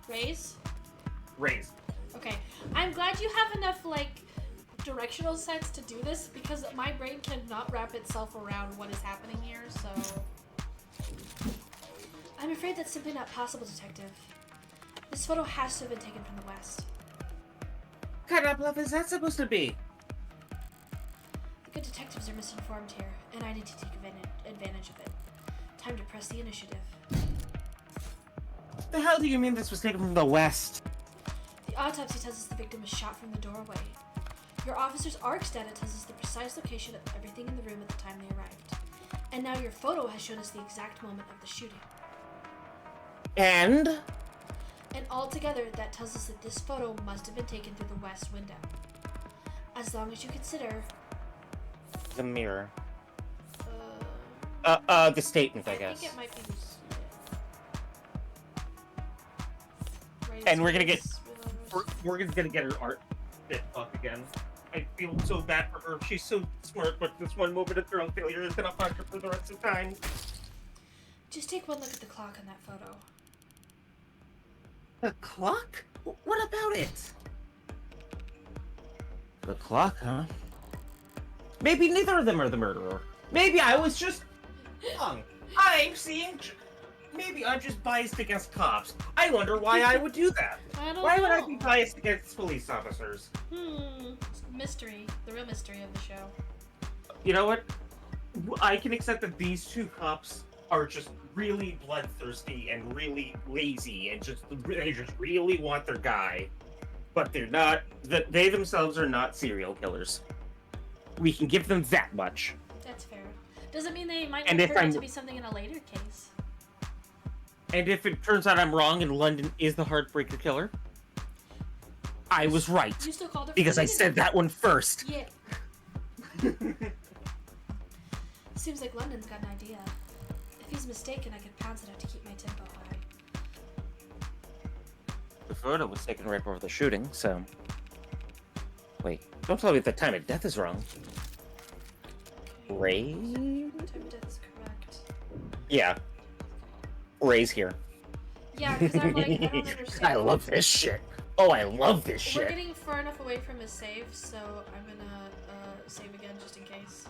Speaker 2: Raise? Okay. I'm glad you have enough, like, directional sense to do this, because my brain cannot wrap itself around what is happening here, so... I'm afraid that's simply not possible, Detective. This photo has to have been taken from the west.
Speaker 3: What kind of bluff is that supposed to be?
Speaker 2: The good detectives are misinformed here, and I need to take advantage of it. Time to press the initiative.
Speaker 3: The hell do you mean this was taken from the west?
Speaker 2: The autopsy tells us the victim was shot from the doorway. Your officer's ARCS data tells us the precise location of everything in the room at the time they arrived. And now your photo has shown us the exact moment of the shooting.
Speaker 3: And?
Speaker 2: And altogether, that tells us that this photo must have been taken through the west window. As long as you consider...
Speaker 3: The mirror.
Speaker 2: Uh...
Speaker 3: The statement, I guess.
Speaker 2: think it might be...
Speaker 1: And we're gonna get- Morgan's gonna get her art bit fucked again. I feel so bad for her. She's so smart, but this one moment of girl failure is gonna fuck her for the rest of time.
Speaker 2: Just take one look at the clock on that photo.
Speaker 3: The clock? What about it? The clock, huh? Maybe neither of them are the murderer. Maybe I was just wrong. Maybe I'm just biased against cops. I wonder why I would do that.
Speaker 2: I don't
Speaker 1: Why
Speaker 2: know.
Speaker 1: would I be biased against police officers?
Speaker 2: Mystery. The real mystery of the show.
Speaker 1: You know what? I can accept that these two cops are just really bloodthirsty and really lazy and they just really want their guy. But they're not, they themselves are not serial killers. We can give them that much.
Speaker 2: That's fair. Doesn't mean they might
Speaker 1: And
Speaker 2: not
Speaker 1: if
Speaker 2: turn out
Speaker 1: I'm-
Speaker 2: to be something in a later case.
Speaker 1: And if it turns out I'm wrong and London is the Heartbreaker killer, I was right.
Speaker 2: You still called it
Speaker 1: Because I said that one first.
Speaker 2: Yeah. Seems like London's got an idea. If he's mistaken, I could pounce it out to keep my tempo high.
Speaker 3: The photo was taken right before the shooting, so... Wait, don't tell me the time of death is wrong. Ray?
Speaker 2: Time of death is correct.
Speaker 3: Yeah. Ray's here.
Speaker 2: Yeah, because I'm like, I don't understand.
Speaker 3: I love this shit. Oh, I love this
Speaker 2: We're
Speaker 3: shit.
Speaker 2: getting far enough away from his save, so I'm gonna save again just in case.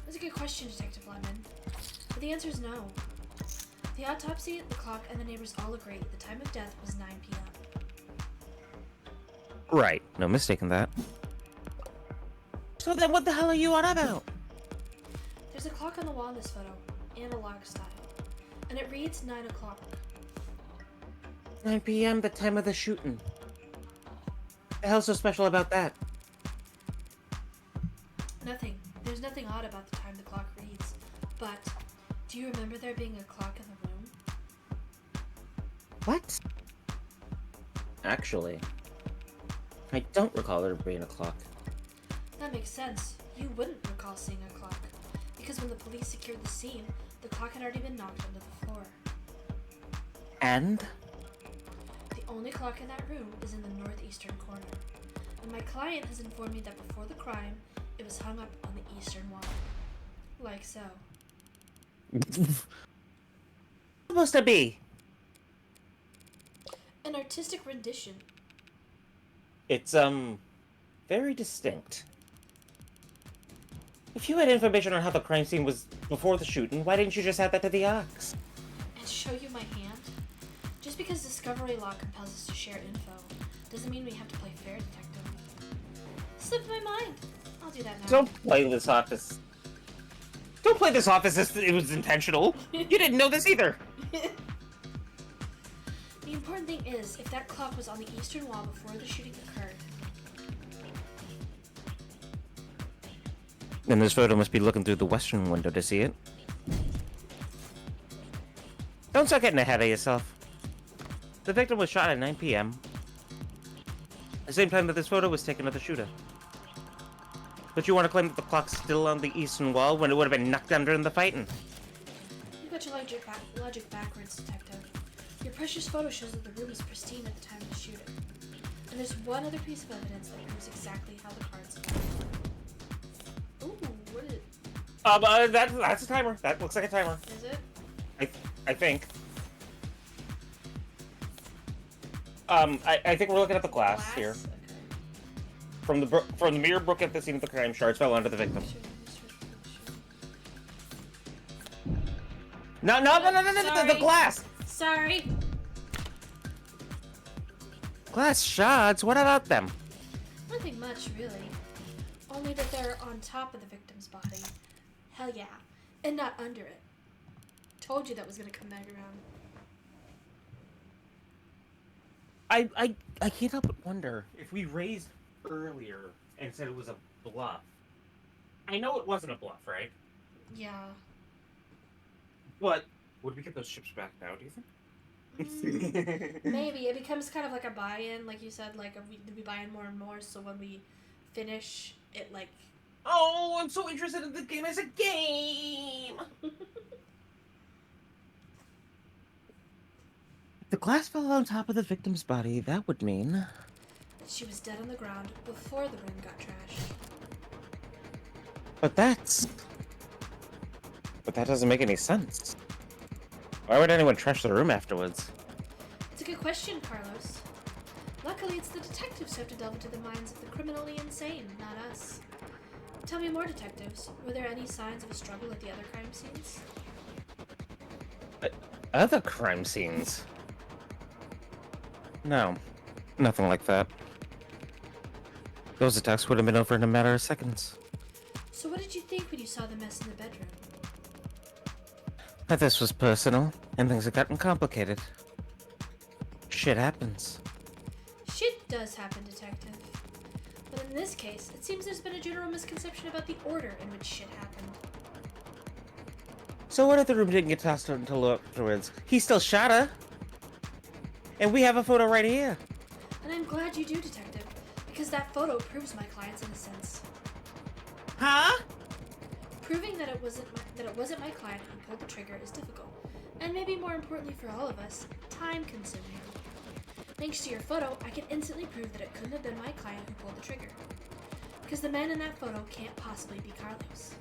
Speaker 2: That's a good question, Detective Lemon. But the answer is no. The autopsy, the clock, and the neighbors all agree the time of death was 9 p.m.
Speaker 3: Right. No mistake in that. So then what the hell are you on about?
Speaker 2: There's a clock on the wall in this photo, analog style, and it reads 9 o'clock.
Speaker 3: 9 p.m., the time of the shooting. The hell's so special about that?
Speaker 2: Nothing. There's nothing odd about the time the clock reads. But, do you remember there being a clock in the room?
Speaker 3: What? Actually, I don't recall there being a clock.
Speaker 2: That makes sense. You wouldn't recall seeing a clock, because when the police secured the scene, the clock had already been knocked onto the floor.
Speaker 3: And?
Speaker 2: The only clock in that room is in the northeastern corner, and my client has informed me that before the crime, it was hung up on the eastern wall. Like so.
Speaker 3: Supposed to be.
Speaker 2: An artistic rendition.
Speaker 3: It's, very distinct. If you had information on how the crime scene was before the shooting, why didn't you just add that to the Ox?
Speaker 2: And show you my hand? Just because discovery law compels us to share info, doesn't mean we have to play fair, Detective. Slipped my mind. I'll do that now.
Speaker 3: Don't play this off as... Don't play this off as if it was intentional. You didn't know this either.
Speaker 2: The important thing is, if that clock was on the eastern wall before the shooting occurred...
Speaker 3: Then this photo must be looking through the western window to see it. Don't start getting ahead of yourself. The victim was shot at 9 p.m. The same time that this photo was taken of the shooter. But you want to claim that the clock's still on the eastern wall when it would have been knocked under in the fighting?
Speaker 2: You got your logic backwards, Detective. Your precious photo shows that the room was pristine at the time of the shooting. And there's one other piece of evidence that proves exactly how the cards fell. Ooh, what is it?
Speaker 3: That's a timer. That looks like a timer.
Speaker 2: Is it?
Speaker 3: I think. I think we're looking at the glass here.
Speaker 2: Okay.
Speaker 3: From the mirror broke at the scene of the crime, shards fell onto the victim. No, the glass!
Speaker 2: Sorry.
Speaker 3: Glass shards? What about them?
Speaker 2: Nothing much, really. Only that they're on top of the victim's body. Hell yeah. And not under it. Told you that was gonna come back around.
Speaker 3: I can't help but wonder if we raised earlier and said it was a bluff. I know it wasn't a bluff, right?
Speaker 2: Yeah.
Speaker 1: But would we get those ships back now, do you think?
Speaker 2: Maybe. It becomes kind of like a buy-in, like you said, like we buy in more and more, so when we finish, it like...
Speaker 3: Oh, I'm so interested in the game as a game! If the glass fell on top of the victim's body, that would mean...
Speaker 2: She was dead on the ground before the room got trashed.
Speaker 3: But that doesn't make any sense. Why would anyone trash the room afterwards?
Speaker 2: It's a good question, Carlos. Luckily, it's the detectives who have to delve into the minds of the criminally insane, not us. Tell me more, detectives. Were there any signs of a struggle at the other crime scenes?
Speaker 3: Other crime scenes? No, nothing like that. Those attacks would have been over in a matter of seconds.
Speaker 2: So what did you think when you saw the mess in the bedroom?
Speaker 3: That this was personal, and things had gotten complicated. Shit happens.
Speaker 2: Shit does happen, Detective. But in this case, it seems there's been a general misconception about the order in which shit happened.
Speaker 3: So what if the room didn't get tossed out until afterwards? He still shot her! And we have a photo right here.
Speaker 2: And I'm glad you do, Detective, because that photo proves my client's innocence.
Speaker 3: Huh?
Speaker 2: Proving that it wasn't my client who pulled the trigger is difficult, and maybe more importantly for all of us, time-consuming. Thanks to your photo, I can instantly prove that it couldn't have been my client who pulled the trigger. Because the man in that photo can't possibly be Carlos.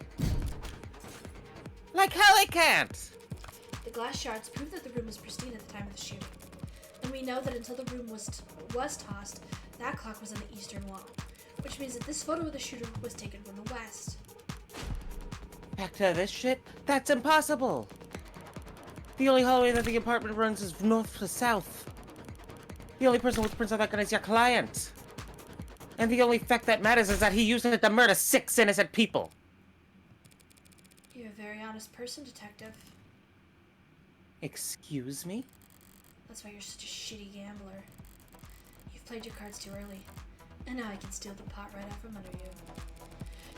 Speaker 3: Like hell he can't!
Speaker 2: The glass shards prove that the room was pristine at the time of the shooting. And we know that until the room was tossed, that clock was on the eastern wall. Which means that this photo of the shooter was taken from the west.
Speaker 3: Back to this shit? That's impossible! The only hallway that the apartment runs is north to south. The only person with prints on that gun is your client. And the only fact that matters is that he used it to murder 6 innocent people.
Speaker 2: You're a very honest person, Detective.
Speaker 3: Excuse me?
Speaker 2: That's why you're such a shitty gambler. You've played your cards too early. And now I can steal the pot right out from under you.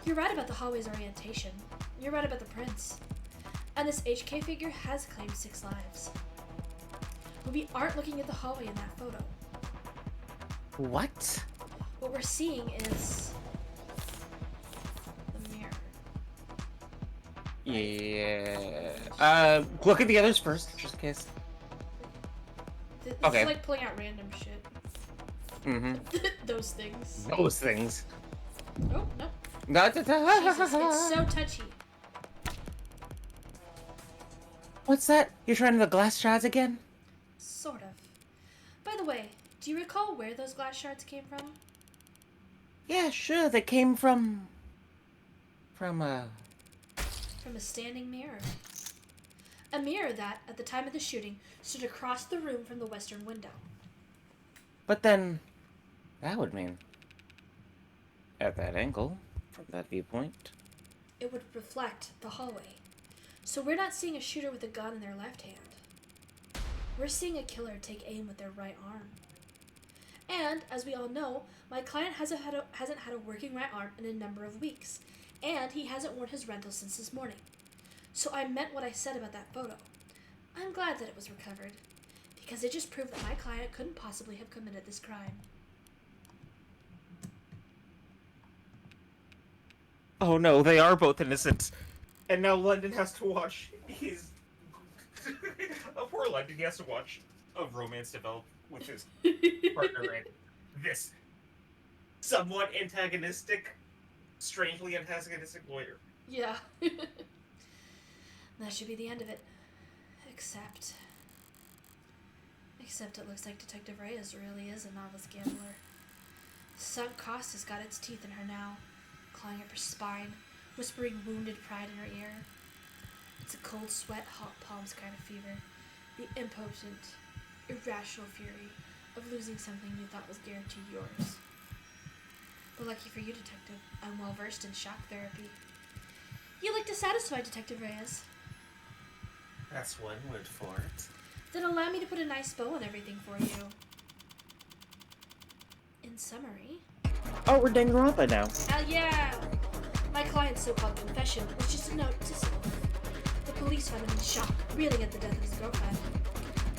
Speaker 2: You're right about the hallway's orientation. You're right about the prints. And this HK figure has claimed 6 lives. But we aren't looking at the hallway in that photo.
Speaker 3: What?
Speaker 2: What we're seeing is the mirror.
Speaker 3: Yeah. Look at the others first, just in case.
Speaker 2: It's
Speaker 3: Okay.
Speaker 2: like pulling out random shit.
Speaker 3: Mm-hmm.
Speaker 2: Those things.
Speaker 3: Those things.
Speaker 2: Oh, no.
Speaker 3: No,
Speaker 2: Jesus, it's so touchy.
Speaker 3: What's that? You're trying the glass shards again?
Speaker 2: Sort of. By the way, do you recall where those glass shards came from?
Speaker 3: Yeah, sure. They came from
Speaker 2: From a standing mirror. A mirror that, at the time of the shooting, stood across the room from the western window.
Speaker 3: But then, that would mean, at that angle, from that viewpoint.
Speaker 2: It would reflect the hallway. So we're not seeing a shooter with a gun in their left hand. We're seeing a killer take aim with their right arm. And, as we all know, my client hasn't had a working right arm in a number of weeks. And he hasn't worn his rental since this morning. So I meant what I said about that photo. I'm glad that it was recovered, because it just proved that my client couldn't possibly have committed this crime.
Speaker 3: Oh no, they are both innocent.
Speaker 1: And now London has to watch his. Poor London, he has to watch a romance develop with his partner and this somewhat antagonistic, strangely antagonistic lawyer.
Speaker 2: Yeah. That should be the end of it. Except it looks like Detective Reyes really is a novice gambler. Sunk cost has got its teeth in her now, clawing up her spine, whispering wounded pride in her ear. It's a cold sweat, hot palms kind of fever. The impotent, irrational fury of losing something you thought was guaranteed yours. But lucky for you, Detective, I'm well versed in shock therapy. You look dissatisfied, Detective Reyes.
Speaker 1: That's one word for it.
Speaker 2: Then allow me to put a nice bow on everything for you. In summary...
Speaker 3: Oh, we're Danganronpa now.
Speaker 2: Yeah! My client's so-called confession was just a note to self. The police found him in shock, reeling at the death of his girlfriend,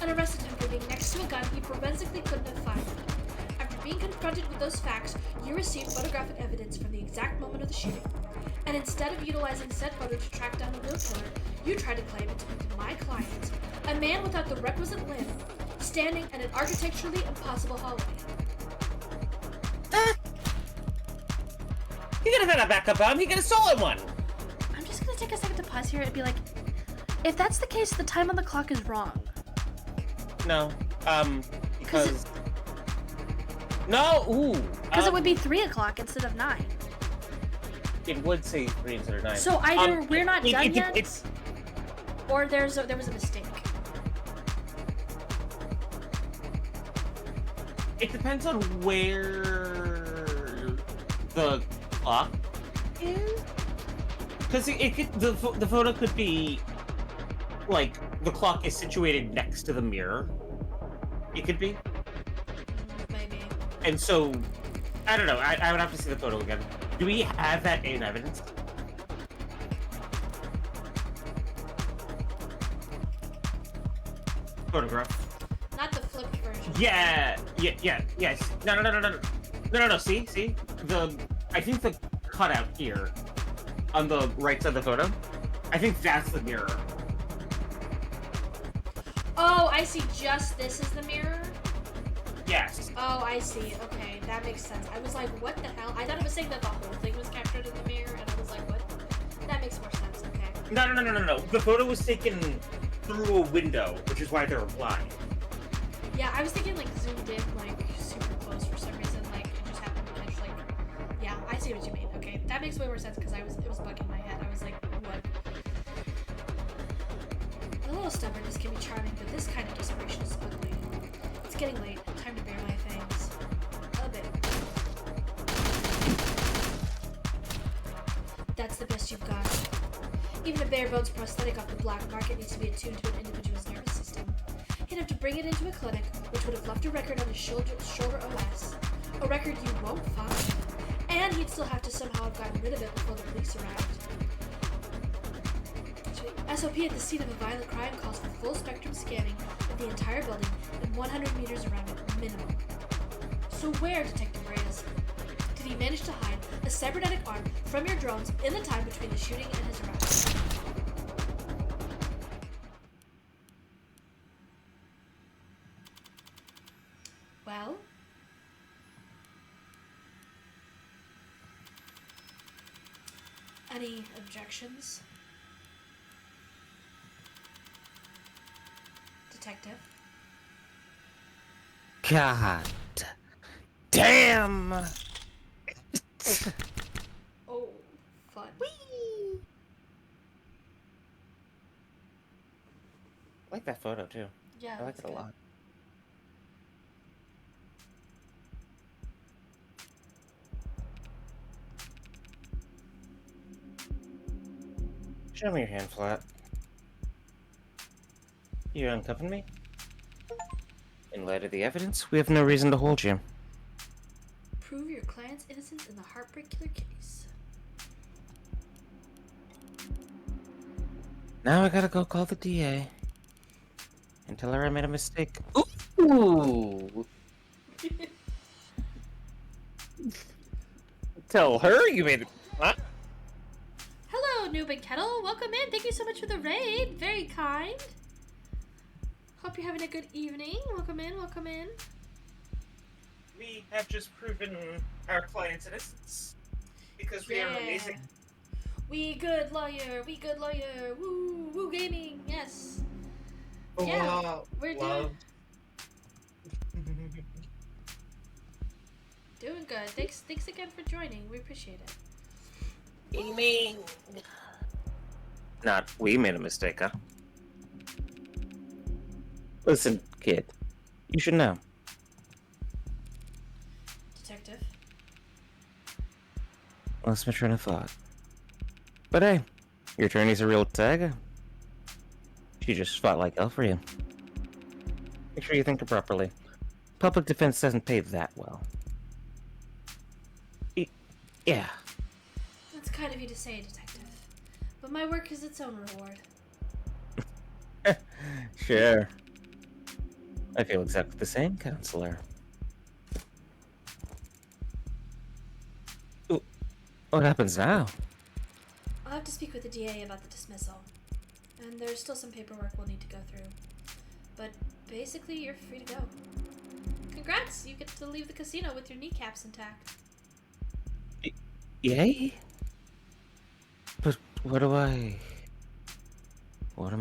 Speaker 2: and arrested him for being next to a gun he forensically couldn't have fired. After being confronted with those facts, you received photographic evidence from the exact moment of the shooting. And instead of utilizing said photo to track down the real killer, you tried to claim it to be my client, a man without the requisite limb, standing in an architecturally impossible hallway.
Speaker 3: You could have had a backup bomb. He could have stolen one.
Speaker 2: I'm just gonna take a second to pause here and be like, if that's the case, the time on the clock is wrong.
Speaker 3: No. Because. No. Ooh.
Speaker 2: Because it would be 3 o'clock instead of 9.
Speaker 3: It would say 3 instead of 9.
Speaker 2: So either we're not done yet,
Speaker 3: It's.
Speaker 2: or there was a mistake.
Speaker 3: It depends on where the clock is. Because it could, the photo could be like the clock is situated next to the mirror. It could be.
Speaker 2: Maybe.
Speaker 3: And so, I don't know. I would have to see the photo again. Do we have that in evidence? Photograph.
Speaker 2: Not the flipped version.
Speaker 3: Yeah. Yes. No. See. I think the cutout here on the right side of the photo. I think that's the mirror.
Speaker 2: Oh, I see. Just this is the mirror.
Speaker 1: Yes.
Speaker 2: Oh, I see. Okay, that makes sense. I was like, what the hell? I thought it was saying that the whole thing was captured in the mirror, and I was like, what? That makes more sense. Okay.
Speaker 1: No. The photo was taken through a window, which is why they're blind.
Speaker 2: Yeah, I was thinking like zoomed in, like super close for some reason. Like it just happened to catch, like. Yeah, I see what you mean. Okay, that makes way more sense because it was bugging my head. I was like, what? A little stubbornness can be charming, but this kind of desperation is ugly. It's getting late. Time to bare my fangs. A bit. That's the best you've got. Even a bare bones prosthetic off the black market needs to be attuned to an individual's nervous system. He'd have to bring it into a clinic, which would have left a record on his shoulder OS. A record you won't find. And he'd still have to somehow have gotten rid of it before the police arrived. SOP at the scene of a violent crime calls for full spectrum scanning of the entire building and 100 meters around it minimum. So where, Detective Reyes, did he manage to hide a cybernetic arm from your drones in the time between the shooting and his arrest? Well? Any objections? Detective?
Speaker 3: God damn!
Speaker 2: Oh, fun.
Speaker 3: I like that photo too.
Speaker 2: Yeah,
Speaker 3: I like it
Speaker 2: that's
Speaker 3: a
Speaker 2: good.
Speaker 3: lot. Show me your hand flat. You uncuffing me? In light of the evidence, we have no reason to hold you.
Speaker 2: Prove your client's innocence in the Heartbreak Killer case.
Speaker 3: Now I gotta go call the DA and tell her I made a mistake. Ooh! Tell her you made it. Huh?
Speaker 2: Hello, Noob and Kettle. Welcome in. Thank you so much for the raid. Very kind. Hope you're having a good evening. Welcome in. Welcome in.
Speaker 1: We have just proven our client's innocence because we are amazing.
Speaker 2: We good lawyer. We good lawyer. Woo, woo gaming. Yes.
Speaker 1: Oh,
Speaker 2: Yeah, we're doing good. Thanks again for joining. We appreciate it.
Speaker 3: Gaming. Not we made a mistake, huh? Listen, kid. You should know.
Speaker 2: Detective.
Speaker 3: Lost my train of thought. But hey, your attorney's a real tiger. She just fought like hell for you. Make sure you think her properly. Public defense doesn't pay that well. Yeah.
Speaker 2: That's kind of you to say, Detective. But my work is its own reward.
Speaker 3: Sure. I feel exactly the same, counselor. Ooh, what happens now?
Speaker 2: I'll have to speak with the DA about the dismissal. And there's still some paperwork we'll need to go through. But basically, you're free to go. Congrats! You get to leave the casino with your kneecaps intact.
Speaker 3: Yay? But what am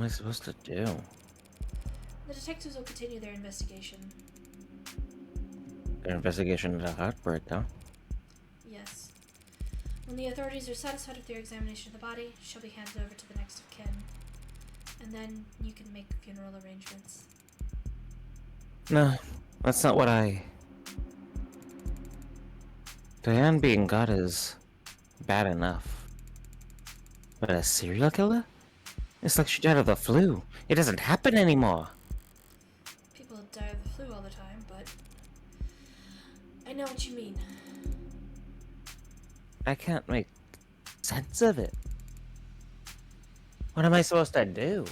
Speaker 3: I supposed to do?
Speaker 2: The detectives will continue their investigation.
Speaker 3: Their investigation into heartbreak, huh?
Speaker 2: Yes. When the authorities are satisfied with their examination of the body, she'll be handed over to the next of kin. And then you can make funeral arrangements.
Speaker 3: No, that's not what Diane being God is bad enough. But a serial killer? It's like she died of the flu. It doesn't happen anymore.
Speaker 2: People die of the flu all the time, but I know what you mean.
Speaker 3: I can't make sense of it. What am I supposed to do?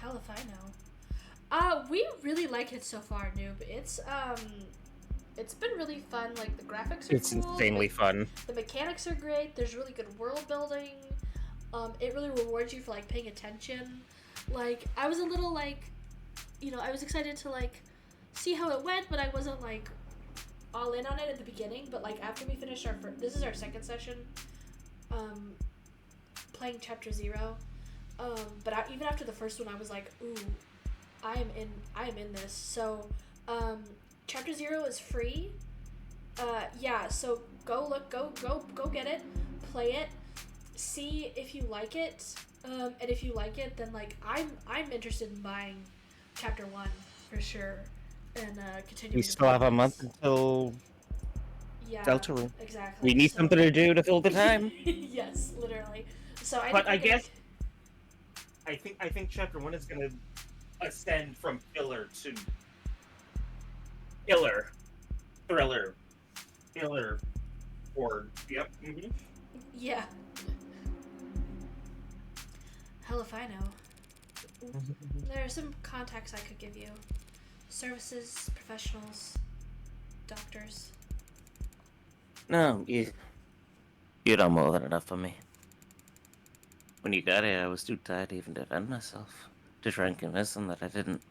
Speaker 2: Hell if I know. We really like it so far, Noob. It's been really fun. Like, the graphics are
Speaker 3: It's
Speaker 2: cool.
Speaker 3: insanely fun.
Speaker 2: The mechanics are great. There's really good world building. It really rewards you for, like, paying attention. Like, I was a little, like, I was excited to, like, see how it went, but I wasn't like all in on it at the beginning. But like after we finished this is our second session, playing chapter 0. But even after the first one, I was like, ooh, I am in this. So, chapter 0 is free. Yeah. So go get it, play it, see if you like it. And if you like it, then like I'm interested in buying chapter 1 for sure, and continuing.
Speaker 3: We still have a month until Delta Room.
Speaker 2: Exactly.
Speaker 3: We need something to do to fill the time.
Speaker 2: Yes, literally. So
Speaker 1: But I guess I think chapter 1 is gonna ascend from filler to thriller, or yep. Mm-hmm.
Speaker 2: Yeah. Hell if I know. There are some contacts I could give you. Services, professionals, doctors.
Speaker 3: No, you done more than enough for me. When you got here, I was too tired to even defend myself. To try and convince them that I didn't.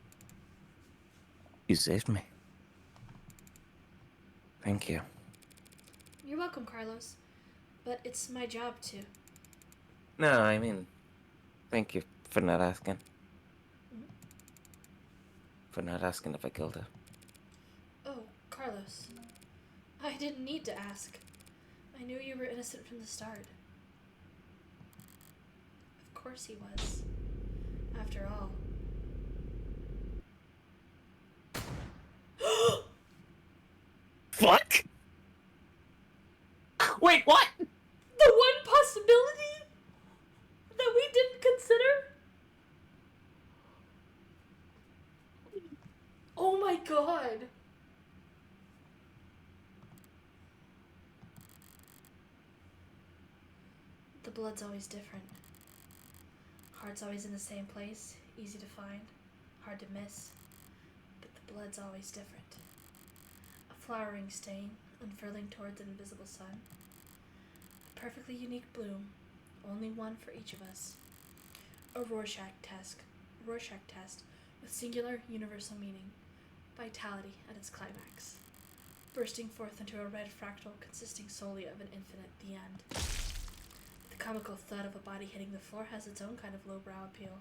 Speaker 3: You saved me. Thank you.
Speaker 2: You're welcome, Carlos. But it's my job to.
Speaker 3: No, I mean, thank you for not asking.
Speaker 2: Mm-hmm.
Speaker 3: For not asking if I killed her.
Speaker 2: Oh, Carlos. I didn't need to ask. I knew you were innocent from the start. Of course he was. After all.
Speaker 3: Fuck! Wait, what?
Speaker 2: The one possibility that we didn't consider? Oh my god. The blood's always different. Heart's always in the same place, easy to find, hard to miss. But the blood's always different. A flowering stain, unfurling towards an invisible sun. A perfectly unique bloom, only one for each of us. A Rorschach test with singular universal meaning, vitality at its climax, bursting forth into a red fractal consisting solely of an infinite the end. The comical thud of a body hitting the floor has its own kind of lowbrow appeal.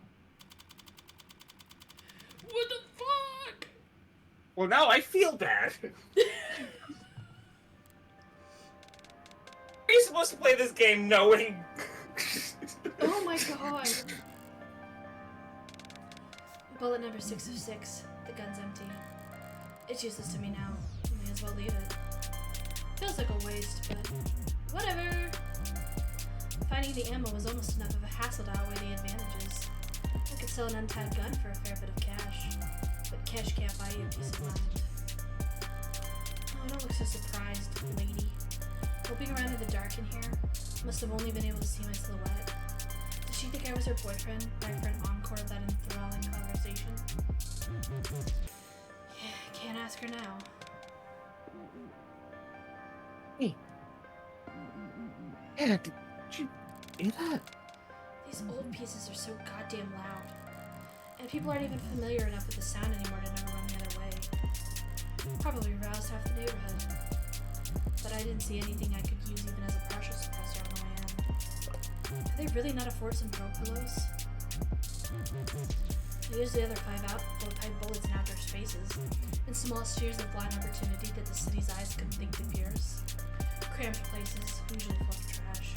Speaker 2: What the fuck?
Speaker 1: Well, now I feel bad. Are you supposed to play this game knowing?
Speaker 2: Oh my god. Bullet number 6 of 6. The gun's empty. It's useless to me now. May as well leave it. Feels like a waste, but whatever. Finding the ammo was almost enough of a hassle to outweigh the advantages. I could sell an untied gun for a fair bit of cash, but cash can't buy you peace of mind. Oh, don't look so surprised, lady. Loping around in the dark in here, must have only been able to see my silhouette. Did she think I was her boyfriend, back for an encore of that enthralling conversation? Yeah, can't ask her now.
Speaker 3: Hey. Yeah, did you hear that?
Speaker 2: These old pieces are so goddamn loud. And people aren't even familiar enough with the sound anymore to never run the other way. Probably roused half the neighborhood. But I didn't see anything I could use even as a partial suppressor on the way in. Could they really not afford some throw pillows? I used the other 5 pipe bullets in outdoor spaces, in small spheres of blind opportunity that the city's eyes couldn't think to pierce. Cramped places, usually full of trash.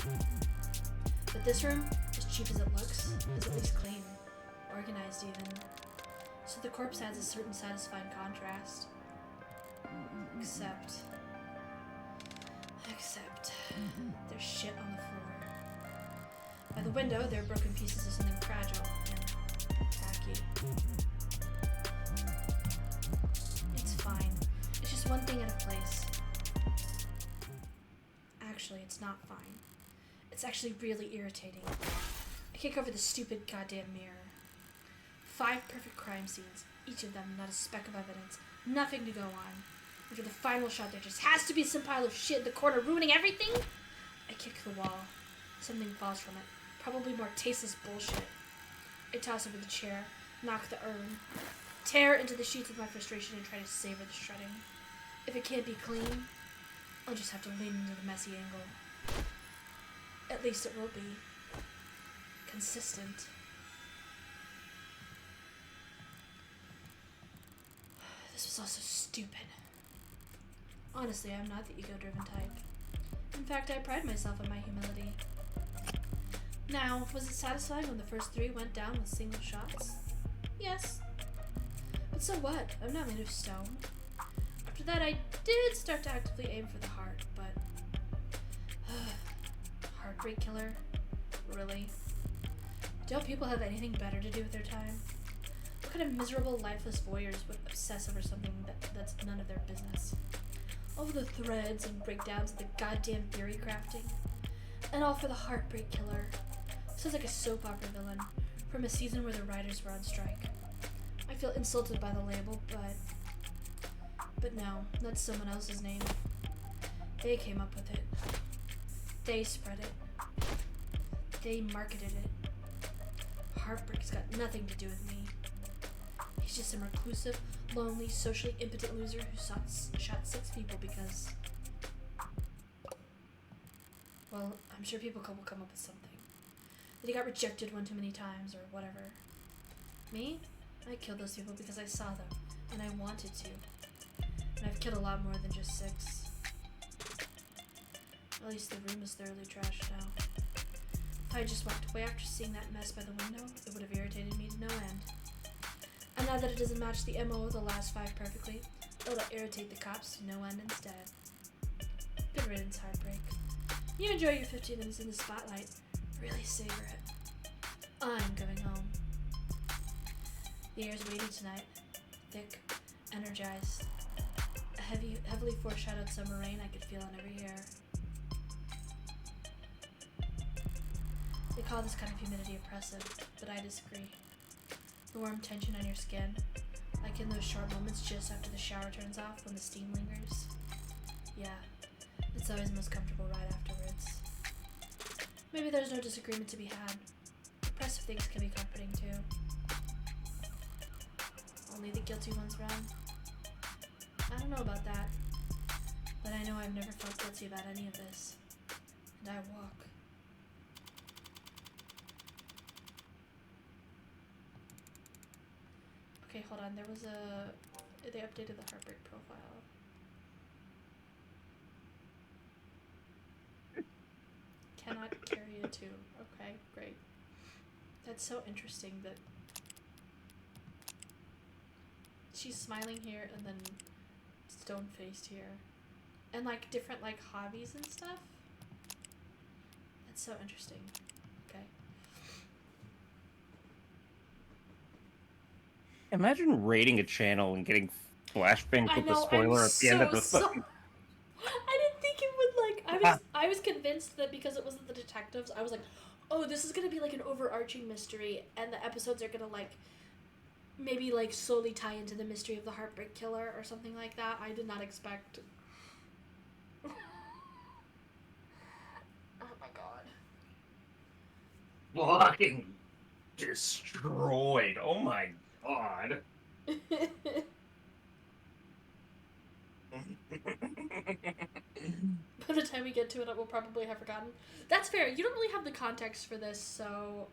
Speaker 2: But this room, as cheap as it looks, is at least clean. Organized even. So the corpse adds a certain satisfying contrast. Except there's shit on the floor. By the window, there are broken pieces of something fragile and tacky. It's fine. It's just one thing at a place. Actually, it's not fine. It's actually really irritating. I kick over the stupid goddamn mirror. 5 perfect crime scenes, each of them not a speck of evidence, nothing to go on. And for the final shot, there just has to be some pile of shit in the corner ruining everything? I kick the wall. Something falls from it. Probably more tasteless bullshit. I toss over the chair, knock the urn. tear into the sheets with my frustration and try to savor the shredding. If it can't be clean, I'll just have to lean into the messy angle. At least it will be consistent. This was also stupid. Honestly, I'm not the ego-driven type. In fact, I pride myself on my humility. Now, was it satisfying when the first 3 went down with single shots? Yes. But so what? I'm not made of stone. After that, I did start to actively aim for the heart, but... Heartbreak killer? Really? Don't people have anything better to do with their time? What kind of miserable, lifeless voyeurs would obsess over something that's none of their business? Over the threads and breakdowns of the goddamn theory crafting. And all for the heartbreak killer. Sounds like a soap opera villain from a season where the writers were on strike. I feel insulted by the label, but no, that's someone else's name. They came up with it. They spread it. They marketed it. Heartbreak's got nothing to do with me. He's just some reclusive, lonely, socially impotent loser who shot 6 people because... Well, I'm sure people will come up with something. That he got rejected one too many times, or whatever. Me? I killed those people because I saw them, and I wanted to. And I've killed a lot more than just 6. At least the room is thoroughly trashed now. If I just walked away after seeing that mess by the window, it would have irritated me to no end. And now that it doesn't match the MO of the last 5 perfectly, it'll irritate the cops to no end instead. Good riddance, Heartbreak. You enjoy your 15 minutes in the spotlight. Really savor it. I'm going home. The air's weighty tonight. Thick, energized. A heavily foreshadowed summer rain I could feel in every air. They call this kind of humidity oppressive, but I disagree. The warm tension on your skin, like in those short moments just after the shower turns off when the steam lingers. Yeah, it's always most comfortable right afterwards. Maybe there's no disagreement to be had. Oppressive things can be comforting too. Only the guilty ones run. I don't know about that, but I know I've never felt guilty about any of this. And I walk. Okay, hold on. There was they updated the Heartbreak profile. Cannot carry a tune. Okay, great. That's so interesting that she's smiling here and then stone-faced here. And like different like hobbies and stuff. That's so interesting. Okay.
Speaker 3: Imagine rating a channel and getting flashbanged
Speaker 2: I
Speaker 3: with the
Speaker 2: know,
Speaker 3: spoiler
Speaker 2: I'm
Speaker 3: at the end of the
Speaker 2: so
Speaker 3: fucking...
Speaker 2: I didn't think it would like I was convinced that because it wasn't the detectives, I was like, oh, this is gonna be like an overarching mystery and the episodes are gonna like maybe like slowly tie into the mystery of the Heartbreak Killer or something like that. I did not expect. Oh my god.
Speaker 1: Fucking destroyed. Oh my god.
Speaker 2: By the time we get to it, we'll probably have forgotten. That's fair. You don't really have the context for this, so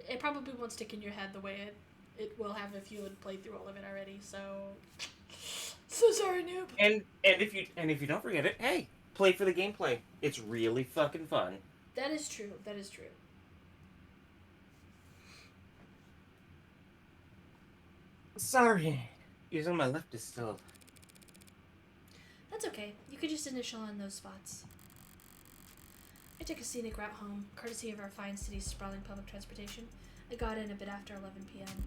Speaker 2: it probably won't stick in your head the way it will have if you had played through all of it already. So sorry, noob.
Speaker 1: And if you don't forget it, hey, play for the gameplay. It's really fucking fun.
Speaker 2: That is true. That is true.
Speaker 1: Sorry, using my left is still.
Speaker 2: That's okay. You could just initial in those spots. I took a scenic route home, courtesy of our fine city's sprawling public transportation. I got in a bit after 11 p.m.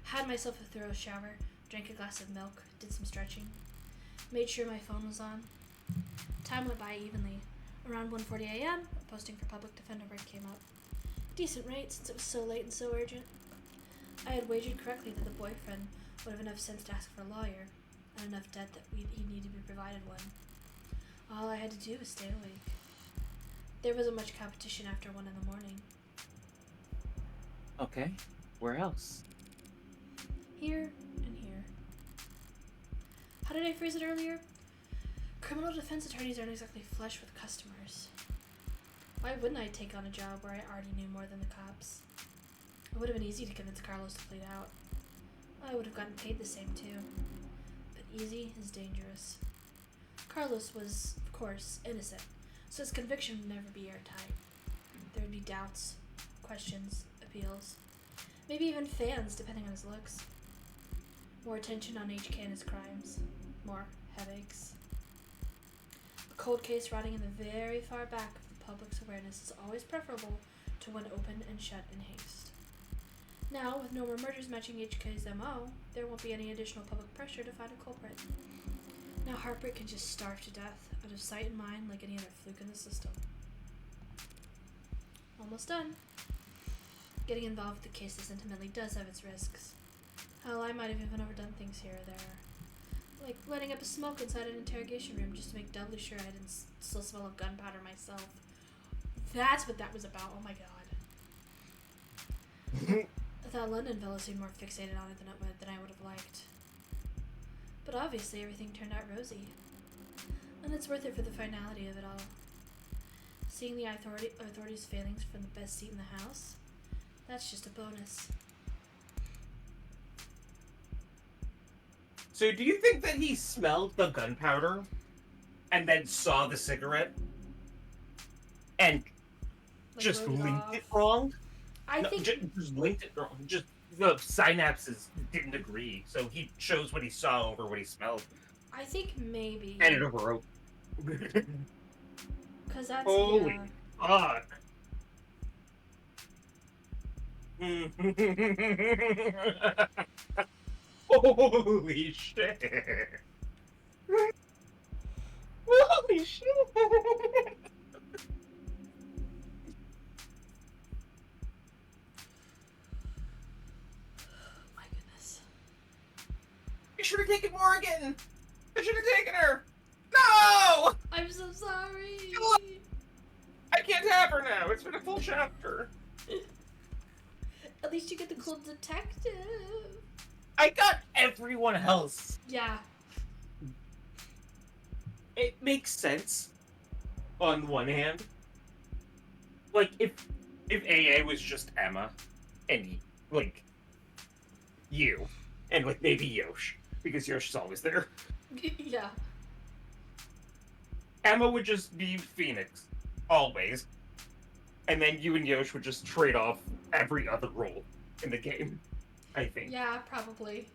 Speaker 2: Had myself a thorough shower, drank a glass of milk, did some stretching, made sure my phone was on. Time went by evenly. Around 1:40 a.m., a posting for public defender work came up. Decent rate since it was so late and so urgent. I had wagered correctly that the boyfriend would have enough sense to ask for a lawyer, and enough debt that he needed to be provided one. All I had to do was stay awake. There wasn't much competition after 1 in the morning.
Speaker 1: Okay, where else?
Speaker 2: Here and here. How did I phrase it earlier? Criminal defense attorneys aren't exactly flush with customers. Why wouldn't I take on a job where I already knew more than the cops? It would have been easy to convince Carlos to plead out. I would have gotten paid the same too. But easy is dangerous. Carlos was, of course, innocent, so his conviction would never be airtight. There would be doubts, questions, appeals, maybe even fans, depending on his looks. More attention on HK and his crimes. More headaches. A cold case rotting in the very far back of the public's awareness is always preferable to one open and shut in haste. Now, with no more murders matching HK's MO, there won't be any additional public pressure to find a culprit. Now Harper can just starve to death, out of sight and mind like any other fluke in the system. Almost done. Getting involved with the case this intimately does have its risks. Hell, I might have even overdone things here or there. Like lighting up a smoke inside an interrogation room just to make doubly sure I didn't still smell of gunpowder myself. That's what that was about, oh my god. I thought London fellow seemed more fixated on it than I would have liked. But obviously everything turned out rosy. And it's worth it for the finality of it all. Seeing the authorities' failings from the best seat in the house, that's just a bonus.
Speaker 1: So do you think that he smelled the gunpowder and then saw the cigarette and
Speaker 2: Like,
Speaker 1: just
Speaker 2: wrote it
Speaker 1: linked
Speaker 2: off?
Speaker 1: it wrong?
Speaker 2: I
Speaker 1: No,
Speaker 2: think
Speaker 1: just linked it wrong. Just the synapses didn't agree, so he chose what he saw over what he smelled,
Speaker 2: maybe.
Speaker 1: and it overwrote.
Speaker 2: Cause that's
Speaker 1: Holy fuck! Holy shit! Holy shit!
Speaker 2: my goodness.
Speaker 1: I should have taken Morgan! I should have taken her! No!
Speaker 2: I'm so sorry.
Speaker 1: I can't have her now. It's been a full chapter.
Speaker 2: At least you get the cool detective.
Speaker 1: I got everyone else.
Speaker 2: Yeah.
Speaker 1: It makes sense on one hand. Like if AA was just Emma and like you and like maybe Yosh, because Yosh is always there.
Speaker 2: Yeah.
Speaker 1: Emma would just be Phoenix, always. And then you and Yosh would just trade off every other role in the game, I think.
Speaker 2: Yeah, probably.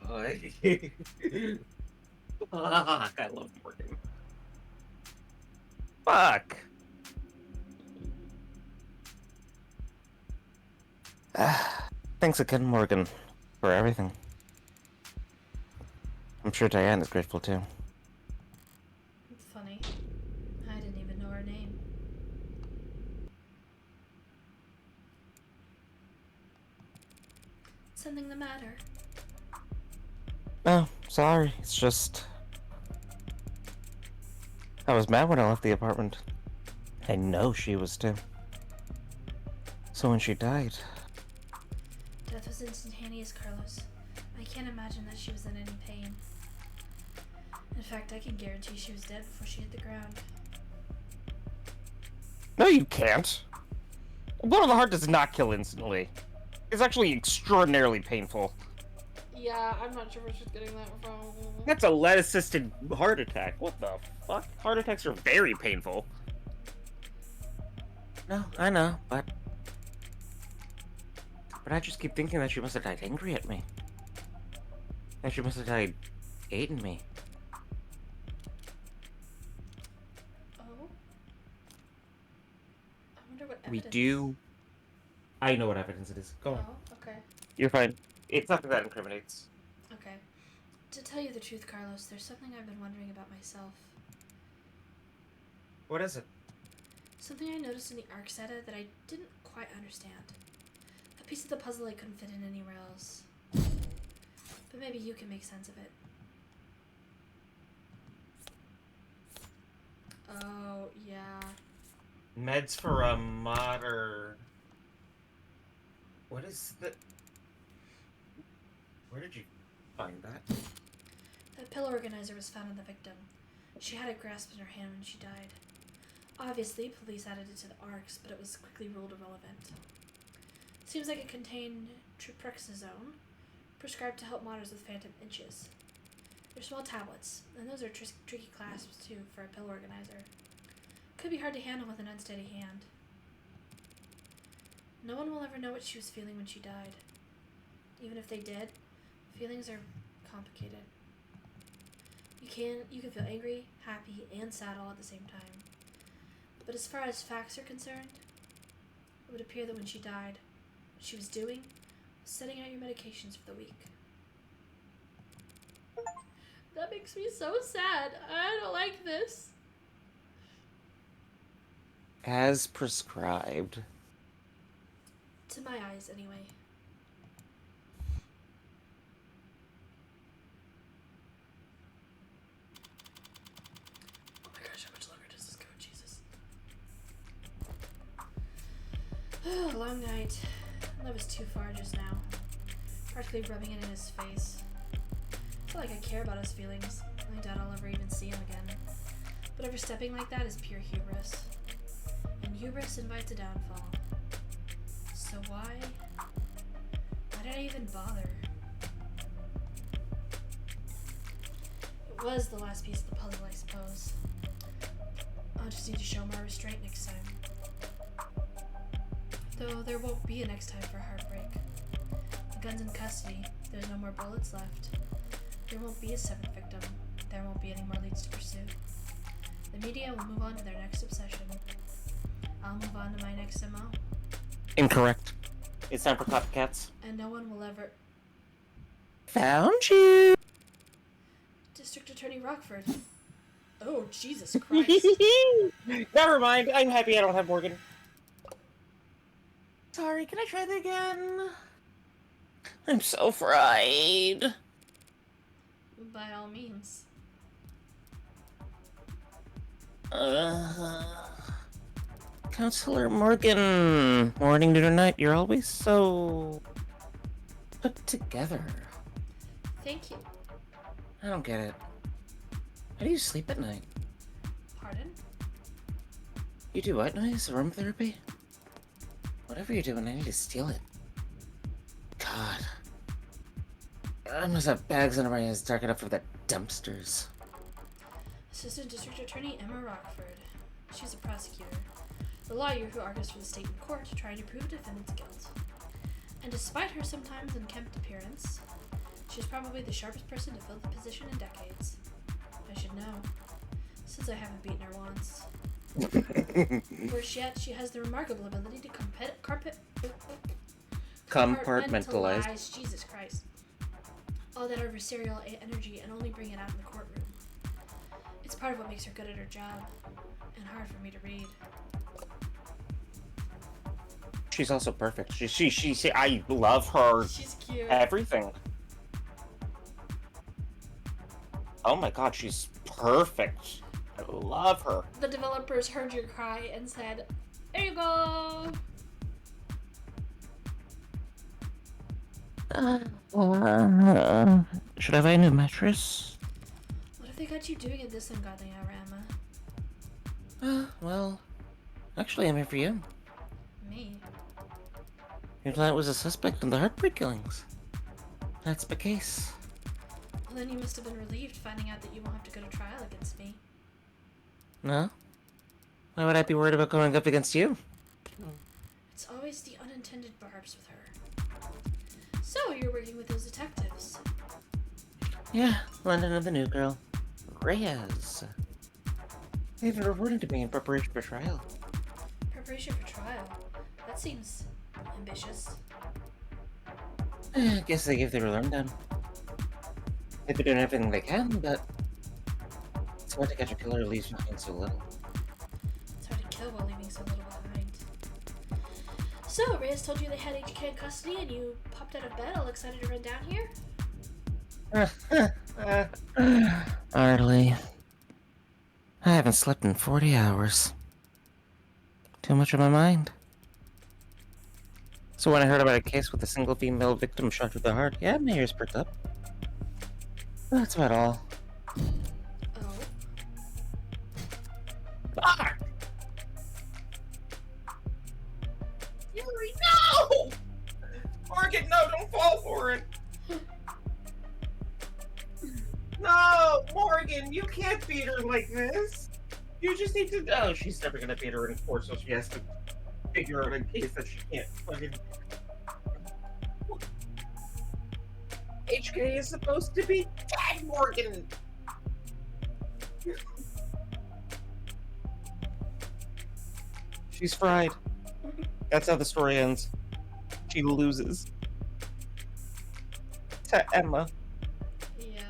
Speaker 1: Boy. Fuck, I love Morgan.
Speaker 3: Fuck. Thanks again, Morgan, for everything. I'm sure Diane is grateful too.
Speaker 2: It's funny. I didn't even know her name. Something the matter?
Speaker 3: Oh, sorry. It's just... I was mad when I left the apartment. I know she was too. So when she died...
Speaker 2: Death was instantaneous, Carlos. I can't imagine that she was in any pain. In fact, I can guarantee she was dead before she hit the ground.
Speaker 3: No, you can't. A blow to the heart does not kill instantly. It's actually extraordinarily painful.
Speaker 2: Yeah, I'm not sure where she's getting that from.
Speaker 3: That's a lead-assisted heart attack. What the fuck? Heart attacks are very painful. No, I know, but I just keep thinking that she must have died angry at me. That she must have died hating me.
Speaker 2: Oh? I wonder what
Speaker 3: We
Speaker 2: evidence...
Speaker 3: do... I know what evidence it is. Go on.
Speaker 2: Oh, okay.
Speaker 3: You're fine. It's nothing that incriminates.
Speaker 2: Okay. To tell you the truth, Carlos, there's something I've been wondering about myself.
Speaker 1: What is it?
Speaker 2: Something I noticed in the arc Zeta that I didn't quite understand. A piece of the puzzle I couldn't fit in anywhere else. But maybe you can make sense of it. Oh, yeah.
Speaker 1: Meds for a modder.
Speaker 3: is the... Where did you find that?
Speaker 2: That pill organizer was found on the victim. She had it grasped in her hand when she died. Obviously, police added it to the ARCs, but it was quickly ruled irrelevant. Seems like it contained triprexazone, prescribed to help modders with phantom inches. They're small tablets, and those are tricky clasps, too, for a pill organizer. Could be hard to handle with an unsteady hand. No one will ever know what she was feeling when she died. Even if they did, feelings are complicated. You can feel angry, happy, and sad all at the same time. But as far as facts are concerned, it would appear that when she died, what she was doing was setting out your medications for the week. That makes me so sad. I don't like this.
Speaker 3: As prescribed.
Speaker 2: To my eyes, anyway. Oh my gosh, how much longer does this go? Jesus. Long night. That was too far just now. Practically rubbing it in his face. I feel like I care about his feelings. I doubt I'll ever even see him again. But overstepping like that is pure hubris. And hubris invites a downfall. So why did I even bother? It was the last piece of the puzzle, I suppose. I'll just need to show more restraint next time. Though there won't be a next time for heartbreak. The gun's in custody. There's no more bullets left. There won't be a seventh victim. There won't be any more leads to pursue. The media will move on to their next obsession. I'll move on to my next MO.
Speaker 3: Incorrect. It's time for copycats.
Speaker 2: And no one will ever...
Speaker 3: Found you!
Speaker 2: District Attorney Rockford. Oh, Jesus Christ.
Speaker 3: Never mind. I'm happy I don't have Morgan. Sorry, can I try that again? I'm so fried.
Speaker 2: By all means.
Speaker 3: Counselor Morgan. Morning, noon, or night. You're always so... put together.
Speaker 2: Thank you.
Speaker 3: I don't get it. How do you sleep at night?
Speaker 2: Pardon?
Speaker 3: You do what noise? Aromatherapy? Whatever you're doing, I need to steal it. God. I must have bags under my eyes dark enough for the dumpsters.
Speaker 2: Assistant District Attorney Emma Rockford. She's a prosecutor. The lawyer who argues for the state in court trying to prove a defendant's guilt. And despite her sometimes unkempt appearance, she's probably the sharpest person to fill the position in decades. I should know, since I haven't beaten her once. Worse yet, she has the remarkable ability to compartmentalize, Jesus Christ, all that adversarial energy and only bring it out in the courtroom. It's part of what makes her good at her job, and hard for me to read.
Speaker 3: She's also perfect. She I love her.
Speaker 2: She's cute.
Speaker 3: Everything. Oh my god, she's perfect. I love her.
Speaker 2: The developers heard your cry and said, "There you go."
Speaker 3: Should I buy a new mattress?
Speaker 2: What have they got you doing at this ungodly hour, Emma?
Speaker 3: Well, actually I'm here for you.
Speaker 2: Me?
Speaker 3: Your client was a suspect in the Heartbreak killings. That's the case.
Speaker 2: Well, then you must have been relieved finding out that you won't have to go to trial against me.
Speaker 3: No? Why would I be worried about going up against you?
Speaker 2: It's always the unintended barbs with her. So, you're working with those detectives.
Speaker 3: Yeah, London and the new girl. Reyes. They've been reporting to me in preparation for trial.
Speaker 2: Preparation for trial? That seems ambitious.
Speaker 3: I guess they gave their alarm down. They've been doing everything they can, but it's hard to catch a killer who leaves behind so little.
Speaker 2: It's hard to kill while leaving so little behind. So, Reyes told you they had HK in custody and you popped out of bed all excited to run down here?
Speaker 3: Hardly. I haven't slept in 40 hours. Too much on my mind. So when I heard about a case with a single female victim shot through the heart, yeah, my ears perked up. That's about all.
Speaker 2: Oh.
Speaker 1: Fuck! Yuri, no! Morgan, no, don't fall for it! No, Morgan, you can't beat her like this. You just need to know she's never gonna beat her in court, so she has to figure out in case that she can't fucking. HK is supposed to be dead, Morgan.
Speaker 3: She's fried. That's how the story ends. She loses. To Emma.
Speaker 2: Yeah.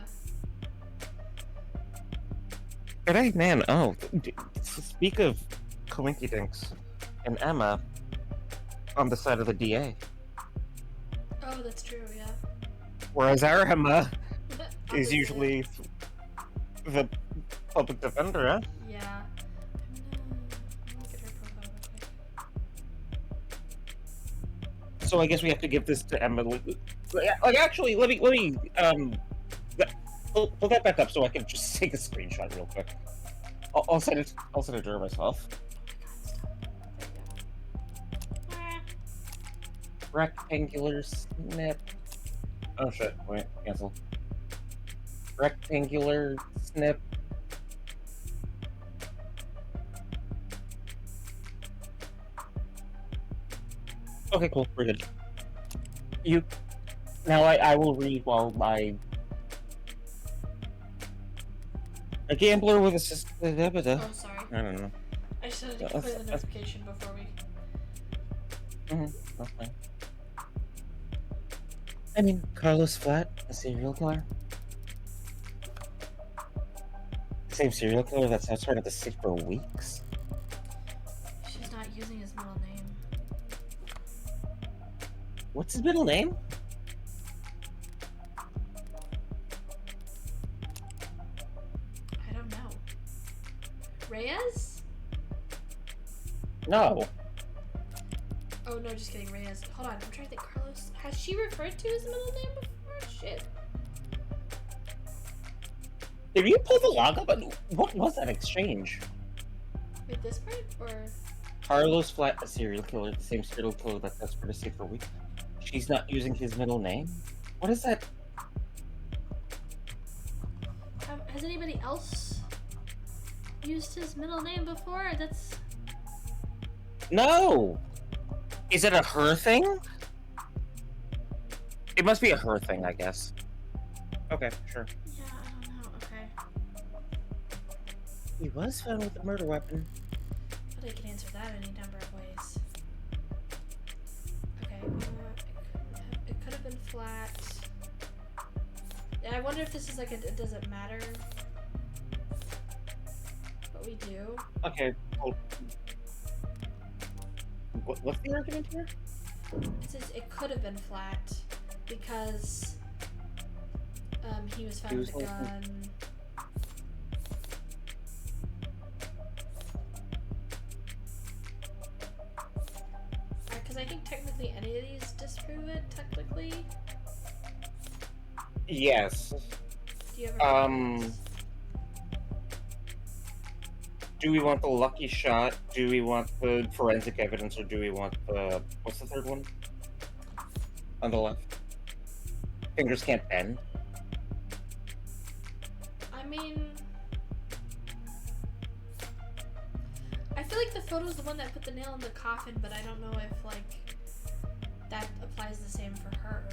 Speaker 3: But hey, man, speak of coinkydinks and Emma on the side of the DA.
Speaker 2: Oh, that's true, yeah.
Speaker 3: Whereas our Emma is
Speaker 2: Obviously.
Speaker 3: usually the public defender, huh?
Speaker 2: Yeah. I'm gonna get her profile real quick.
Speaker 3: So I guess we have to give this to Emma. Like actually, let me pull that back up so I can just take a screenshot real quick. I'll send it to her myself. Rectangular snip. Oh shit! Wait, cancel. Rectangular snip. Okay, cool. We're good. You. Now I will read while a gambler with a system.
Speaker 2: Oh, sorry.
Speaker 3: I don't know.
Speaker 2: I just wanted to
Speaker 3: That's-
Speaker 2: clear the notification before we.
Speaker 3: That's fine. I mean, Carlos Flat, a serial killer. Same serial killer that's outside of the state for weeks.
Speaker 2: She's not using his middle name.
Speaker 3: What's his middle name?
Speaker 2: I don't know. Reyes?
Speaker 3: No.
Speaker 2: Oh no, just kidding. Reyes. Hold on, I'm trying to think. Carlos. Has she referred to his middle name before? Shit.
Speaker 3: Did you pull the log up? What was that exchange?
Speaker 2: Wait, this part or?
Speaker 3: Carlos Flat, a serial killer, the same serial killer that's desperate to stay for weeks. She's not using his middle name? What is that?
Speaker 2: Has anybody else used his middle name before? That's.
Speaker 3: No! Is it a her thing? It must be a her thing, I guess. Okay, sure.
Speaker 2: Yeah, I don't know. Okay.
Speaker 3: He was found with a murder weapon.
Speaker 2: But I can answer that any number of ways. Okay. It could have been flat. Yeah, I wonder if this is like a. Does it matter? What we do?
Speaker 3: Okay, well, what's the argument here?
Speaker 2: It says it could have been flat because he was found with a gun. Because I think technically any of these disprove it. Technically,
Speaker 3: Yes.
Speaker 2: do you ever?
Speaker 3: Do we want the lucky shot? Do we want the forensic evidence? Or do we want the... What's the third one? On the left. Fingers can't bend.
Speaker 2: I mean, I feel like the photo's the one that put the nail in the coffin, but I don't know if like that applies the same for her.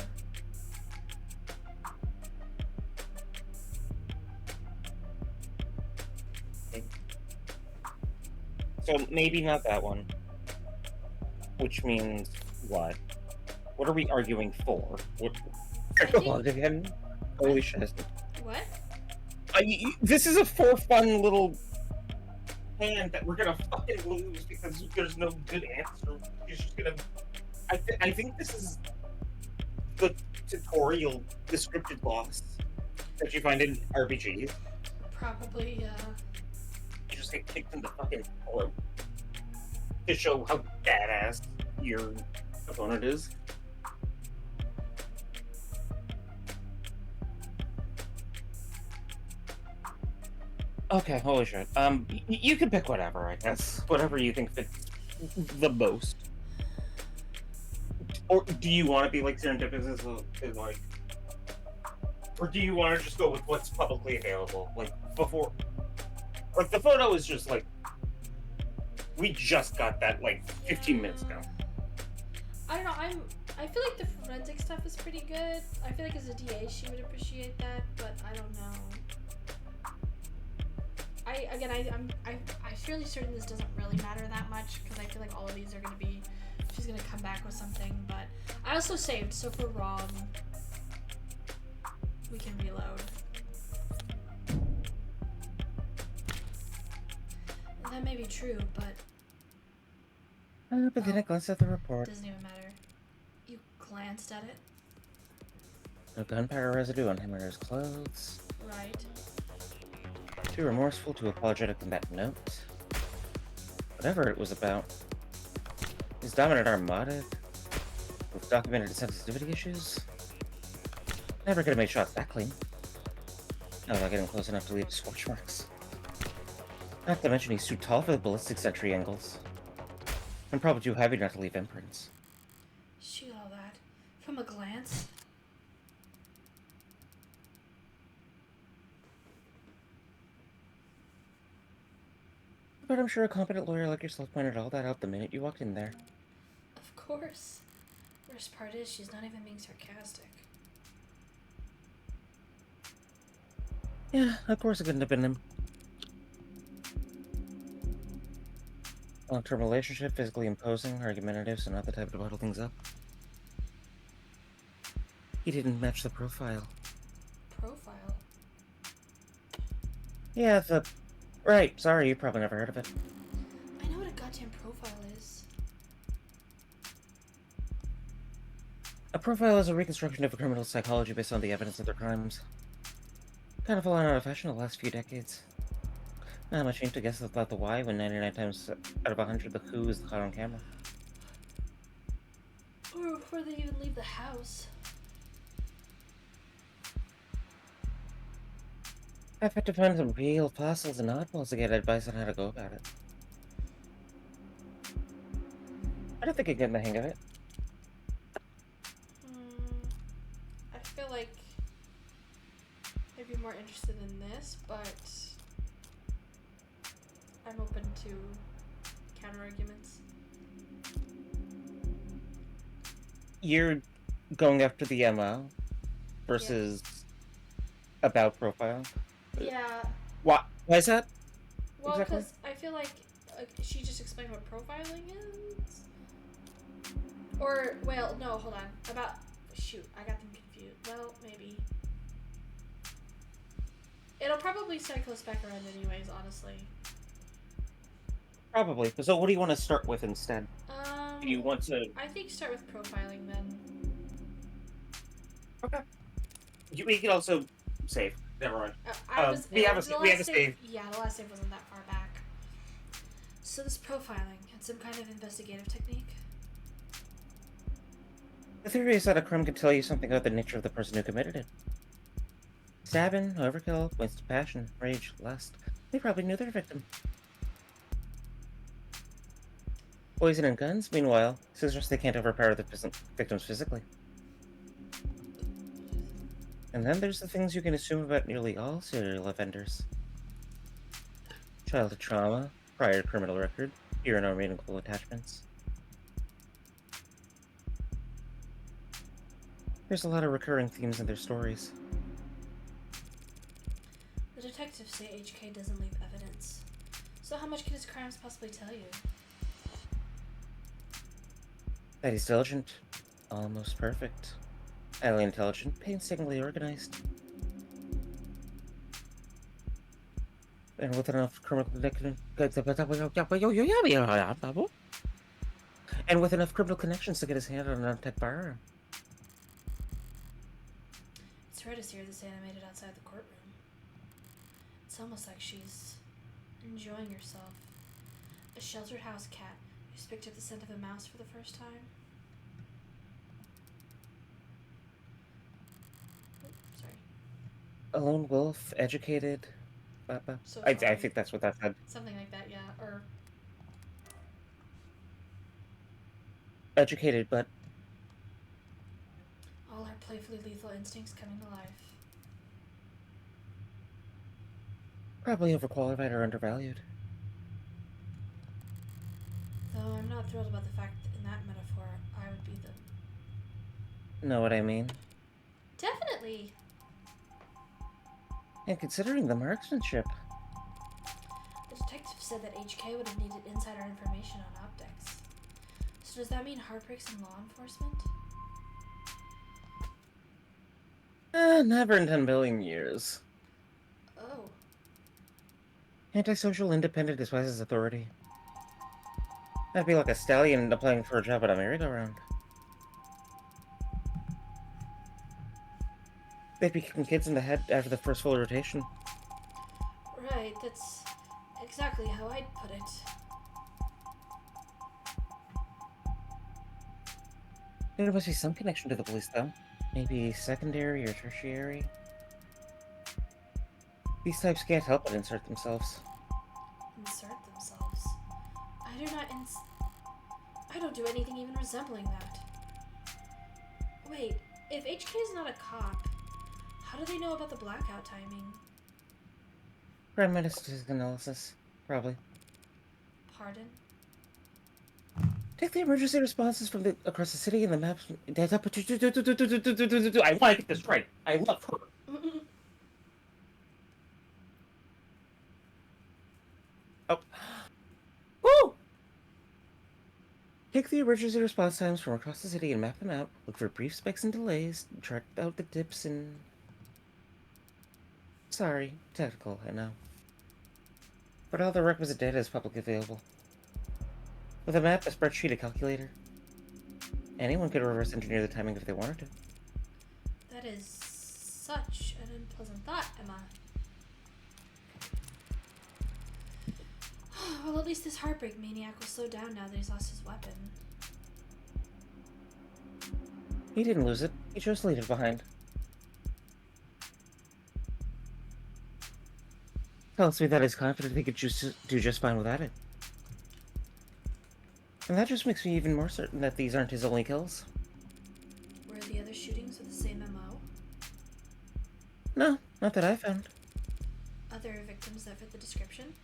Speaker 3: So maybe not that one. Which means what? What are we arguing for? What?
Speaker 2: I think-
Speaker 3: Hold on again. Holy shit!
Speaker 2: What?
Speaker 3: This is a for fun little hand that we're gonna fucking lose because there's no good answer. You're just gonna. I think this is the tutorial descriptive loss that you find in RPGs.
Speaker 2: Probably,
Speaker 3: You just get kicked in the fucking throat to show how badass your Opponent is. Okay, holy shit. You can pick whatever, I guess. Whatever you think fits the most. Or do you want to be like serendipitous and like, or do you want to just go with what's publicly available? Like before, like the photo is just like we just got that like 15 minutes ago.
Speaker 2: I don't know. I feel like the forensic stuff is pretty good. I feel like as a DA she would appreciate that, but I don't know. I'm fairly certain this doesn't really matter that much because I feel like all of these are gonna be. She's gonna come back with something, but I also saved, so if we're wrong, we can reload. That may be true, but
Speaker 3: But then I glanced at the report.
Speaker 2: doesn't even matter. You glanced at it,
Speaker 3: No gunpowder residue on him or his clothes.
Speaker 2: right?
Speaker 3: Too remorseful, too apologetic in that note. Whatever it was about. His dominant armada with documented sensitivity issues. Never could have made shots that clean. Not without getting close enough to leave scorch marks. Not to mention he's too tall for the ballistics entry angles. And probably too heavy not to leave imprints.
Speaker 2: Shoot all that from a glance.
Speaker 3: But I'm sure a competent lawyer like yourself pointed all that out the minute you walked in there.
Speaker 2: Of course. Worst part is she's not even being sarcastic.
Speaker 3: Yeah, of course it couldn't have been him. Long-term relationship, physically imposing, argumentative, so not the type to bottle things up. He didn't match the profile.
Speaker 2: Profile?
Speaker 3: Yeah, Right, sorry, you probably never heard of it.
Speaker 2: I know what a goddamn profile is.
Speaker 3: A profile is a reconstruction of a criminal's psychology based on the evidence of their crimes. Kind of fallen out of fashion the last few decades. Not much to guess about the why when 99 times out of 100 the who is caught on camera.
Speaker 2: Or before they even leave the house.
Speaker 3: I've had to find some real fossils and oddballs to get advice on how to go about it. I don't think I get the hang of it.
Speaker 2: I feel like I'd be more interested in this, but I'm open to counter arguments.
Speaker 3: You're going after the MO versus about profile?
Speaker 2: Yeah.
Speaker 3: Why is that?
Speaker 2: Well,
Speaker 3: Exactly.
Speaker 2: because I feel like she just explained what profiling is. Or, well, no, hold on. Shoot, I got them confused. Well, maybe. It'll probably cycle us back around anyways, honestly.
Speaker 3: Probably. So what do you want to start with instead? Do you want to...
Speaker 2: I think start with profiling then.
Speaker 3: Okay. We can also save. Never mind. We have a save.
Speaker 2: Yeah, the last save wasn't that far back. So this profiling, it's some kind of investigative technique?
Speaker 3: The theory is that a crime can tell you something about the nature of the person who committed it. Stabbing, overkill, wasted passion, rage, lust. They probably knew their victim. Poison and guns, meanwhile, suggest they can't overpower the victims physically. And then there's the things you can assume about nearly all serial offenders. Childhood trauma, prior criminal record, fear and unmeaningful attachments. There's a lot of recurring themes in their stories.
Speaker 2: The detectives say HK doesn't leave evidence. So how much can his crimes possibly tell you?
Speaker 3: That he's diligent, almost perfect. Highly intelligent, painstakingly organized. And with enough criminal connections to get his hand on an untapped firearm.
Speaker 2: It's rare to see her this animated outside the courtroom. It's almost like she's enjoying herself. A sheltered house cat who's picked up the scent of a mouse for the first time.
Speaker 3: A lone wolf, educated. I
Speaker 2: Socialite.
Speaker 3: think that's what that said.
Speaker 2: Something like that, yeah. Or
Speaker 3: Educated, but
Speaker 2: all our playfully lethal instincts coming to life.
Speaker 3: probably overqualified or undervalued.
Speaker 2: Though I'm not thrilled about the fact that in that metaphor, I would be the.
Speaker 3: Know what I mean?
Speaker 2: Definitely!
Speaker 3: And considering the marksmanship.
Speaker 2: The detective said that HK would have needed insider information on optics. So does that mean heartbreaks in law enforcement?
Speaker 3: Never in 10 billion years.
Speaker 2: Oh.
Speaker 3: Antisocial, independent, despises authority. That'd be like a stallion applying for a job at a merry-go-round. They'd be kicking kids in the head after the first full rotation.
Speaker 2: Right, that's exactly how I'd put it.
Speaker 3: There must be some connection to the police, though. Maybe secondary or tertiary. These types can't help but insert themselves.
Speaker 2: Insert themselves. I don't do anything even resembling that. Wait, if HK is not a cop, how do they know about the blackout timing?
Speaker 3: Crime statistic analysis. Probably.
Speaker 2: Pardon?
Speaker 3: Take the emergency responses from across the city and the maps.
Speaker 1: I want to get this right. I love her.
Speaker 3: Oh. Woo! Take the emergency response times from across the city and map them out. Look for brief spikes and delays. Chart out the dips and... Sorry, technical, I know. But all the requisite data is publicly available. With a map, a spreadsheet, a calculator. Anyone could reverse engineer the timing if they wanted to.
Speaker 2: That is such an unpleasant thought, Emma. Well, at least this heartbreak maniac will slow down now that he's lost his weapon.
Speaker 3: He didn't lose it. He chose to leave it behind. Tells me that he's confident he could do just fine without it. And that just makes me even more certain that these aren't his only kills.
Speaker 2: Were the other shootings with the same MO?
Speaker 3: No, not that I found.
Speaker 2: Other victims that fit the description?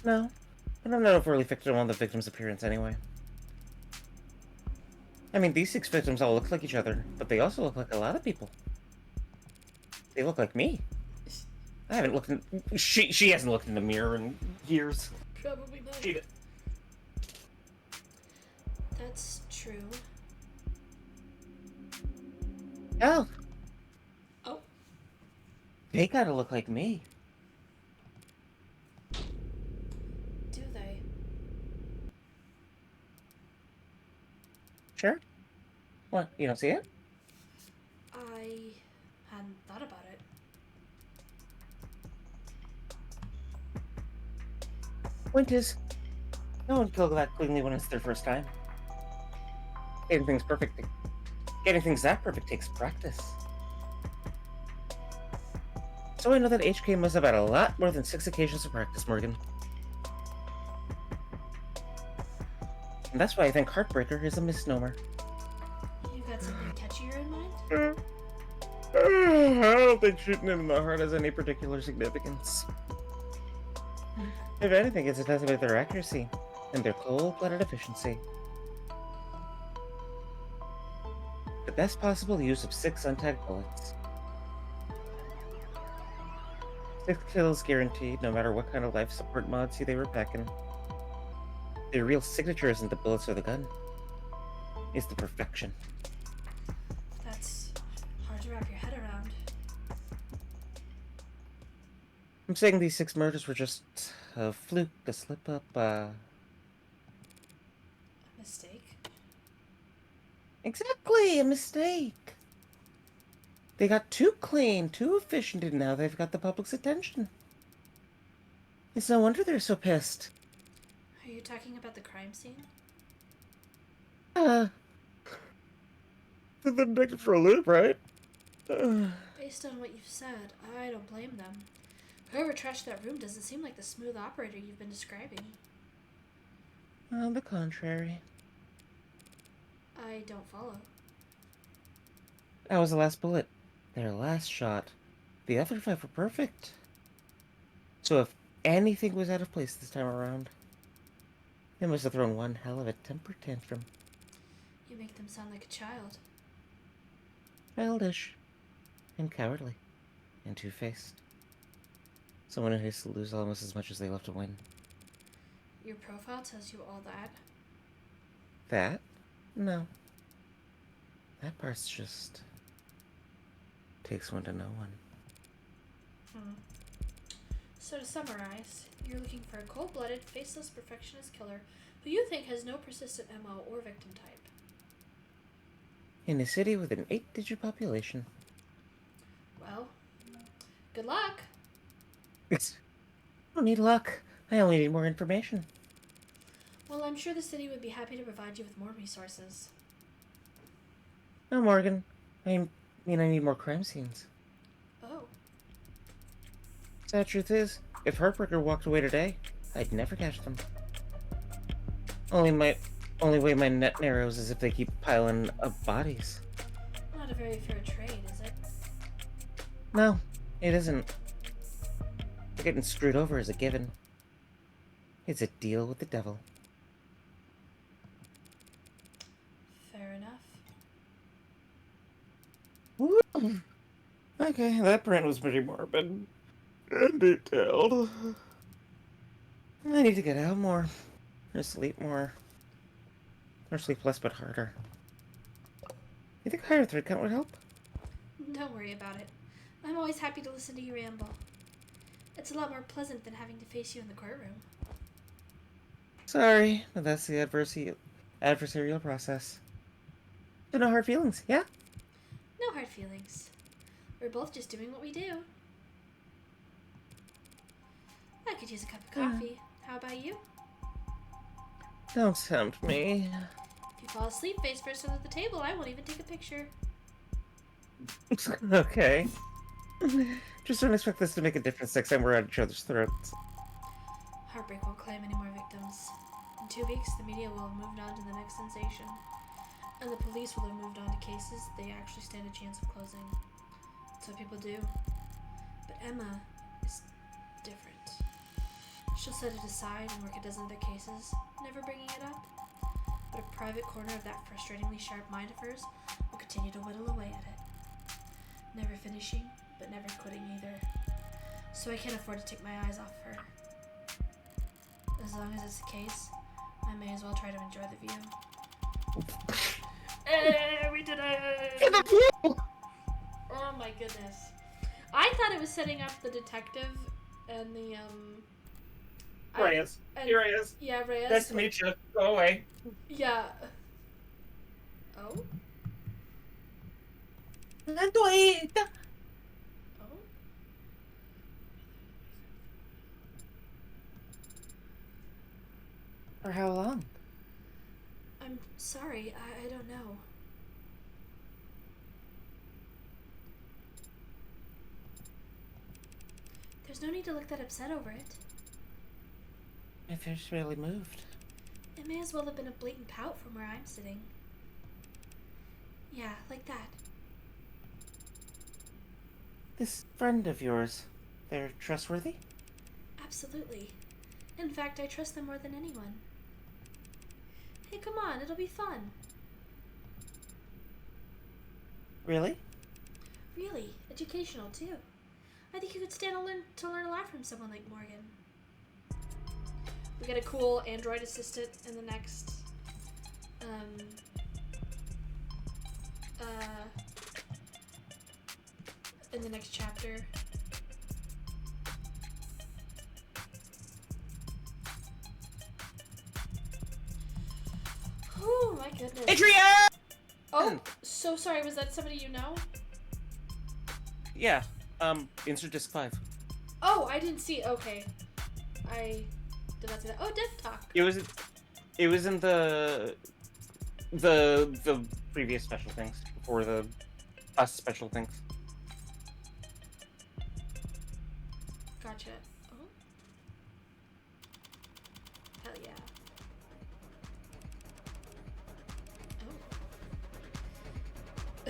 Speaker 3: No, but I'm not overly fixated on the victim's appearance anyway. I mean, these 6 victims all look like each other, but they also look like a lot of people. They look like me. I haven't looked in... She hasn't looked in the mirror in years.
Speaker 2: Probably not.
Speaker 1: She,
Speaker 2: That's true.
Speaker 3: Hell,
Speaker 2: Oh,
Speaker 3: they gotta look like me.
Speaker 2: do they?
Speaker 3: Sure. What, you don't see it?
Speaker 2: I hadn't thought about it.
Speaker 3: Point is, no one killed that cleanly when it's their first time. Getting things that perfect takes practice. So I know that HK must have had a lot more than 6 occasions of practice, Morgan. And that's why I think Heartbreaker is a misnomer.
Speaker 2: You've got something catchier in mind?
Speaker 3: I don't think shooting it in the heart has any particular significance. If anything, it's a testament to their accuracy and their cold-blooded efficiency. The best possible use of 6 untagged bullets. 6 kills guaranteed, no matter what kind of life support mods they were packing. Their real signature isn't the bullets or the gun. It's the perfection.
Speaker 2: That's hard to wrap your head around.
Speaker 3: I'm saying these 6 murders were just a fluke, a slip-up,
Speaker 2: A mistake?
Speaker 3: Exactly, a mistake. They got too clean, too efficient, and now they've got the public's attention. It's no wonder they're so pissed.
Speaker 2: Are you talking about the crime scene?
Speaker 3: The detective for a loop, right?
Speaker 2: Based on what you've said, I don't blame them. Whoever trashed that room doesn't seem like the smooth operator you've been describing.
Speaker 3: On the contrary.
Speaker 2: I don't follow.
Speaker 3: That was the last bullet. Their last shot. The other five were perfect. So if anything was out of place this time around, they must have thrown one hell of a temper tantrum.
Speaker 2: You make them sound like a child.
Speaker 3: Childish. And cowardly. And two-faced. Someone who has to lose almost as much as they love to win.
Speaker 2: Your profile tells you all that.
Speaker 3: That? No. That part's just... takes one to know one.
Speaker 2: So to summarize, you're looking for a cold-blooded, faceless perfectionist killer who you think has no persistent MO or victim type.
Speaker 3: In a city with an 8-digit population.
Speaker 2: Well, good luck.
Speaker 3: I don't need luck. I only need more information.
Speaker 2: Well, I'm sure the city would be happy to provide you with more resources.
Speaker 3: No, Morgan. I need more crime scenes.
Speaker 2: Oh.
Speaker 3: Sad truth is, if Heartbreaker walked away today, I'd never catch them. Only way my net narrows is if they keep piling up bodies.
Speaker 2: Not a very fair trade, is it?
Speaker 3: No, it isn't. Getting screwed over is a given. It's a deal with the devil.
Speaker 2: Fair enough.
Speaker 3: Woo. Okay, that print was pretty morbid and detailed. I need to get out more. Or sleep more. Or sleep less but harder. You think higher thread count would help?
Speaker 2: Don't worry about it. I'm always happy to listen to you ramble. It's a lot more pleasant than having to face you in the courtroom.
Speaker 3: Sorry, but that's the adversarial process. So no hard feelings, yeah?
Speaker 2: No hard feelings. We're both just doing what we do. I could use a cup of coffee. How about you?
Speaker 3: Don't tempt me.
Speaker 2: If you fall asleep face first under the table, I won't even take a picture.
Speaker 3: Okay. Just don't expect this to make a difference next time we're at each other's throats.
Speaker 2: Heartbreak won't claim any more victims. In 2 weeks, the media will have moved on to the next sensation. And the police will have moved on to cases they actually stand a chance of closing. That's what people do. But Emma is different. She'll set it aside and work a dozen other cases, never bringing it up. But a private corner of that frustratingly sharp mind of hers will continue to whittle away at it. Never finishing, but never quitting either. So I can't afford to take my eyes off her. As long as it's the case, I may as well try to enjoy the view. Hey, we did it! Oh my goodness. I thought it was setting up the detective and the,
Speaker 1: Reyes. Here I is.
Speaker 2: Yeah, Reyes.
Speaker 1: Nice to meet you. Go away.
Speaker 2: Yeah. Oh? Oh?
Speaker 3: For how long?
Speaker 2: I'm sorry, I don't know. There's no need to look that upset over it.
Speaker 3: My face really moved.
Speaker 2: It may as well have been a blatant pout from where I'm sitting. Yeah, like that.
Speaker 3: This friend of yours, they're trustworthy?
Speaker 2: Absolutely. In fact, I trust them more than anyone. Hey, come on, it'll be fun.
Speaker 3: Really?
Speaker 2: Really, educational too. I think you could stand to learn a lot from someone like Morgan. We get a cool android assistant in the next, in the next chapter. Oh my goodness.
Speaker 3: Adrian!
Speaker 2: Oh, so sorry. Was that somebody you know?
Speaker 3: Yeah, insert disc 5.
Speaker 2: Oh, I didn't see. Okay, I did not see that. Oh, Dev Talk.
Speaker 3: It was in the previous special things before the last special things.
Speaker 2: Gotcha. Oh. Hell yeah.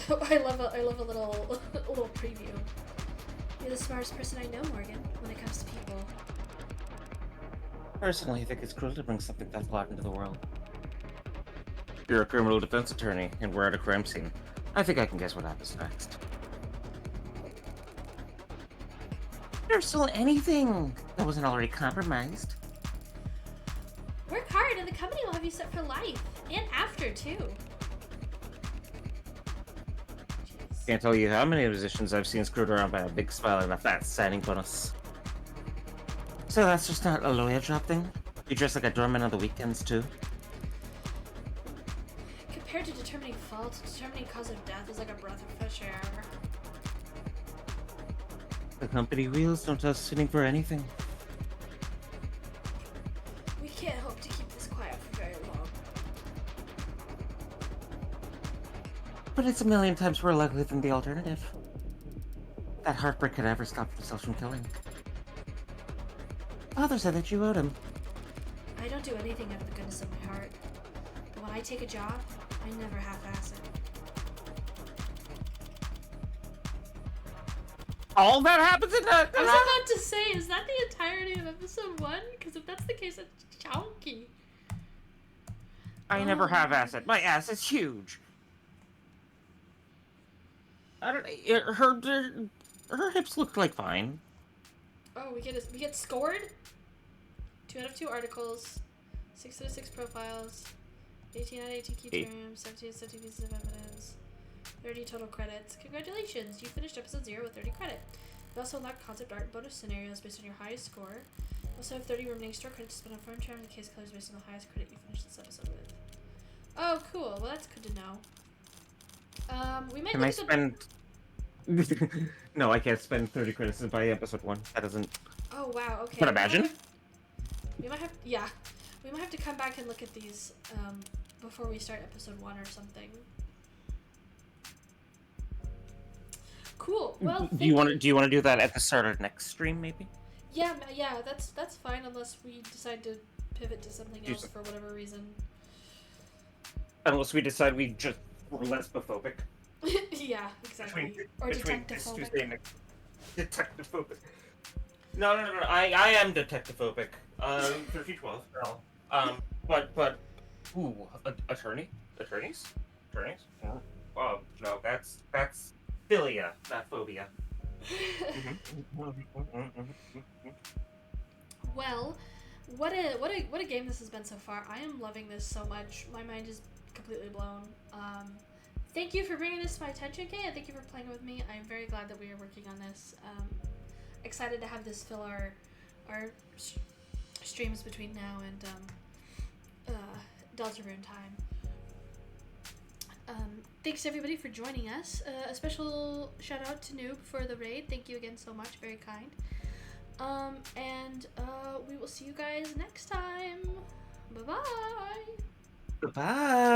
Speaker 2: Oh. I love a little a little preview. You're the smartest person I know, Morgan, when it comes to people.
Speaker 3: Personally, I think it's cruel to bring something that flawed into the world. You're a criminal defense attorney, and we're at a crime scene. I think I can guess what happens next. There's still anything that wasn't already compromised.
Speaker 2: Work hard, and the company will have you set for life, and after too. Jeez.
Speaker 3: Can't tell you how many musicians I've seen screwed around by a big smile and a fat signing bonus. So that's just not a lawyer job thing? You dress like a doorman on the weekends, too?
Speaker 2: Compared to determining fault, determining cause of death is like a breath of fresh air.
Speaker 3: The company wheels don't tell us sitting for anything.
Speaker 2: We can't hope to keep this quiet for very long.
Speaker 3: But it's a million times more likely than the alternative. That heartbreak could ever stop themselves from killing. Father said that you owed him.
Speaker 2: I don't do anything out of the goodness of my heart. But when I take a job, I never half-ass it.
Speaker 3: All that happens in that.
Speaker 2: I was about to say, is that the entirety of episode 1? Because if that's the case, that's chunky.
Speaker 3: I never have asset. My ass is huge. I don't. Her hips look like fine.
Speaker 2: Oh, we get scored. 2 out of 2 articles, 6 out of 6 profiles, 18 out of 18 key terms, 17 out of 17 pieces of evidence, 30 total credits. Congratulations, you finished episode 0 with 30 credit. You also unlock concept art and bonus scenarios based on your highest score. You also have 30 remaining store credits to spend on firm term and case colors based on the highest credit you finished this episode with. Oh, cool. Well, that's good to know. We might
Speaker 3: Can I spend? No, I can't spend 30 credits by episode 1. That doesn't.
Speaker 2: Oh wow. Okay.
Speaker 3: But imagine.
Speaker 2: We might have. Yeah. We might have to come back and look at these before we start episode 1 or something. Cool. Well,
Speaker 3: do you want to do that at the start of next stream, maybe?
Speaker 2: Yeah, that's fine unless we decide to pivot to something else for whatever reason.
Speaker 3: Unless we decide we just were lesbophobic.
Speaker 2: Yeah, exactly. Or detective-phobic.
Speaker 1: Detective-phobic. No. I am detective-phobic. 1312. But attorneys? Oh, no, that's philia, not phobia.
Speaker 2: Well, what a game this has been so far. I am loving this so much. My mind is completely blown. Thank you for bringing this to my attention, Kay, and thank you for playing with me. I'm very glad that we are working on this. Excited to have this fill our streams between now and Deltarune time. Thanks everybody for joining us. A special shout out to Noob for the raid. Thank you again so much. Very kind. And we will see you guys next time. Bye-bye.
Speaker 3: Goodbye.